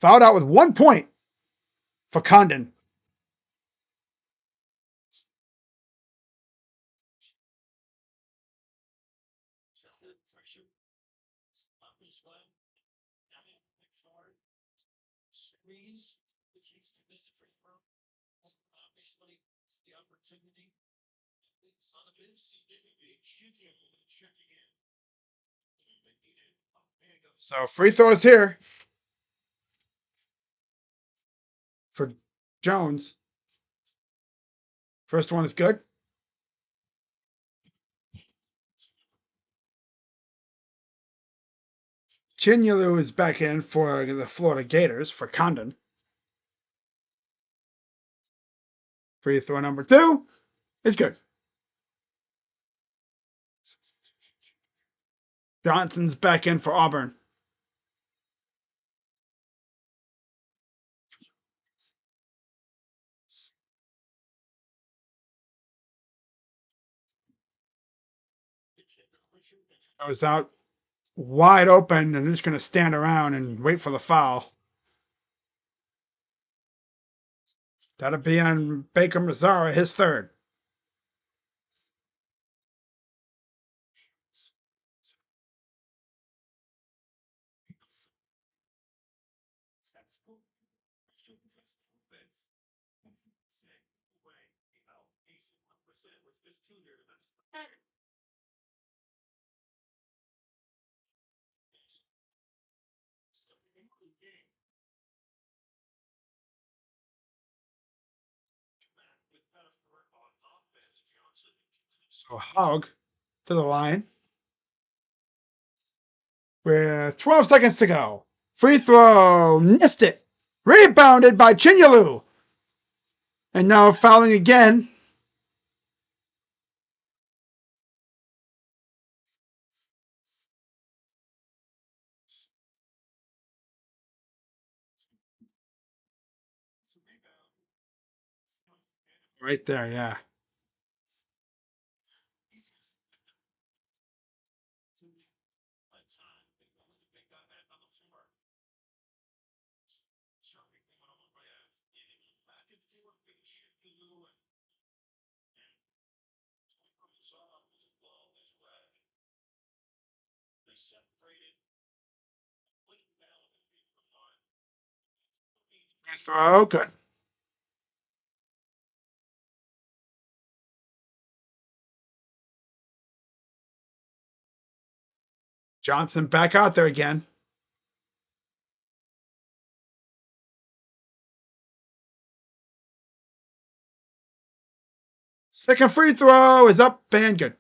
Fouled out with 1 point for Condon. So free throws here for Jones. First one is good. Chinyalu is back in for the Florida Gators for Condon. Free throw number 2 is good. Johnson's back in for Auburn. I was out wide open and just going to stand around and wait for the foul. That'll be on Baker Mazzara, his third. So Hog to the line with 12 seconds to go. Free throw, missed it. Rebounded by Chinyalu. And now fouling again. Right there, yeah. Free throw, good. Johnson back out there again. Second free throw is up and good.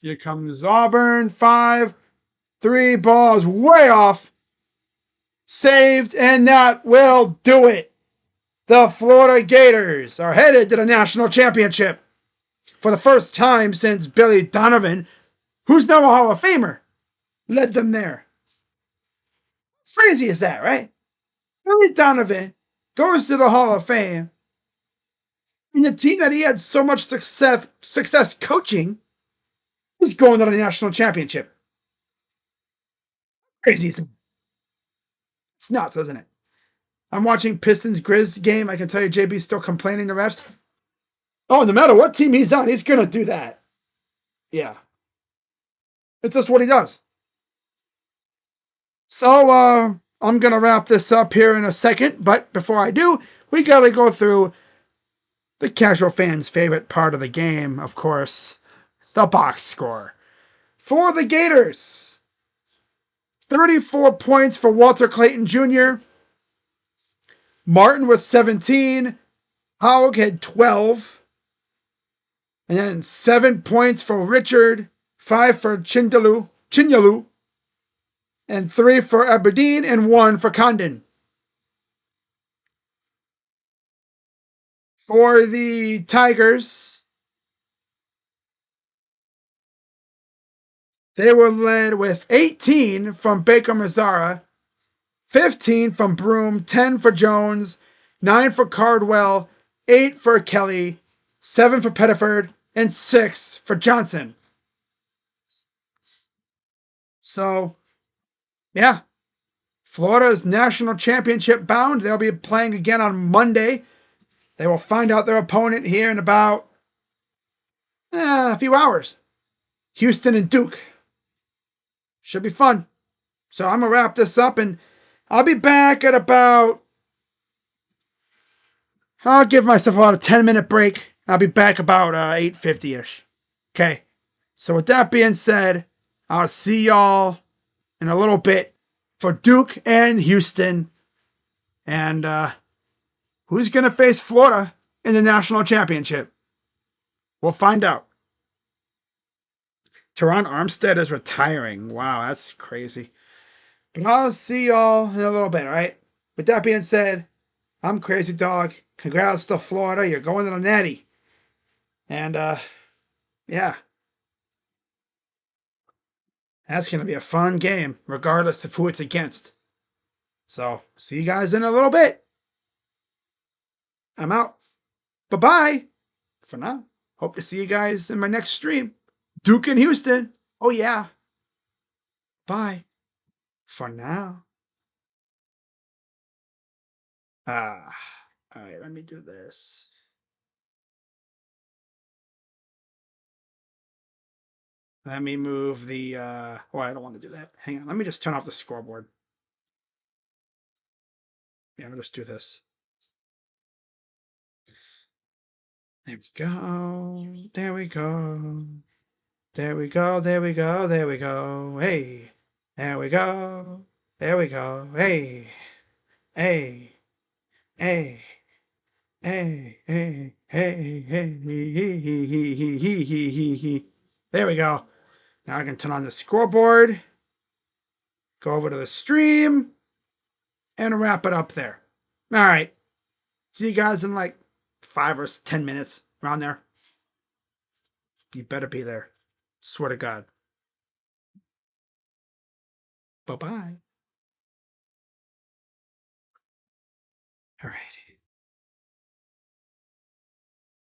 Here comes Auburn. 5, 3 balls way off. Saved, and that will do it. The Florida Gators are headed to the national championship for the first time since Billy Donovan, who's now a Hall of Famer, led them there. Crazy is that, right? Billy Donovan goes to the Hall of Fame, and the team that he had so much success coaching is going to the national championship. Crazy, isn't it? It's nuts, isn't it? I'm watching Pistons Grizz game. I can tell you JB's still complaining to refs. Oh, no matter what team he's on, he's going to do that. Yeah. It's just what he does. So, I'm going to wrap this up here in a second. But before I do, we got to go through the casual fans' favorite part of the game, of course, the box score. For the Gators, 34 points for Walter Clayton Jr., Martin with 17, Haug had 12, and then 7 points for Richard, 5 for Chinyalu, and 3 for Aberdeen, and 1 for Condon. For the Tigers, they were led with 18 from Baker Mazzara, 15 from Broom, 10 for Jones, 9 for Cardwell, 8 for Kelly, 7 for Pettiford, and 6 for Johnson. So, yeah, Florida's national championship bound. They'll be playing again on Monday. They will find out their opponent here in about a few hours. Houston and Duke. Should be fun. So I'm going to wrap this up, and I'll be back at about... I'll give myself about a 10-minute break. I'll be back about 8:50-ish. Okay. So with that being said, I'll see y'all in a little bit for Duke and Houston. And who's going to face Florida in the national championship? We'll find out. Teron Armstead is retiring. Wow, that's crazy. But I'll see y'all in a little bit, all right? With that being said, I'm Crazy Dog. Congrats to Florida. You're going to the Natty. And yeah, that's going to be a fun game, regardless of who it's against. So, see you guys in a little bit. I'm out. Bye bye for now. Hope to see you guys in my next stream. Duke in Houston. Oh, yeah. Bye for now. Ah, all right, let me do this. Let me move the, oh, I don't want to do that. Hang on, let me just turn off the scoreboard. Yeah, I'll just do this. There we go. There we go. There we go. There we go. There we go. Hey. There we go. There we go. Hey. Hey. Hey. Hey. Hey. Hey. Hey. There we go. Now I can turn on the scoreboard. Go over to the stream and wrap it up there. All right. See you guys in like 5 or 10 minutes around there. You better be there. Swear to God. Bye bye. All right.